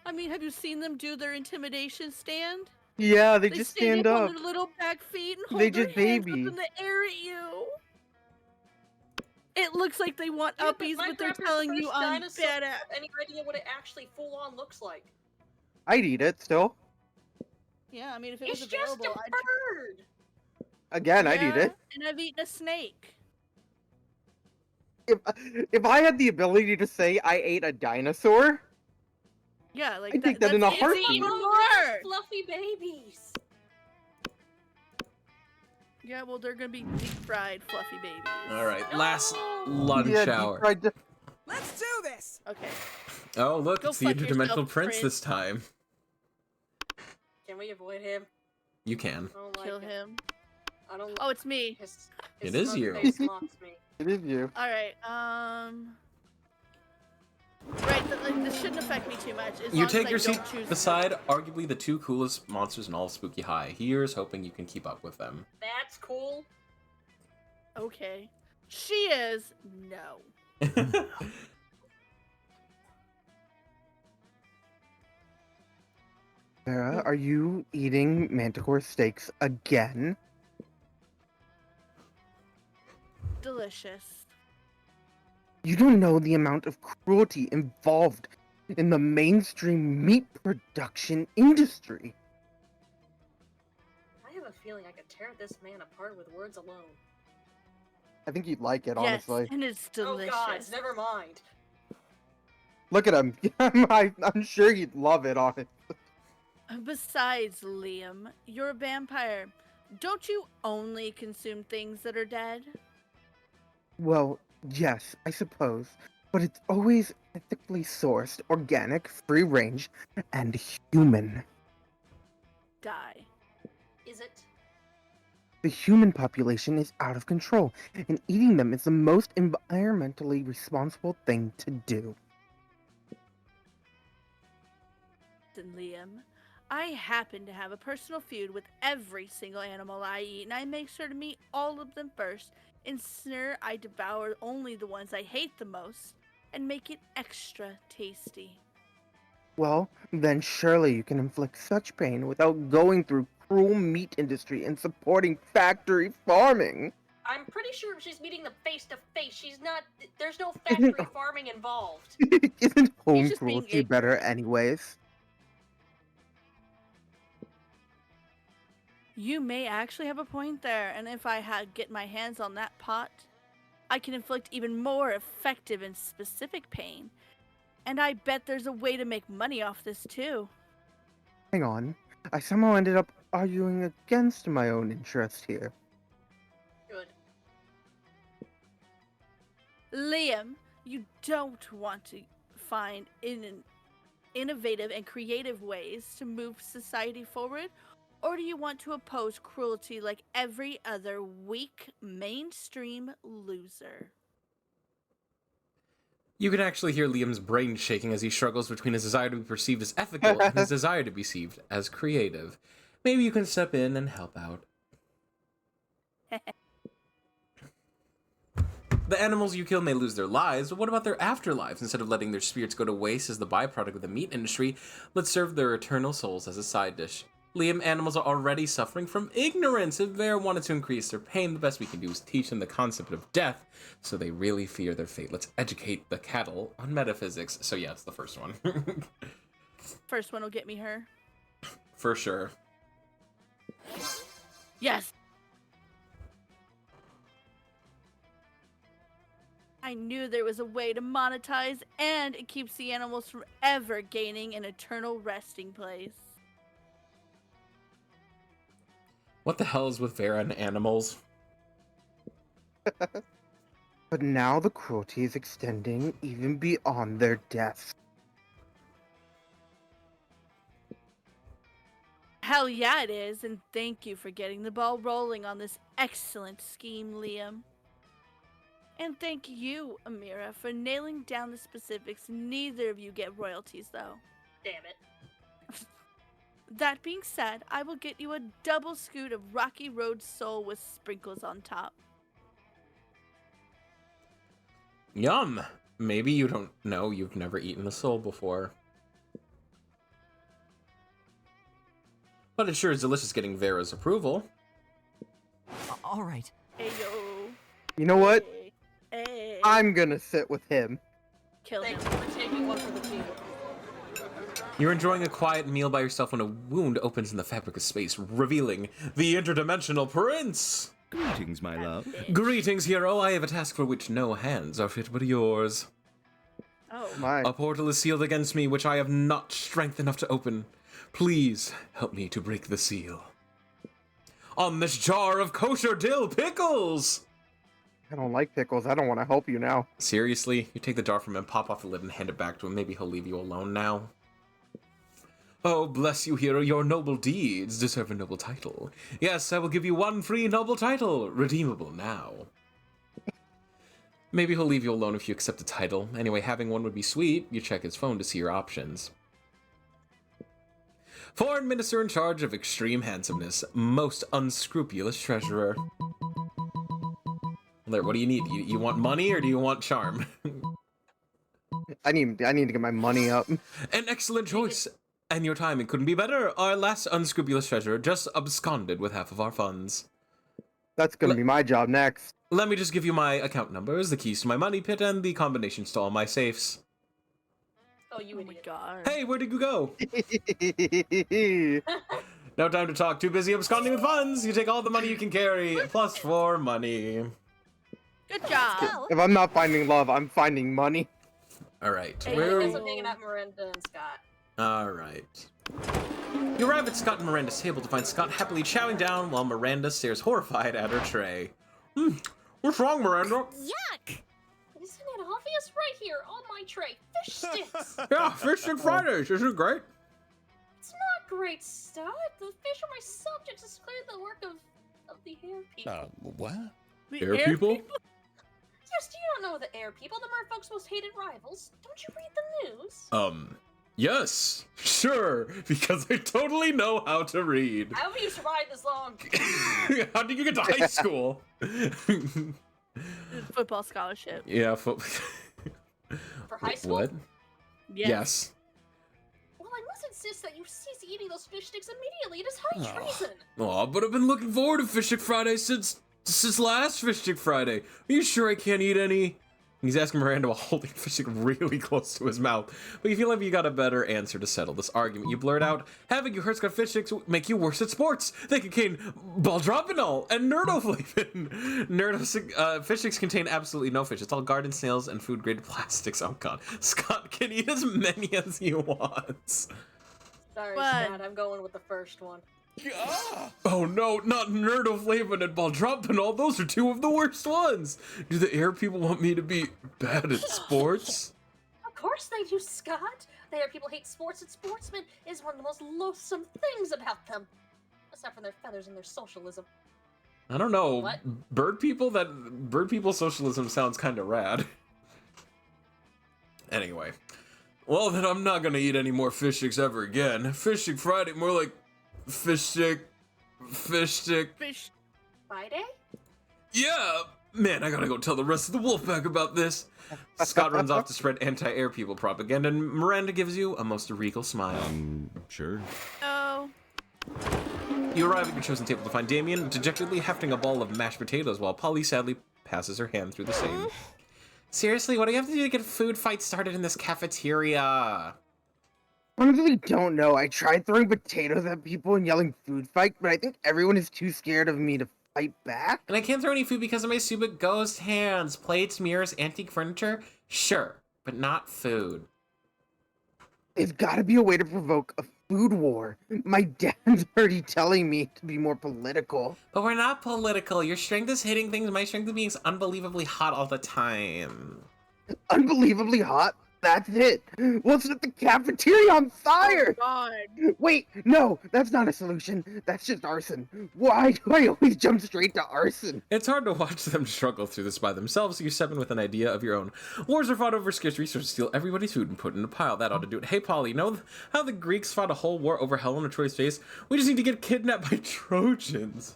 I mean, have you seen them do their intimidation stand? Yeah, they They just stand stand up on up. their little back feet and hold They their just hands baby. up in the air at you. It looks like they want Yeah, uppies, my but they're grandpa's the telling you first I'm dinosaur badass. have any idea what it actually full on looks like. I'd eat it still. Yeah, I mean, if it It's was just available, a I'd. bird. Again, I'd eat it. And I've eaten a snake. If I had the ability to say I ate a dinosaur, Yeah, like I'd take that in a that's heartbeat. even Oh, more. fluffy babies. Yeah, well, they're gonna be deep fried, fluffy babies. All right, last No. lunch yeah, deep hour. fried di- Let's do this. Okay. Oh, look, Go it's the fuck interdimensional yourself, prince Prince. this time. Can we avoid him? You can. I don't like Kill it. him. I don't. Oh, it's me. His It is smug you. Face mocks me. It is you. All right. Right. Like, this shouldn't affect me too much. As You long as take I your don't seat choose beside arguably the two coolest monsters in all of Spooky High. Here's hoping you can keep up with them. That's cool. Okay. She is no. Sarah, are you eating manticore steaks again? Delicious. You don't know the amount of cruelty involved in the mainstream meat production industry. I have a feeling I could tear this man apart with words alone. I think you'd like it, Yes, honestly. and it's delicious. Oh God, never mind. Look at him. I'm sure you'd love it, honestly. Besides, Liam, you're a vampire. Don't you only consume things that are dead? Well, yes, I suppose. But it's always ethically sourced, organic, free range, and human. Die. Is it? The human population is out of control, and eating them is the most environmentally responsible thing to do. Listen, Liam, I happen to have a personal feud with every single animal I eat, and I make sure to meet all of them first. Ensure I devour only the ones I hate the most, and make it extra tasty. Well, then surely you can inflict such pain without going through cruel meat industry and supporting factory farming. I'm pretty sure if she's meeting them face to face, she's not. There's no factory farming involved. Isn't home just being cruelty better anyways? You may actually have a point there, and if I get my hands on that pot, I can inflict even more effective and specific pain. And I bet there's a way to make money off this too. Hang on. I somehow ended up arguing against my own interest here. Good. Liam, you don't want to find innovative and creative ways to move society forward? Or do you want to oppose cruelty like every other weak, mainstream loser? You can actually hear Liam's brain shaking as he struggles between his desire to be perceived as ethical and his desire to be perceived as creative. Maybe you can step in and help out. The animals you kill may lose their lives, but what about their afterlives? Instead of letting their spirits go to waste as the byproduct of the meat industry, let's serve their eternal souls as a side dish. Liam, animals are already suffering from ignorance. If Vera wanted to increase their pain, the best we can do is teach them the concept of death, so they really fear their fate. Let's educate the cattle on metaphysics. So yeah, it's the first one. First one will get me her. For sure. Yes! I knew there was a way to monetize, and it keeps the animals from ever gaining an eternal resting place. What the hell is with Vera and animals? But now the cruelty is extending even beyond their deaths. Hell yeah, it is, and thank you for getting the ball rolling on this excellent scheme, Liam. And thank you, Amira, for nailing down the specifics. Neither of you get royalties, though. Damn it. That being said, I will get you a double scoot of Rocky Road Soul with sprinkles on top. Yum! Maybe you don't know you've never eaten a soul before. But it sure is delicious getting Vera's approval. All right. Hey, yo. You know what? Hey. I'm gonna sit with him. Kill him. Thanks for taking one for the team. You're enjoying a quiet meal by yourself when a wound opens in the fabric of space, revealing the interdimensional prince! Greetings, my love. Greetings, hero. I have a task for which no hands are fit but yours. Oh. My. A portal is sealed against me, which I have not strength enough to open. Please help me to break the seal. On this jar of kosher dill pickles! I don't like pickles. I don't want to help you now. Seriously? You take the jar from him, pop off the lid, and hand it back to him. Maybe he'll leave you alone now. Oh, bless you, hero. Your noble deeds deserve a noble title. Yes, I will give you one free noble title, redeemable now. Maybe he'll leave you alone if you accept the title. Anyway, having one would be sweet. You check his phone to see your options. Foreign minister in charge of extreme handsomeness, most unscrupulous treasurer. There, what do you need? You want money or do you want charm? I need to get my money up. An excellent choice. And your timing couldn't be better. Our last unscrupulous treasurer just absconded with half of our funds. That's gonna be my job next. Let me just give you my account numbers, the keys to my money pit, and the combinations to all my safes. Oh, you Oh my idiot. god. Hey, where did you go? No time to talk. Too busy absconding with funds. You take all the money you can carry, plus 4 money. Good job. If I'm not finding love, I'm finding money. All right. Hey, I Where? guess I'm hanging out Miranda and Scott. All right. You arrive at Scott and Miranda's table to find Scott happily chowing down while Miranda stares horrified at her tray. What's wrong, Miranda? Yuck! Isn't it obvious right here on my tray? Fish sticks! Yeah, Fish Stick Fridays. Isn't it great? It's not great stuff. The fish are my subjects. It's clearly the work of the air people. What? The Air people? Yes, do you not know the air people, the merfolk's most hated rivals? Don't you read the news? Yes, sure, because I totally know how to read. How have you survived this long? How did you get to high school? Football scholarship. Yeah, For high school? What? Yes. Well, I must insist that you cease eating those fish sticks immediately. It is high treason. Aw, but I've been looking forward to Fish Stick Friday since last Fish Stick Friday. Are you sure I can't eat any? He's asking Miranda while holding Fish Stick really close to his mouth. But you feel like you got a better answer to settle this argument. You blurt out, "Having you Hertzgot fish sticks make you worse at sports. They contain baldropinol and nerdoflavin. Fish sticks contain absolutely no fish. It's all garden snails and food-grade plastics." Oh god. Scott can eat as many as he wants. Sorry, What? Scott, I'm going with the first one. Oh no, not nerdoflavin and baldropinol. Those are 2 of the worst ones. Do the air people want me to be bad at sports? Of course they do, Scott. The air people hate sports, and sportsmen is one of the most loathsome things about them. Aside from their feathers and their socialism. I don't know. What? Bird people socialism sounds kind of rad. Anyway. Well, then I'm not gonna eat any more fish sticks ever again. Fish Stick Friday, more like fish stick. Fish. Friday? Yeah! Man, I gotta go tell the rest of the Wolfpack about this. Scott runs off to spread anti-air people propaganda, and Miranda gives you a most regal smile. Sure. Oh. You arrive at your chosen table to find Damien dejectedly hefting a ball of mashed potatoes while Polly sadly passes her hand through the same. Seriously, what do you have to do to get a food fight started in this cafeteria? Honestly, don't know. I tried throwing potatoes at people and yelling food fight, but I think everyone is too scared of me to fight back. And I can't throw any food because of my stupid ghost hands. Plates, mirrors, antique furniture? Sure, but not food. There's gotta be a way to provoke a food war. My dad's already telling me to be more political. But we're not political. Your strength is hitting things. My strength is being unbelievably hot all the time. Unbelievably hot? That's it. We'll set the cafeteria on fire. God. Wait, no, that's not a solution. That's just arson. Why do I always jump straight to arson? It's hard to watch them struggle through this by themselves, so you step in with an idea of your own. Wars are fought over scarce resources, steal everybody's food and put it in a pile. That ought to do it. Hey, Polly, know how the Greeks fought a whole war over Helena Troy's face? We just need to get kidnapped by Trojans.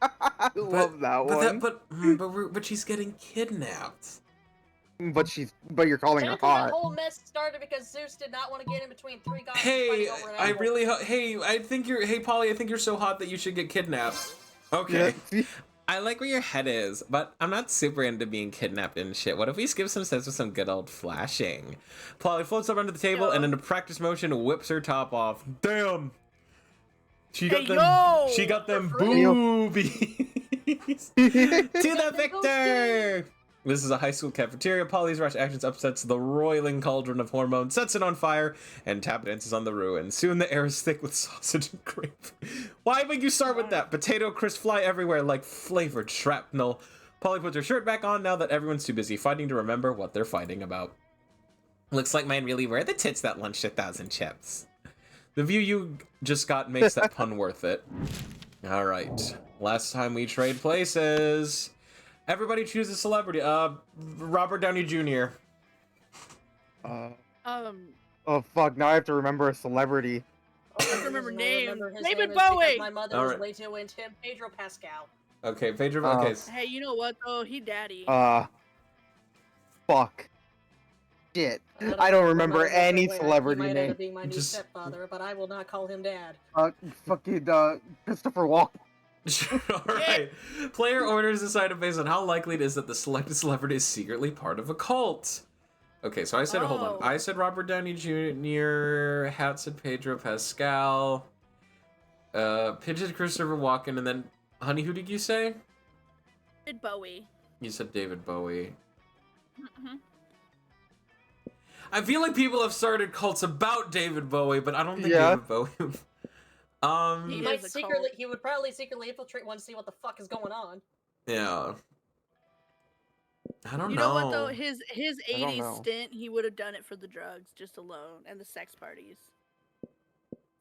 I love that one. But she's getting kidnapped. But you're calling her Technically, that hot. whole mess started because Zeus did not want to get in between three gods. Hey, fighting over an I apple. really, hey, Polly, I think you're so hot that you should get kidnapped. Okay. Yeah. I like where your head is, but I'm not super into being kidnapped and shit. What if we skip some steps with some good old flashing? Polly floats up onto the table and in a practice motion whips her top off. Damn! She got them boobies! To the victor! This is a high school cafeteria. Polly's rash actions upsets the roiling cauldron of hormones, sets it on fire, and tap dances on the ruin. Soon the air is thick with sausage and grape. Why would you start with that? Potato crisps fly everywhere like flavored shrapnel. Polly puts her shirt back on now that everyone's too busy fighting to remember what they're fighting about. Looks like mine really were the tits that lunched 1,000 chips. The view you just got makes that pun worth it. All right. Last time we trade places. Everybody choose a celebrity. Robert Downey Jr. Oh fuck! Now I have to remember a celebrity. I don't remember names. His David name is because Bowie. My mother All was right. way too into him. Pedro Pascal. Okay, Pedro. Okay. Hey, you know what though? He daddy. Fuck. Shit. I don't remember any celebrity He might end name. up being my new stepfather, but I will not call him dad. Fucking Christopher Walken. Alright. Player orders decide based on how likely it is that the selected celebrity is secretly part of a cult. Okay, so I said, hold on. I said Robert Downey Jr., Hat said Pedro Pascal, Pidge said Christopher Walken, and then, honey, who did you say? David Bowie. You said David Bowie. Mm-hmm. I feel like people have started cults about David Bowie, but I don't think Yeah. David Bowie... He would probably secretly infiltrate one to see what the fuck is going on. Yeah. I don't know. You know what though? His I don't 80s know. stint, he would have done it for the drugs just alone and the sex parties.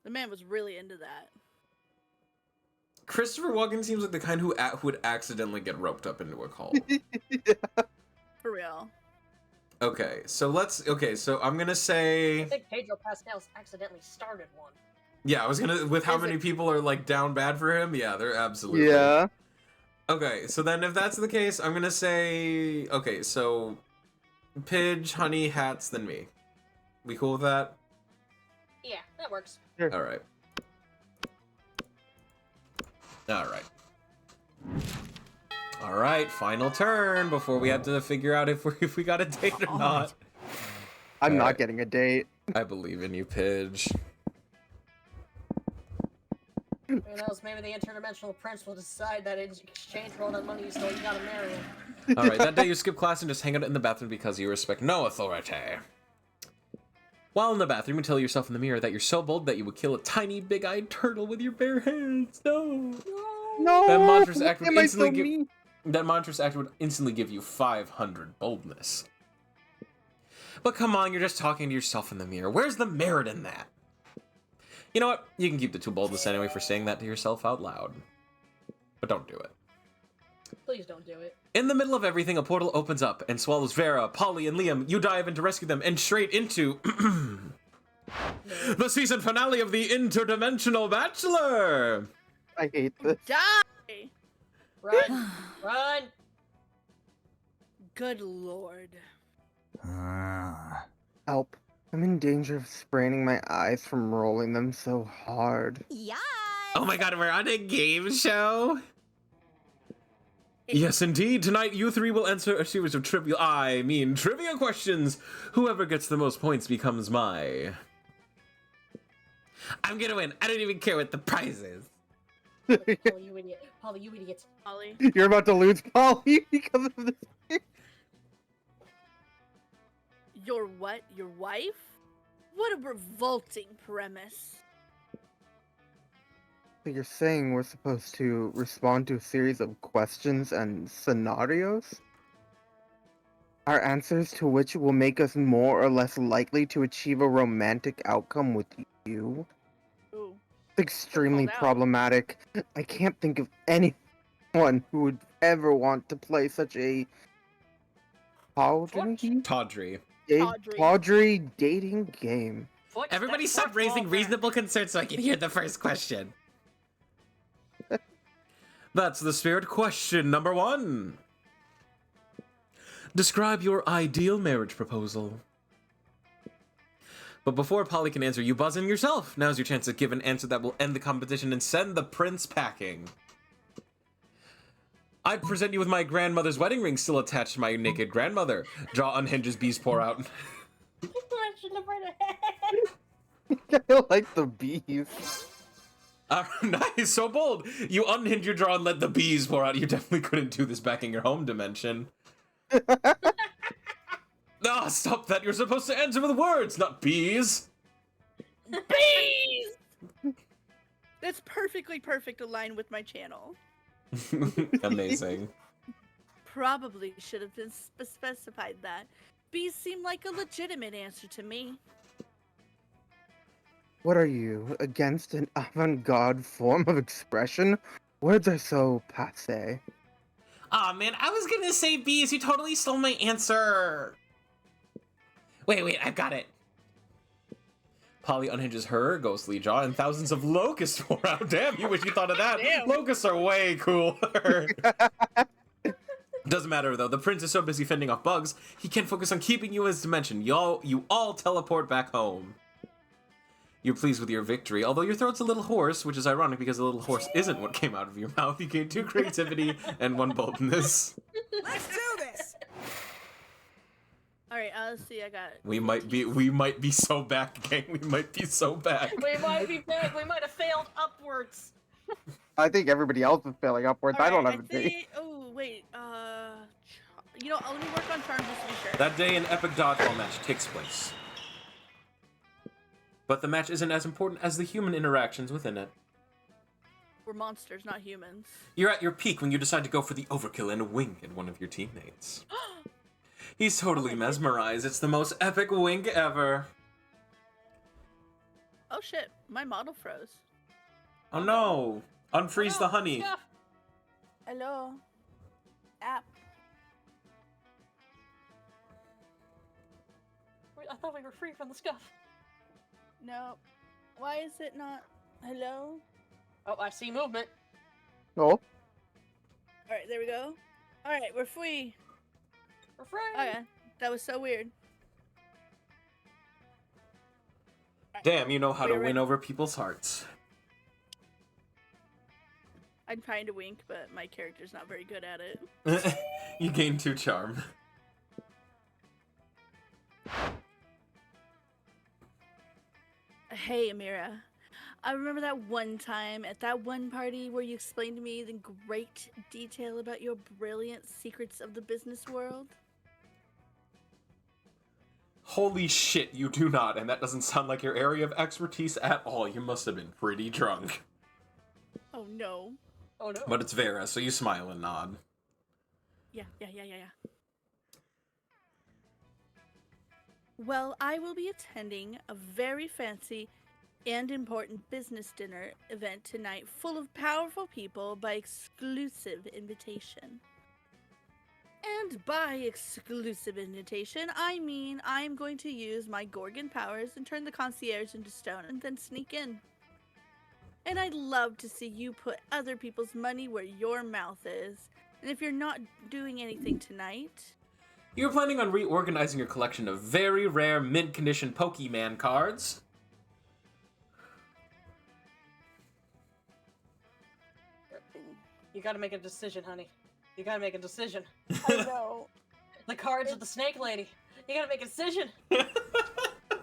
The man was really into that. Christopher Walken seems like the kind who would accidentally get roped up into a cult. For real. Okay, so I'm gonna say... I think Pedro Pascal's accidentally started one. Yeah, I was gonna... With how many people are, like, down bad for him? Yeah, they're absolutely... Yeah. Okay, so then if that's the case, I'm gonna say... Okay, so... Pidge, Honey, Hats, then me. We cool with that? Yeah, that works. Alright. Alright. Alright, final turn before we have to figure out if we got a date or not. I'm not Alright. getting a date. I believe in you, Pidge. Who knows, maybe the interdimensional prince will decide that in exchange for all that money you stole, you gotta marry him. Alright, that day you skip class and just hang out in the bathroom because you respect no authority. While in the bathroom, you tell yourself in the mirror that you're so bold that you would kill a tiny, big-eyed turtle with your bare hands. No. No. That monstrous act why would am I so instantly give... mean? That monstrous act would instantly give you 500 boldness. But come on, you're just talking to yourself in the mirror. Where's the merit in that? You know what? You can keep the 2 boldness anyway for saying that to yourself out loud. But don't do it. Please don't do it. In the middle of everything, a portal opens up and swallows Vera, Polly, and Liam. You dive in to rescue them and straight into... the season finale of The Interdimensional Bachelor! I hate this. Die! Run! Run! Good lord. Help. I'm in danger of spraining my eyes from rolling them so hard. Yikes! Oh my god, we're on a game show? Yes, indeed. Tonight, you 3 will answer a series of trivia questions. Whoever gets the most points becomes my... I'm gonna win. I don't even care what the prize is. Polly, you idiot. Polly, you idiot. Polly. You're about to lose Polly because of this. Your what? Your wife? What a revolting premise. So you're saying we're supposed to respond to a series of questions and scenarios? Our answers to which will make us more or less likely to achieve a romantic outcome with you. Ooh. It's extremely called out. problematic. I can't think of anyone who would ever want to play such a tawdry Tawdry. dating game. Everybody stop raising reasonable concerns so I can hear the first question. That's the spirit question number 1. Describe your ideal marriage proposal. But before Polly can answer, you buzz in yourself. Now's your chance to give an answer that will end the competition and send the prince packing. I present you with my grandmother's wedding ring still attached to my naked grandmother. Draw unhinges, bees pour out. I like the bees. Nice, so bold. You unhinge your draw and let the bees pour out. You definitely couldn't do this back in your home dimension. Ah, stop that. You're supposed to answer with words, not bees. Bees! That's perfect aligned with my channel. Amazing. Probably should have been specified that. Bees seem like a legitimate answer to me. What are you, against an avant-garde form of expression? Words are so passé. Aw, man, I was gonna say bees. You totally stole my answer. Wait, I've got it. Polly unhinges her ghostly jaw and thousands of locusts pour out. Damn, you wish you thought of that. Damn. Locusts are way cooler. Doesn't matter though, the prince is so busy fending off bugs, he can't focus on keeping you in his dimension. You all teleport back home. You're pleased with your victory, although your throat's a little hoarse, which is ironic because a little horse isn't what came out of your mouth. You gained 2 creativity and 1 boldness. Let's do this. All right, let's see. I got it. We might be so back, gang. We might be so back. We might be back. We might have failed upwards. I think everybody else is failing upwards. I don't have to think... Oh, wait. You know, let me work on charm just to be sure. That day, an epic dodgeball match takes place. But the match isn't as important as the human interactions within it. We're monsters, not humans. You're at your peak when you decide to go for the overkill and wink at one of your teammates. He's totally mesmerized. It's the most epic wink ever. Oh shit, my model froze. Oh no! Unfreeze the honey. Scuff. Hello. App. I thought we were free from the scuff. No. Why is it not? Hello? Oh, I see movement. Oh. Alright, there we go. Alright, we're free. We're free. Okay, that was so weird. Damn, you know how to We're win ready. over people's hearts. I'm trying to wink, but my character's not very good at it. You gain 2 charm. Hey, Amira. I remember that one time at that one party where you explained to me in great detail about your brilliant secrets of the business world. Holy shit, you do not, and that doesn't sound like your area of expertise at all. You must have been pretty drunk. Oh no. Oh no. But it's Vera, so you smile and nod. Yeah. Well, I will be attending a very fancy and important business dinner event tonight full of powerful people by exclusive invitation. And by exclusive invitation, I mean I am going to use my Gorgon powers and turn the concierge into stone and then sneak in. And I'd love to see you put other people's money where your mouth is. And if you're not doing anything tonight... You're planning on reorganizing your collection of very rare mint-condition Pokemon cards? You gotta make a decision, honey. You gotta make a decision. I know. The cards with the snake lady. You gotta make a decision.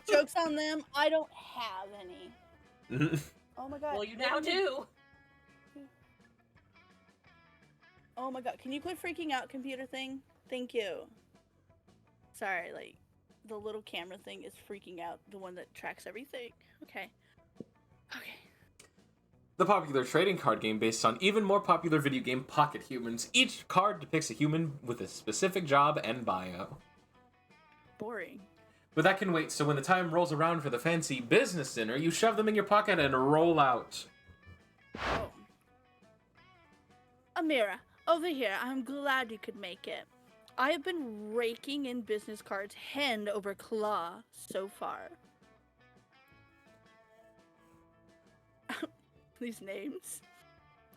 Joke's on them, I don't have any. Oh my god. Well, you now do. Oh my god, can you quit freaking out, computer thing? Thank you. Sorry, like, the little camera thing is freaking out, the one that tracks everything. Okay. The popular trading card game based on even more popular video game Pocket Humans. Each card depicts a human with a specific job and bio. boring. But that can wait, so when the time rolls around for the fancy business dinner, you shove them in your pocket and roll out. Oh. Amira, over here. I'm glad you could make it. I have been raking in business cards hand over claw so far. These names.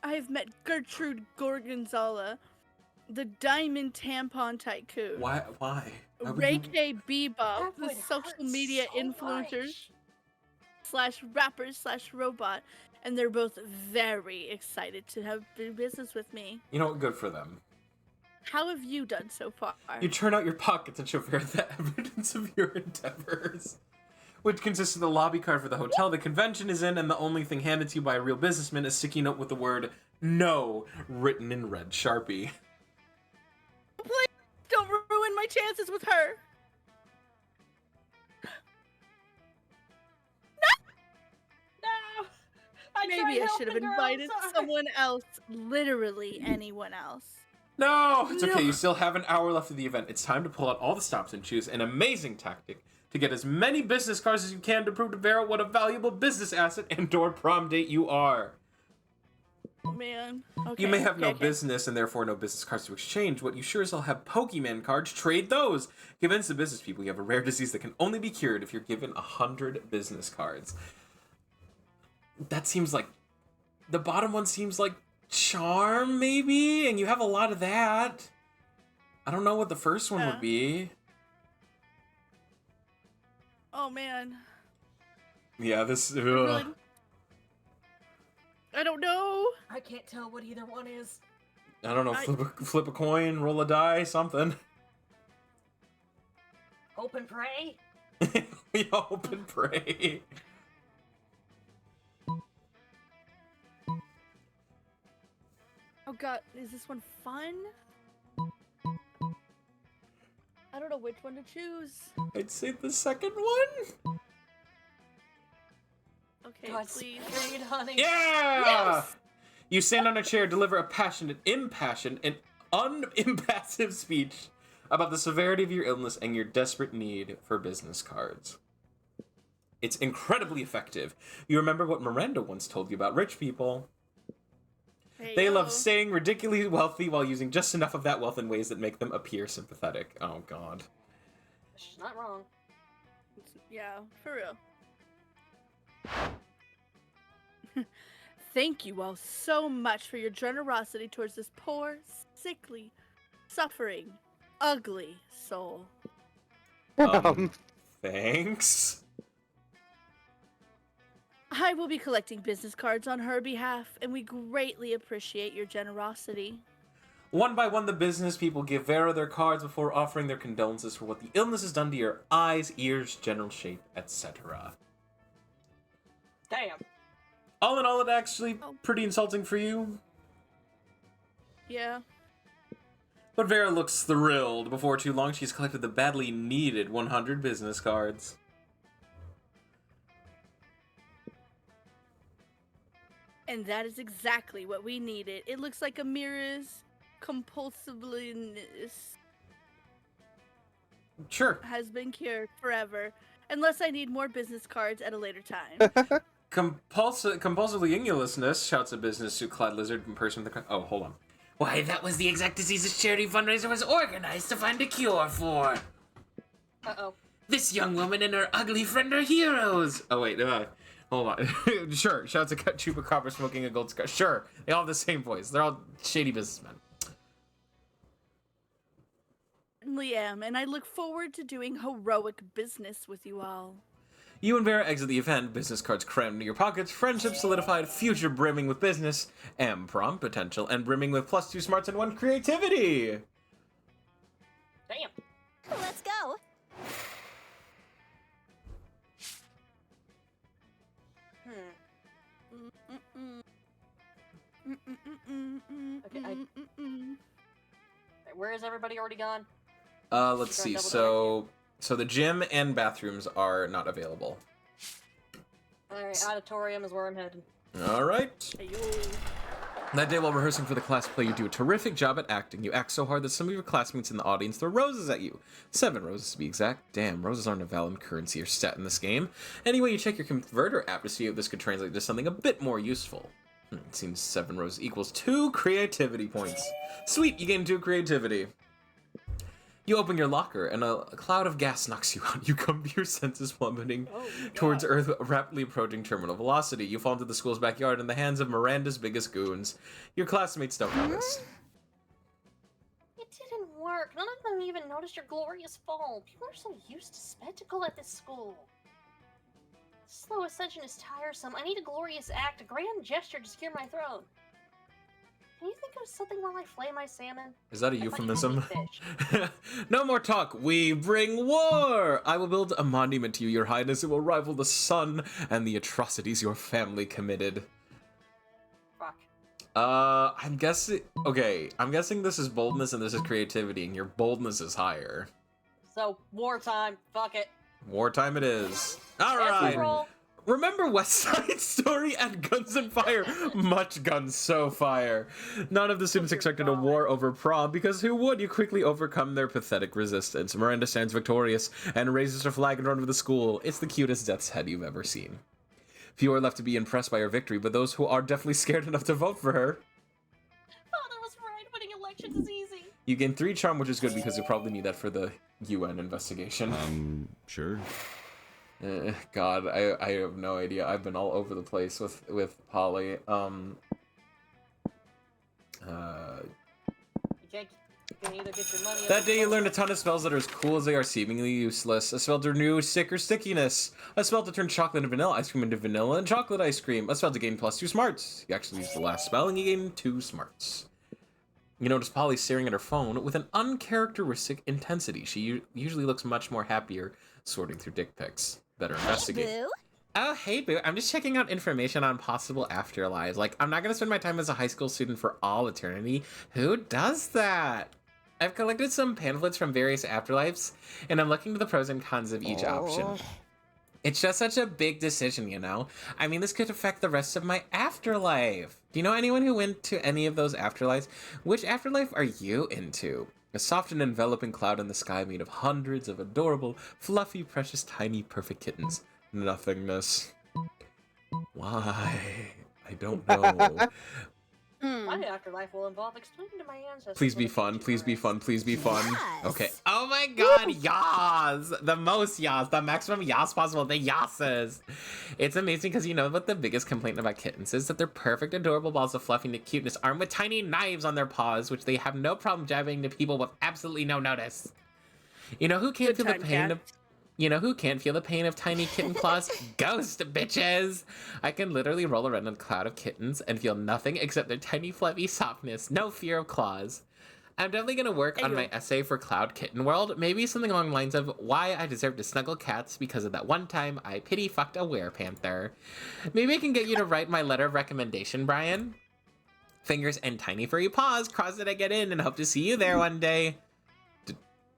I have met Gertrude Gorgonzola, the Diamond Tampon Tycoon. Why? Ray K. Bebop, the social media influencers slash rappers slash robot, and they're both very excited to have do business with me. You know what? Good for them. How have you done so far? You turn out your pockets and show Vera the evidence of your endeavors, which consists of the lobby card for the hotel the convention is in, and the only thing handed to you by a real businessman is a sticky note with the word "No" written in red Sharpie. Please don't ruin my chances with her. No! Maybe I should have invited someone else. Literally anyone else. No! It's okay, you still have an hour left of the event. It's time to pull out all the stops and choose an amazing tactic to get as many business cards as you can to prove to Vera what a valuable business asset and/or prom date you are. Oh, man. Okay, You may have no business and therefore no business cards to exchange, but you sure as hell have Pokemon cards. Trade those! Convince the business people you have a rare disease that can only be cured if you're given 100 business cards. That seems like... The bottom one seems like charm, maybe? And you have a lot of that. I don't know what the first one would be. Oh, man. Yeah, this... I don't know. I can't tell what either one is. I don't know, flip a coin, roll a die, something. Hope and pray? We hope and pray. Oh god, is this one fun? I don't know which one to choose. I'd say the second one? Okay, God, please. Speed, honey. Yeah! Yes! You stand on a chair, deliver a passionate, impassioned, and unimpassive speech about the severity of your illness and your desperate need for business cards. It's incredibly effective. You remember what Miranda once told you about rich people. They love staying ridiculously wealthy while using just enough of that wealth in ways that make them appear sympathetic. Oh, God. She's not wrong. Yeah, for real. Thank you all so much for your generosity towards this poor, sickly, suffering, ugly soul. Thanks. I will be collecting business cards on her behalf, and we greatly appreciate your generosity. One by one, the business people give Vera their cards before offering their condolences for what the illness has done to your eyes, ears, general shape, etc. Damn. All in all, it's actually pretty insulting for you. Yeah. But Vera looks thrilled. Before too long, she's collected the badly needed 100 business cards. And that is exactly what we needed. It looks like Amira's compulsiveness has been cured forever. Unless I need more business cards at a later time. Compulsively ingulousness, shouts a business suit clad lizard in person with the... Oh, hold on. Why, that was the exact disease this charity fundraiser was organized to find a cure for. Uh-oh. This young woman and her ugly friend are heroes. Oh, wait, hold on. Sure, shouts a chupacabra smoking a gold cigar. Sure, they all have the same voice. They're all shady businessmen. Certainly am, and I look forward to doing heroic business with you all. You and Vera exit the event, business cards crammed into your pockets, friendship solidified, future brimming with business, and prom potential, and brimming with +2 smarts and 1 creativity. Damn. Let's go. Okay, where is everybody already gone? Let's see. So the gym and bathrooms are not available. Alright, auditorium is where I'm headed. All right. That day while rehearsing for the class play, you do a terrific job at acting. You act so hard that some of your classmates in the audience throw roses at you. 7 roses to be exact. Damn, roses aren't a valid currency or stat in this game. Anyway, you check your converter app to see if this could translate to something a bit more useful. It seems 7 roses equals 2 creativity points. Sweet, you gain 2 creativity. You open your locker, and a cloud of gas knocks you out. You come to your senses plummeting towards Earth, rapidly approaching terminal velocity. You fall into the school's backyard in the hands of Miranda's biggest goons. Your classmates don't notice. It didn't work. None of them even noticed your glorious fall. People are so used to spectacle at this school. Slow ascension is tiresome. I need a glorious act, a grand gesture to secure my throne. Can you think of something while I flay my salmon? Is that a I thought you euphemism? only fish. No more talk. We bring war. I will build a monument to you, Your Highness. It will rival the sun and the atrocities your family committed. Fuck. I'm guessing. Okay, I'm guessing this is boldness and this is creativity, and your boldness is higher. So, wartime. Fuck it. Wartime it is. All Yes, right. roll. Remember West Side Story and Guns and Fire? Much guns, so fire. None of the students expected a war over prom, because who would? You quickly overcome their pathetic resistance. Miranda stands victorious and raises her flag in front of the school. It's the cutest death's head you've ever seen. Few are left to be impressed by her victory, but those who are definitely scared enough to vote for her. Father was right. Winning elections is easy. You gain 3 charm, which is good because you probably need that for the UN investigation. Sure. God, I have no idea. I've been all over the place with Polly. You can either get your money. That day you learned a ton of spells that are as cool as they are seemingly useless. A spell to renew stick or stickiness. A spell to turn chocolate and vanilla ice cream into vanilla and chocolate ice cream. A spell to gain +2 smarts. You actually used the last spell and you gain 2 smarts. You notice Polly staring at her phone with an uncharacteristic intensity. She usually looks much more happier sorting through dick pics. Better investigate. Boo. Oh, hey, Boo. I'm just checking out information on possible afterlives. Like, I'm not going to spend my time as a high school student for all eternity. Who does that? I've collected some pamphlets from various afterlives, and I'm looking at the pros and cons of each option. It's just such a big decision, you know? I mean, this could affect the rest of my afterlife. Do you know anyone who went to any of those afterlives? Which afterlife are you into? A soft and enveloping cloud in the sky made of hundreds of adorable, fluffy, precious, tiny, perfect kittens. Nothingness. Why? I don't know. My afterlife will involve explaining to my ancestors. Please be fun, please be fun, please be fun. Okay. Oh my god, yas! The most yas, the maximum yas possible, the yases! It's amazing because you know what the biggest complaint about kittens is? That they're perfect, adorable balls of fluffy cuteness armed with tiny knives on their paws, which they have no problem jabbing to people with absolutely no notice. You know who can't feel the pain of... You know who can't feel the pain of tiny kitten claws? Ghost bitches! I can literally roll around in a cloud of kittens and feel nothing except their tiny fluffy softness, no fear of claws. I'm definitely gonna work on my essay for Cloud Kitten World, maybe something along the lines of why I deserve to snuggle cats because of that one time I pity fucked a werepanther. Maybe I can get you to write my letter of recommendation, Brian. Fingers and tiny furry paws, cross that I get in and hope to see you there one day.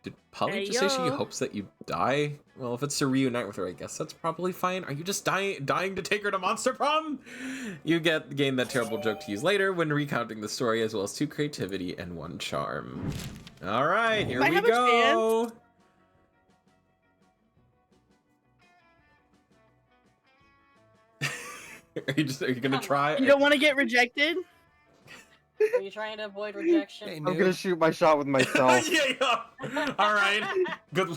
Did Polly just say she hopes that you die? Well, if it's to reunite with her, I guess that's probably fine. Are you just dying to take her to Monster Prom? You gain that terrible joke to use later when recounting the story, as well as 2 creativity and 1 charm. All right, here we go. Are you gonna try? You don't want to get rejected? Are you trying to avoid rejection? I'm gonna shoot my shot with myself. Yeah. All right. Good.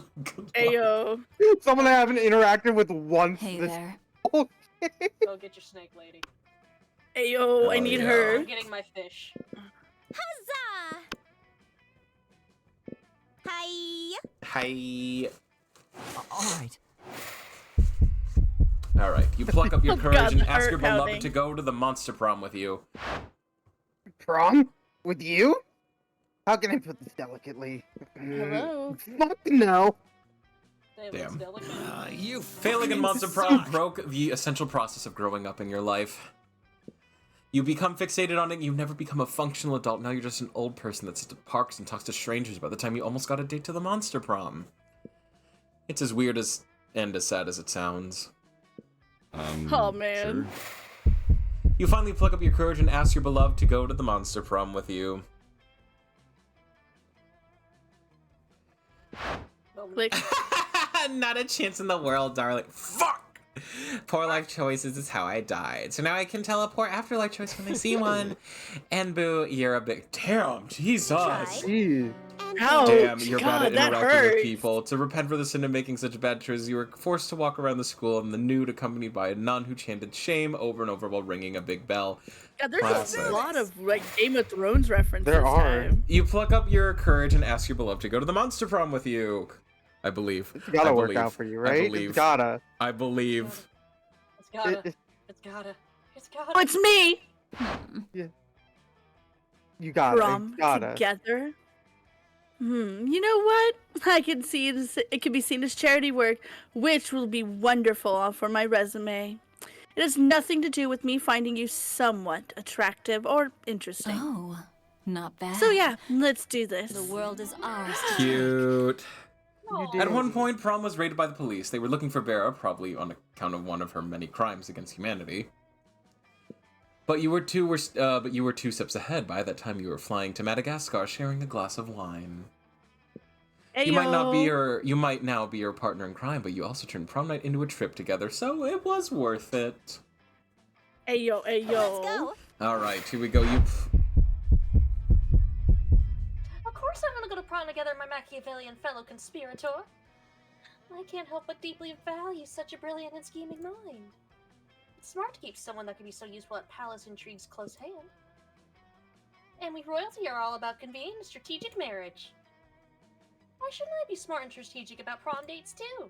Ayo. Someone I haven't interacted with once. Hey there. Go get your snake lady. Ayo, I need her. I'm getting my fish. Huzzah! Hi. Hi. All right. All right. You pluck up your courage God, and the ask heart your beloved pounding. to go to the Monster Prom with you. Prom? With you? How can I put this delicately? Hello. Fuck no. Damn. You Failing in Monster Prom broke the essential process of growing up in your life. You become fixated on it, you never become a functional adult. Now you're just an old person that sits at parks and talks to strangers by the time you almost got a date to the Monster Prom. It's as weird and as sad as it sounds. Oh, man. Sure. You finally pluck up your courage and ask your beloved to go to the monster prom with you. Click. Not a chance in the world, darling. Fuck! Poor life choices is how I died. So now I can teleport afterlife choice when I see one. And boo, you're a big... Damn, Jesus! Jeez. Ouch, Damn, you're bad God, at that interacting with hurts. people. To repent for the sin of making such bad choices, you were forced to walk around the school in the nude, accompanied by a nun who chanted shame over and over while ringing a big bell. Yeah, there's Classic. a lot of like Game of Thrones references. There are. Time. You pluck up your courage and ask your beloved to go to the monster prom with you. I believe. It's gotta I work believe. out for you, I right? believe. It's gotta. I believe. It's gotta. It- It's gotta. It's gotta. Oh, it's me. You gotta. Prom It's gotta. together. You know what? I can see it can be seen as charity work, which will be wonderful for my resume. It has nothing to do with me finding you somewhat attractive or interesting. Oh, not bad. So yeah, let's do this. The world is ours to Cute. Aw. At one point, Prom was raided by the police. They were looking for Vera, probably on account of one of her many crimes against humanity. But you were two steps ahead. By that time, you were flying to Madagascar, sharing a glass of wine. Hey, You might now be your partner in crime, but you also turned prom night into a trip together, so it was worth it. Hey yo, hey yo. Let's go. All right, here we go. You. Of course I'm gonna go to prom together, my Machiavellian fellow conspirator. I can't help but deeply value such a brilliant and scheming mind. It's smart to keep someone that can be so useful at palace intrigues close hand. And we royalty are all about convenient and strategic marriage. Why shouldn't I be smart and strategic about prom dates too?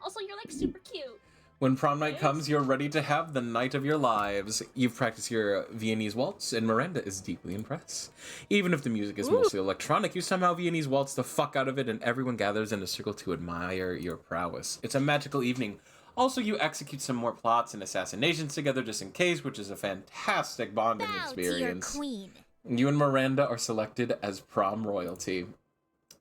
Also, you're like super cute. When prom night comes, you're ready to have the night of your lives. You've practiced your Viennese waltz, and Miranda is deeply impressed. Even if the music is mostly electronic, you somehow Viennese waltz the fuck out of it, and everyone gathers in a circle to admire your prowess. It's a magical evening. Also, you execute some more plots and assassinations together just in case, which is a fantastic bonding Bow to your experience. queen. You and Miranda are selected as prom royalty.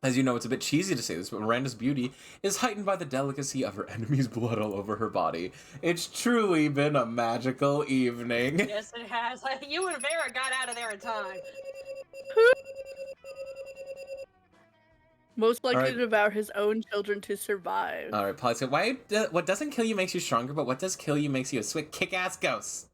As you know, it's a bit cheesy to say this, but Miranda's beauty is heightened by the delicacy of her enemy's blood all over her body. It's truly been a magical evening. Yes, it has. You and Vera got out of there in time. Most likely Alright. to devour his own children to survive. All right, Polly. So what doesn't kill you makes you stronger, but what does kill you makes you a swift, kick-ass ghost.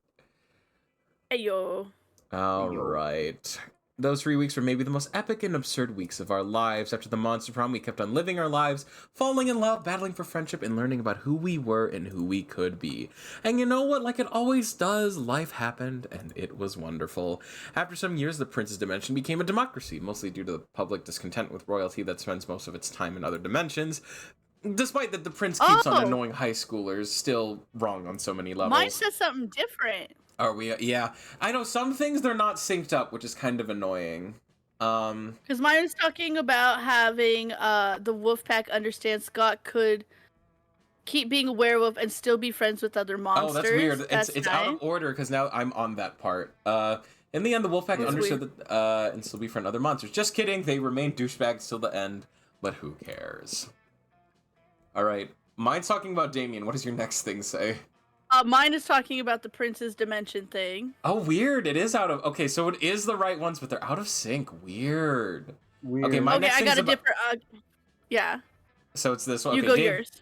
Hey yo. All right. Those 3 weeks were maybe the most epic and absurd weeks of our lives. After the monster prom, we kept on living our lives, falling in love, battling for friendship, and learning about who we were and who we could be. And you know what? Like it always does, life happened, and it was wonderful. After some years, the Prince's Dimension became a democracy, mostly due to the public discontent with royalty that spends most of its time in other dimensions. Despite that, the Prince keeps on annoying high schoolers, still wrong on so many levels. Mine says something different. Are we? Yeah. I know some things they're not synced up, which is kind of annoying. Because mine is talking about having the Wolfpack understand Scott could keep being a werewolf and still be friends with other monsters. Oh, that's weird. That's It's out of order because now I'm on that part. In the end, the Wolfpack That's understood weird. that and still be friend other monsters. Just kidding. They remain douchebags till the end, but who cares? All right. Mine's talking about Damien. What does your next thing say? Mine is talking about the Prince's Dimension thing. Oh, weird. It is out of... Okay, so it is the right ones, but they're out of sync. Weird. Okay, my Okay, next I got thing's a about... different. Yeah, So it's this one. you Okay, go yours.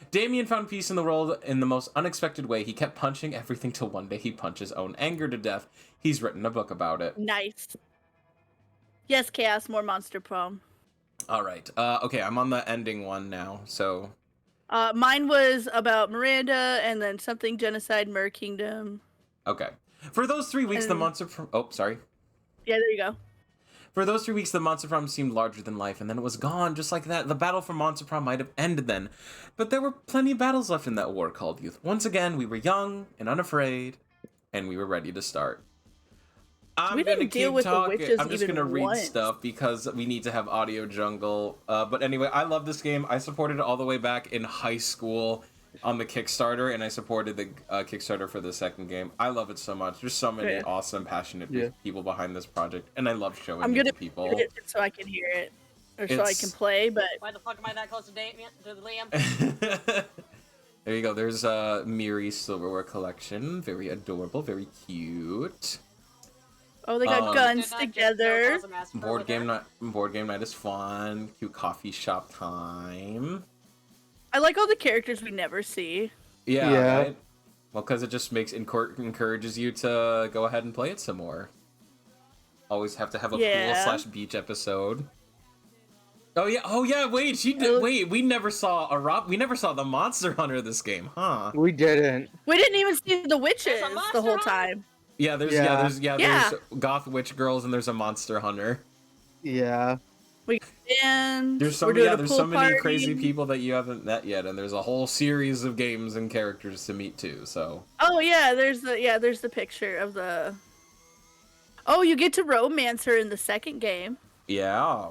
Damien found peace in the world in the most unexpected way. He kept punching everything till one day he punched his own anger to death. He's written a book about it. Nice. Yes, Chaos, more Monster Prom. All right. Okay, I'm on the ending one now. So Mine was about Miranda and then something genocide, Mer Kingdom. okay. For those 3 weeks, the And- monster. Oh, sorry. Yeah, there you go. For those 3 weeks, the Monster Prom seemed larger than life, and then it was gone, just like that. The battle for Monster Prom might have ended then, but there were plenty of battles left in that war called youth. Once again, we were young and unafraid, and we were ready to start. I'm We gonna didn't deal keep with the talking. witches I'm just even gonna read once. stuff because we need to have audio jungle. But anyway, I love this game. I supported it all the way back in high school on the Kickstarter, and I supported the Kickstarter for the second game. I love it so much. There's so many Yeah. awesome, passionate Yeah. people behind this project, and I love showing I'm it gonna to people. mute it so I can hear it, or so I It's- can play. But Why the fuck am I that close to Damien? To Liam? There you go. There's Miri silverware collection. Very adorable. Very cute. Oh, they got guns Did not just together. cause a massacre Board over game there. night. Board game night is fun. Cute coffee shop time. I like all the characters we never see. Yeah. Yeah. Right? Well, because it just encourages you to go ahead and play it some more. Always have to have a Yeah. pool/beach episode. Oh yeah. Wait, wait. We never saw we never saw the Monster Hunter this game, huh? We didn't. We didn't even see the witches There's a the monster whole hunter? time. Yeah, there's Yeah. Yeah. there's goth witch girls and there's a Monster Hunter. Yeah. And There's so we're doing a there's pool so many party. crazy people that you haven't met yet, and there's a whole series of games and characters to meet too. So Oh yeah, there's the picture of the. Oh, you get to romance her in the second game. yeah.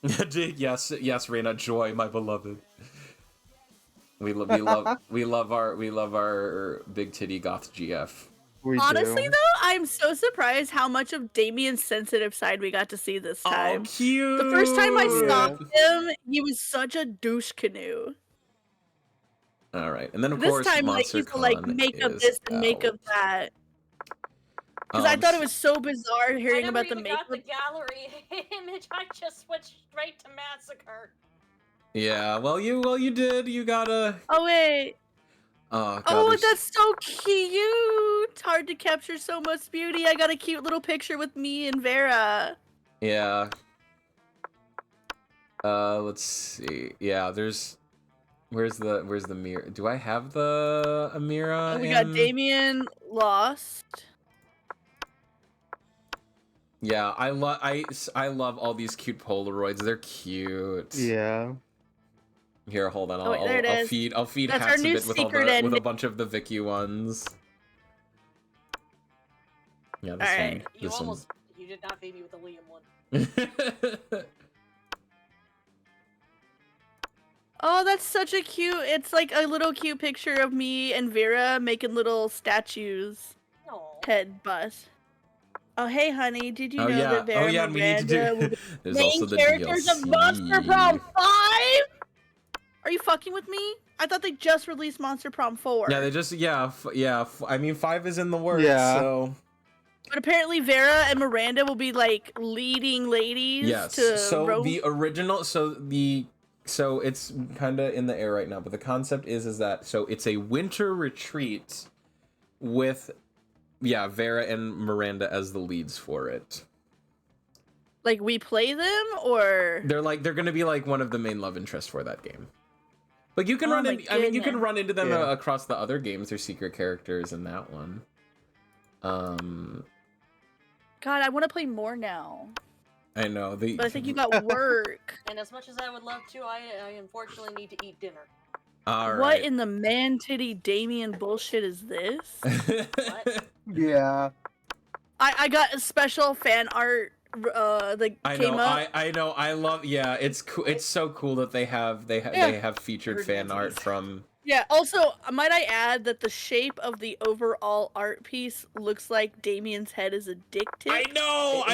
Yes, Reina, joy, my beloved. We love our big titty goth GF. We Honestly, do. though, I'm so surprised how much of Damien's sensitive side we got to see this time. Oh, cute. The first time I saw Yeah. him, he was such a douche canoe. All right, and then of This course time, like Monster he's like Con make of is this and make of out. that. Because I thought it was so bizarre I hearing never about the even got makeup. the gallery image. I just switched straight to massacre. Yeah, well you did. You gotta. Oh wait. Oh, God, Oh, there's- that's so cute. Hard to capture so much beauty. I got a cute little picture with me and Vera. Yeah. Let's see. Yeah, there's. Where's the mirror? Do I have the Amira? We got in- Damien lost. Yeah, I love all these cute Polaroids. They're cute. Yeah. Here, hold on. Oh, wait, there it is. I'll feed That's our Hats a new bit with all secret with a ending. bunch of the Vicky ones. Yeah, this Alright. You did not feed me with the Liam one. one. Oh, that's such a cute. It's like a little cute picture of me and Vera making little statues. No. Head bust. Oh, hey, honey. Did you Oh know yeah. that Vera Oh yeah. And we need to Miranda will do. be There's main also the characters DLC. of Monster Prom 5? Are you fucking with me? I thought they just released Monster Prom 4. Yeah, they just I mean, 5 is in the works. Yeah. So But apparently Vera and Miranda will be like leading ladies yes. to So roam. the original. So it's kind of in the air right now, but the concept is that it's a winter retreat with Vera and Miranda as the leads for it. Like we play them or They're gonna be like one of the main love interests for that game. But you can Oh run my in. I mean, you can goodness. run into them Yeah. across the other games. They're secret characters in that one. God, I want to play more now. I know the. But I think you got work. And as much as I would love to, I unfortunately need to eat dinner. All What right. in the man titty Damien bullshit is this? Yeah. I got a special fan art that I came know. up. I know. I love. Yeah, it's cool. It's so cool that they have they have featured Heard fan art Nancy's. from. Yeah, also, might I add that the shape of the overall art piece looks like Damien's head is a dick tip. I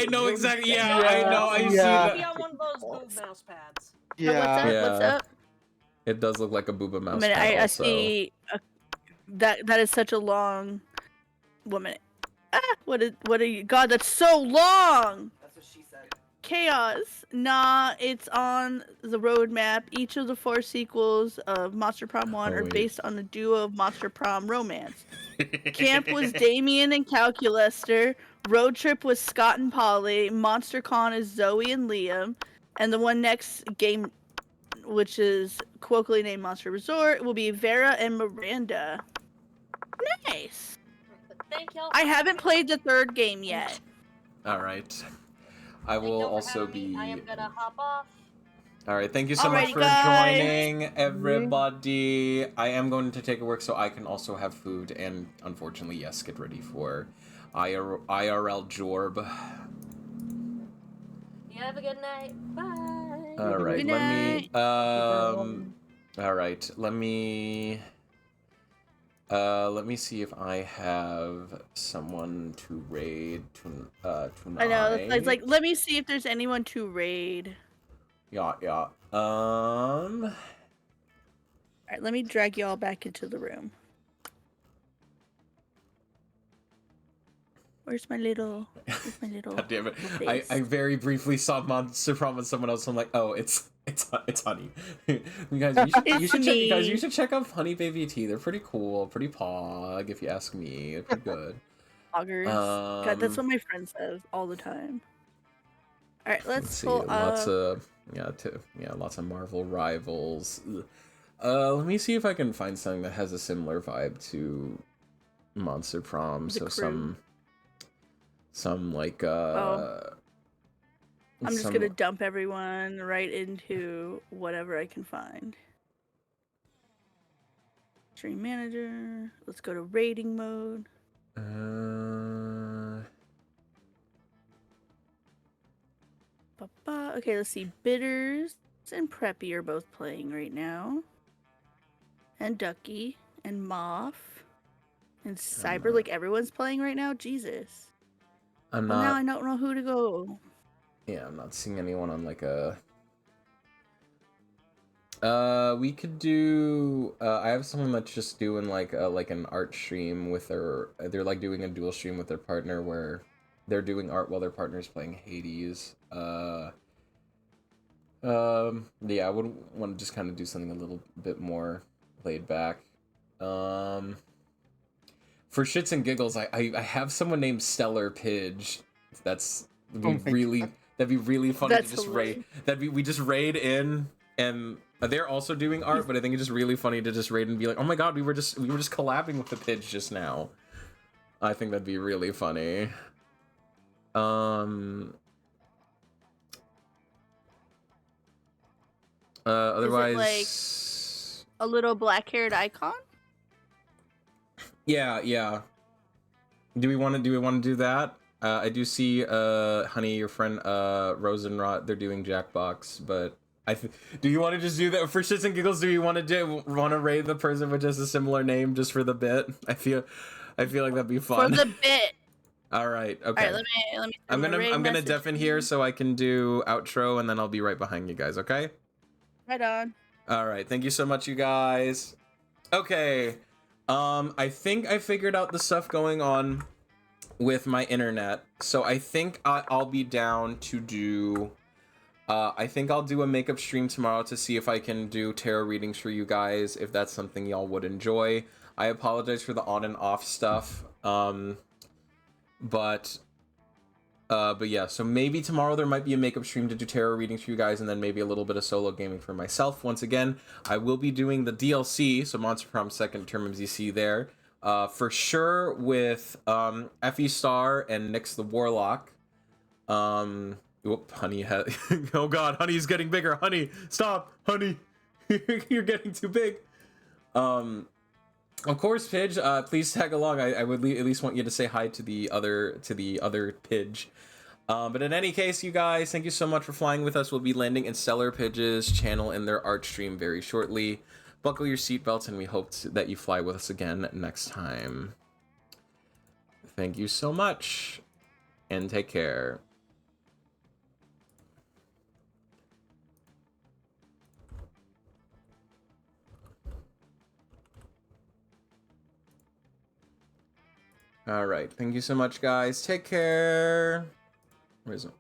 know exactly. Yeah, Yeah, I know. I see yeah. Be that. on one of those boob mouse pads. What's up? Yeah. What's Yeah. up? It does look like a booba A mouse. minute, pad I also. see that is such a long woman. What are you? God, that's so long. That's what she said. Chaos. Nah, it's on the roadmap. Each of the 4 sequels of Monster Prom 1 Oh, are wait. based on the duo of Monster Prom romance. Camp was Damien and Calculester. Road Trip was Scott and Polly. Monster Con is Zoe and Liam. And the one next game, which is colloquially named Monster Resort, will be Vera and Miranda. Nice. But thank y'all. I for haven't having played the 3rd game yet. All right. I Thank will y'all for also having me. be. I am gonna hop off. All right, thank you so much Alrighty, for guys. joining, everybody. I am going to take a work so I can also have food and, unfortunately, yes, get ready for IRL Jorb. You have a good night. Bye. All right, Good let me. night. All right, let me see if I have someone to raid tonight. I know. It's like, let me see if there's anyone to raid. Yeah. Alright, let me drag you all back into the room. Where's my little God damn it. little I face? very briefly saw Monster Prom with someone else. I'm like, oh, it's Honey. You guys, you should check out Honey Baby Tea. They're pretty cool, pretty pog, if you ask me. They're pretty good. Poggers. God, that's what my friend says all the time. Alright, let's see. pull Lots up. of lots of Marvel rivals. Ugh. Let me see if I can find something that has a similar vibe to Monster Prom. The So Crew. some like I'm just some- gonna dump everyone right into whatever I can find. Stream manager. Let's go to rating mode. Okay, let's see. Bitters and Preppy are both playing right now. And Ducky and Moff and Cyber. Like everyone's playing right now? Jesus. I'm Well, now not. I don't know who to go. Yeah, I'm not seeing anyone on like a. We could do. I have someone that's just doing like an art stream with their. They're like doing a dual stream with their partner where they're doing art while their partner's playing Hades. Yeah, I would want to just kind of do something a little bit more laid back. For shits and giggles, I have someone named Stellar Pidge. That'd be really funny That's to just hilarious. raid. We just raid in, and they're also doing art, but I think it's just really funny to just raid and be like, oh my god, we were just collabing with the Pidge just now. I think that'd be really funny. Otherwise, Is it like a little black-haired icon? yeah. Do we want to do that? I do see Honey, your friend Rosenrot, they're doing Jackbox, but do you want to just do that for shits and giggles? Do you want to raid the person with just a similar name just for the bit? I feel like that'd be fun. For the bit. All right. Okay. Alright, let me I'm send a raid gonna message deafen to here you. so I can do outro, and then I'll be right behind you guys. Okay. Right on. All right. Thank you so much, you guys. Okay. I think I figured out the stuff going on with my internet, so I think I'll be down to do. I think I'll do a makeup stream tomorrow to see if I can do tarot readings for you guys, if that's something y'all would enjoy. I apologize for the on and off stuff. But yeah, so maybe tomorrow there might be a makeup stream to do tarot readings for you guys, and then maybe a little bit of solo gaming for myself. Once again, I will be doing the DLC, so Monster Prom Second Term MZC there. For sure with Effie Star and Nyx the Warlock. Whoop, Honey oh god, Honey's getting bigger. Honey, stop, Honey. You're getting too big. Of course, Pidge, please tag along. I would at least want you to say hi to the other Pidge. But in any case, you guys, thank you so much for flying with us. We'll be landing in Stellar Pidge's channel in their art stream very shortly. Buckle your seatbelts, and we hope that you fly with us again next time. Thank you so much, and take care. All right. Thank you so much, guys. Take care. Where is it?